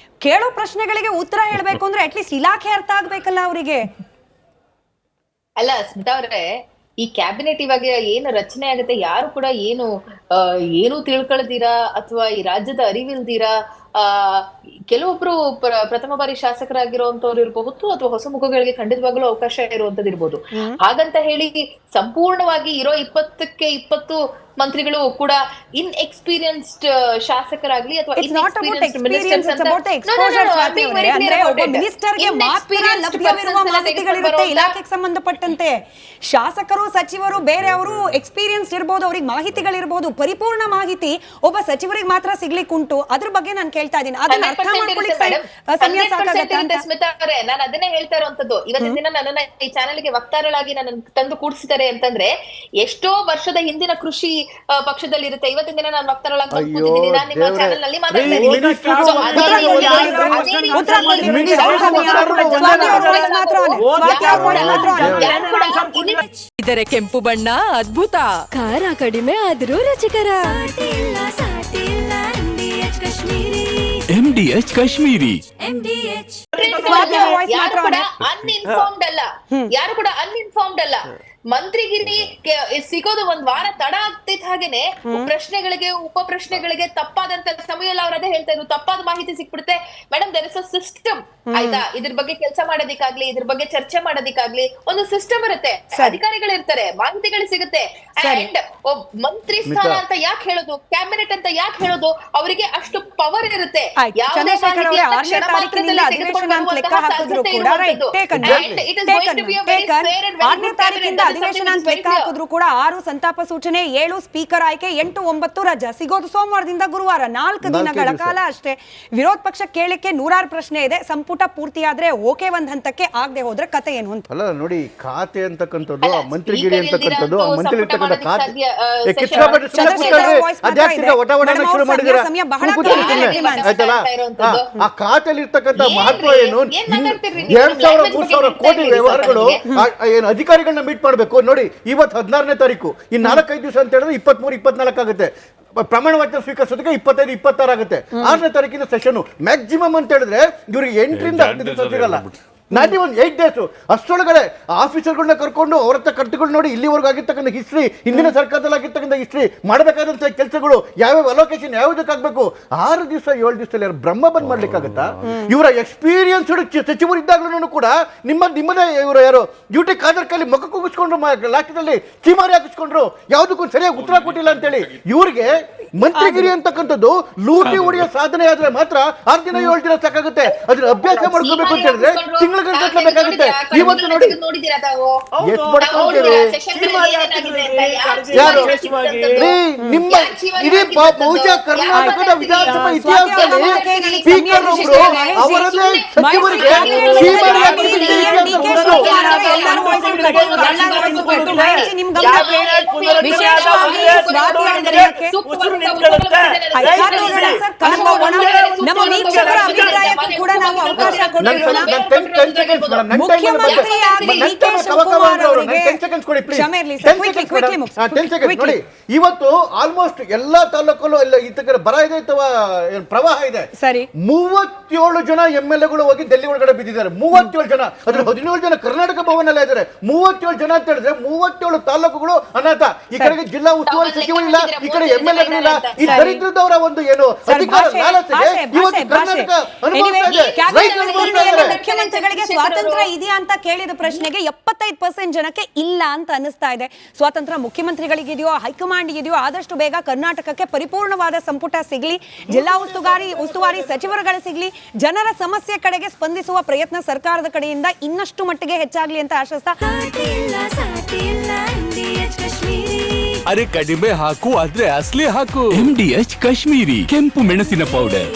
ಕೇಳೋ ಪ್ರಶ್ನೆಗಳಿಗೆ ಉತ್ತರ ಹೇಳ್ಬೇಕು ಅಂದ್ರೆ ಅಟ್ಲೀಸ್ಟ್ ಇಲಾಖೆ ಅರ್ಥ ಆಗ್ಬೇಕಲ್ಲ ಅವರಿಗೆ. ಅಲ್ಲ ಸ್ಮಿತಾ ಅವರೇ, ಈ ಕ್ಯಾಬಿನೆಟ್ ಇವಾಗ ಏನು ರಚನೆ ಆಗುತ್ತೆ, ಯಾರು ಕೂಡ ಏನು ತಿಳ್ಕೊಳ್ತೀರಾ ಅಥವಾ ಈ ರಾಜ್ಯದ ಅರಿವಿಲ್ದಿರಾ ಕೆಲವೊಬ್ರು ಪ್ರಥಮ ಬಾರಿ ಶಾಸಕರಾಗಿರುವಂತವ್ರು ಇರಬಹುದು, ಅಥವಾ ಹೊಸ ಮುಖಗಳಿಗೆ ಖಂಡಿತವಾಗ್ಲೂ ಅವಕಾಶ ಇರುವಂತದ್ದು ಇರ್ಬೋದು. ಹಾಗಂತ ಹೇಳಿ ಸಂಪೂರ್ಣವಾಗಿ ಇರೋ 20ಕ್ಕೆ 20 ಮಂತ್ರಿಗಳು ಕೂಡ ಇನ್ಎಕ್ಸ್ಪೀರಿಯನ್ಸ್ಡ್ ಶಾಸಕರಾಗ್ಲಿ ಅಥವಾ ಇನ್ಎಕ್ಸ್ಪೀರಿಯನ್ಸ್ಡ್ ಮಿನಿಸ್ಟರ್ಸ್ ಅಂತ ಇಲಾಖೆಗೆ ಸಂಬಂಧಪಟ್ಟಂತೆ ಶಾಸಕರು, ಸಚಿವರು ಬೇರೆಯವರು ಎಕ್ಸ್ಪೀರಿಯನ್ಸ್ ಇರಬಹುದು, ಅವ್ರಿಗೆ ಮಾಹಿತಿಗಳಿರ್ಬೋದು. ಪರಿಪೂರ್ಣ ಮಾಹಿತಿ ಒಬ್ಬ ಸಚಿವರಿಗೆ ಮಾತ್ರ ಸಿಗ್ಲಿಕ್ಕುಂಟು. ಅದ್ರ ಬಗ್ಗೆ ನಾನು ಕೇಳ್ತಾ ಇದ್ದೀನಿ. ಅದನ್ನ ಅರ್ಥ ಮಾಡ್ಕೊಳ್ಳಿಕ್ಕೆ ಸಮಯ ಸಾಕಾಗುತ್ತೆ ಸ್ಮಿತಾ ಅವರೇ. ನಾನು ಅದನ್ನೇ ಹೇಳ್ತಾ ಇರುವಂತದ್ದು. ಇವತ್ತಿನ ದಿನ ನನ್ನನ್ನ ಈ ಚಾನೆಲ್ಗೆ ವಕ್ತಾರಳಾಗಿ ನನ್ನ ತಂದು ಕೂಡಿಸಿದ್ದಾರೆ ಅಂತಂದ್ರೆ ಎಷ್ಟೋ ವರ್ಷದ ಹಿಂದಿನ ಕೃಷಿ ಪಕ್ಷದಲ್ಲಿ ಇರುತ್ತೆ. ಇವತ್ತಿನ ದಿನ ನಾನು ವಕ್ತಾರಳಾಗಿ ಕೂತಿದ್ದೀನಿ, ನಾನು ನಿಮ್ಮ ಚಾನೆಲ್ ನಲ್ಲಿ ಮಾತಾಡ್ತಾ ಇದ್ದೀನಿ. ಇದರ ಕೆಂಪು ಬಣ್ಣ ಅದ್ಭುತ, ಖಾರ ಕಡಿಮೆ ಆದ್ರೂ ರುಚಿಕರ. MDH ಕಾಶ್ಮೀರಿ. ಯಾರು ಕೂಡ ಅನ್ಇನ್ಫಾರ್ಮ್ಡ್ ಅಲ್ಲ. ಮಂತ್ರಿಗಿರಿ ಸಿಗೋದು ಒಂದ್ ವಾರ ತಡ ಆಗ್ತಿದ್ದ ಹಾಗೇನೆ ಪ್ರಶ್ನೆಗಳಿಗೆ, ಉಪ ಪ್ರಶ್ನೆಗಳಿಗೆ ತಪ್ಪಾದಂತ ಸಮಯದಲ್ಲಿ ಅವ್ರು ಅದೇ ಹೇಳ್ತಾ ಇದ್ರು, ತಪ್ಪಾದ ಮಾಹಿತಿ ಸಿಕ್ಬಿಡುತ್ತೆ. Madam, there is a system, ಆಯ್ತಾ? ಇದ್ರ ಬಗ್ಗೆ ಕೆಲಸ ಮಾಡೋದಿಕ್ಕಾಗ್ಲಿ, ಇದ್ರ ಬಗ್ಗೆ ಚರ್ಚೆ ಮಾಡೋದಿಕ್ಕಾಗ್ಲಿ ಒಂದು ಸಿಸ್ಟಮ್ ಇರುತ್ತೆ, ಅಧಿಕಾರಿಗಳಿರ್ತಾರೆ, ಮಾಹಿತಿಗಳು ಸಿಗುತ್ತೆ. ಅಂಡ್ ಮಂತ್ರಿ ಸ್ಥಾನ ಅಂತ ಯಾಕೆ ಹೇಳೋದು, ಕ್ಯಾಬಿನೆಟ್ ಅಂತ ಯಾಕೆ ಹೇಳೋದು, ಅವರಿಗೆ ಅಷ್ಟು ಪವರ್ ಇರುತ್ತೆ. ಯಾವುದೇ ಅಧಿವೇಶನ ಅಂತ ಲೆಕ್ಕ ಹಾಕಿದ್ರು ಕೂಡ 6 ಸಂತಾಪ ಸೂಚನೆ, 7 ಸ್ಪೀಕರ್ ಆಯ್ಕೆ, 8, 9 ರಜಾ ಸಿಗೋದು ಸೋಮವಾರದಿಂದ ಗುರುವಾರ, 4 ದಿನಗಳ ಕಾಲ ಅಷ್ಟೇ. ವಿರೋಧ ಪಕ್ಷ ಕೇಳಲಿಕ್ಕೆ 106 ಪ್ರಶ್ನೆ ಇದೆ. ಸಂಪುಟ ಪೂರ್ತಿ ಆದ್ರೆ ಓಕೆ, ಒಂದ್ ಹಂತಕ್ಕೆ ಆಗದೆ ಹೋದ್ರೆ ಕತೆ ಏನು ಅಂತ. ಅಲ್ಲ ನೋಡಿ, ಖಾತೆ ಅಂತಕ್ಕಂಥದ್ದು, ಆ ಮಂತ್ರಿಗಿರಿ ಅಂತಕ್ಕಂಥದ್ದು, ಆ ಮಂತ್ರಿ ಇರ್ತಕ್ಕಂಥ ಖಾತೆ ಆ ಖಾತೆಯಲ್ಲಿ ಇರ್ತಕ್ಕಂಥ ಮಹತ್ವ ಏನು? 2000-3000 ಕೋಟಿ ವ್ಯವಹಾರಗಳು ಏನು ಅಧಿಕಾರಿಗಳನ್ನ ಮೀಟ್ ಮಾಡಬೇಕು ನೋಡಿ. ಇವತ್ತು 16ನೇ ತಾರೀಕು, ಇನ್ನು 4-5 ದಿವಸ ಅಂತ ಹೇಳಿದ್ರೆ 23-24 ಆಗುತ್ತೆ. ಪ್ರಮಾಣ ವಚನ ಸ್ವೀಕರಿಸೋದಕ್ಕೆ 25-26 ಆಗುತ್ತೆ. 6ನೇ ತಾರೀಕಿನ ಸೆಷನ್ ಮ್ಯಾಕ್ಸಿಮಮ್ ಅಂತ ಹೇಳಿದ್ರೆ ಇವ್ರಿಗೆ 8ರಿಂದ 10 ದಿವಸ ಸಿಗಲ್ಲ. ನಾಟಿ ಒಂದು 8 ಡೇಸ್ ಅಷ್ಟೊಳಗಡೆ ಆಫೀಸರ್ಗಳನ್ನ ಕರ್ಕೊಂಡು ಅವ್ರ ಹತ್ರ ಕಟ್ಟುಗಳು ನೋಡಿ, ಇಲ್ಲಿವರೆಗೂ ಆಗಿರ್ತಕ್ಕಂಥ ಹಿಸ್ಟ್ರಿ, ಹಿಂದಿನ ಸರ್ಕಾರದಲ್ಲಿ ಆಗಿರ್ತಕ್ಕಂಥ ಹಿಸ್ಟ್ರಿ, ಮಾಡಬೇಕಾದಂಥ ಕೆಲಸಗಳು, ಯಾವ್ಯಾವ ಅಲೋಕೇಶನ್ ಯಾವುದಕ್ಕಾಗಬೇಕು, 6 ದಿವಸ 7 ದಿವಸದಲ್ಲಿ ಯಾರು ಬ್ರಹ್ಮ ಬಂದ್ ಮಾಡ್ಲಿಕ್ಕಾಗತ್ತಾ? ಇವರ ಎಕ್ಸ್ಪೀರಿಯನ್ಸ್ಡ್ ಸಚಿವರು ಇದ್ದಾಗಲೂ ಕೂಡ ನಿಮ್ಮದೇ ಇವರು ಯಾರು ಡ್ಯೂಟಿ ಖಾದರ್ ಕೈಲಿ ಮುಖ ಕುಗ್ಗಿಸ್ಕೊಂಡ್ರು, ಲಾಸ್ಟದಲ್ಲಿ ಚೀಮಾರಿ ಹಾಕಿಸ್ಕೊಂಡ್ರು, ಯಾವುದಕ್ಕೂ ಸರಿಯಾಗಿ ಉತ್ತರ ಕೊಟ್ಟಿಲ್ಲ ಅಂತೇಳಿ. ಇವ್ರಿಗೆ ಮಂತ್ರಿಗಿರಿ ಅಂತಕ್ಕಂಥದ್ದು ಲೂಟಿ ಹೊಡೆಯೋ ಸಾಧನೆ ಆದ್ರೆ ಮಾತ್ರ 6 ದಿನ 7 ದಿನ ಸಾಕಾಗುತ್ತೆ. ಅದ್ರ ಅಭ್ಯಾಸ ಮಾಡ್ಕೋಬೇಕು ಅಂತ ಹೇಳಿದ್ರೆ ಬೇಕಾಗುತ್ತೆ. ಇವತ್ತು ನೋಡಿ ನಿಮ್ಮ ಇಡೀ ಬಹುಶಃ ಕರ್ನಾಟಕದ ವಿಧಾನಸಭಾ ಇತಿಹಾಸದಲ್ಲಿ ಸ್ಪೀಕರ್ ಒಬ್ರು ಅವರದೇ ಸಚಿವರಿಗೆ ಇವತ್ತು ಆಲ್ಮೋಸ್ಟ್ ಎಲ್ಲಾ ತಾಲೂಕಲ್ಲೂ ಬರ ಇದೆ ಅಥವಾ ಪ್ರವಾಹ ಇದೆ. 37 ಜನ MLAಗಳು ಹೋಗಿ ಡೆಲ್ಲಿ ಒಳಗಡೆ ಬಿದ್ದಿದ್ದಾರೆ. 37 ಜನ, ಅದ್ರ 17 ಜನ ಕರ್ನಾಟಕ ಭವನಲ್ಲೇ ಇದ್ದಾರೆ. 37 ಜನ ಅಂತ ಹೇಳಿದ್ರೆ 37 ತಾಲೂಕುಗಳು ಅನಾಥ. ಈ ಕಡೆಗೆ ಜಿಲ್ಲಾ ಉಸ್ತುವಾರಿ ಸಚಿವರಿಲ್ಲ, ಈ ಕಡೆ MLAಗಳಿಲ್ಲ. ಈ ದರಿದ್ರದವರ ಒಂದು ಏನು ಅಧಿಕಾರ ಲಾಲಸೆಗೆ ಇವತ್ತು ಕರ್ನಾಟಕ ಅನುಭವಿಸ್ತಾ ಇದೆ. ಮುಖ್ಯಮಂತ್ರಿಗಳಿಗೆ ಸ್ವಾತಂತ್ರ್ಯ ಇದೆಯಾ ಅಂತ ಕೇಳಿದ ಪ್ರಶ್ನೆಗೆ 75% ಜನಕ್ಕೆ ಇಲ್ಲ ಅಂತ ಅನಿಸ್ತಾ ಇದೆ. ಸ್ವಾತಂತ್ರ್ಯ ಮುಖ್ಯಮಂತ್ರಿಗಳಿಗಿದೆಯೋ, ಹೈಕಮಾಂಡ್ ಇದೆಯೋ, ಆದಷ್ಟು ಬೇಗ ಕರ್ನಾಟಕಕ್ಕೆ ಪರಿಪೂರ್ಣವಾದ ಸಂಪುಟ ಸಿಗಲಿ, ಜಿಲ್ಲಾ ಉಸ್ತುವಾರಿ ಸಚಿವರುಗಳು ಸಿಗಲಿ, ಜನರ ಸಮಸ್ಯೆ ಕಡೆಗೆ ಸ್ಪಂದಿಸುವ ಪ್ರಯತ್ನ ಸರ್ಕಾರದ ಕಡೆಯಿಂದ ಇನ್ನಷ್ಟು ಮಟ್ಟಿಗೆ ಹೆಚ್ಚಾಗ್ಲಿ ಅಂತ ಆಶಿಸ್ತಾ. ಅರೆ ಕಡಿಮೆ ಹಾಕು ಆದ್ರೆ ಅಸ್ಲಿ ಹಾಕು. MDH ಕಾಶ್ಮೀರಿ ಕೆಂಪು ಮೆಣಸಿನ ಪೌಡರ್.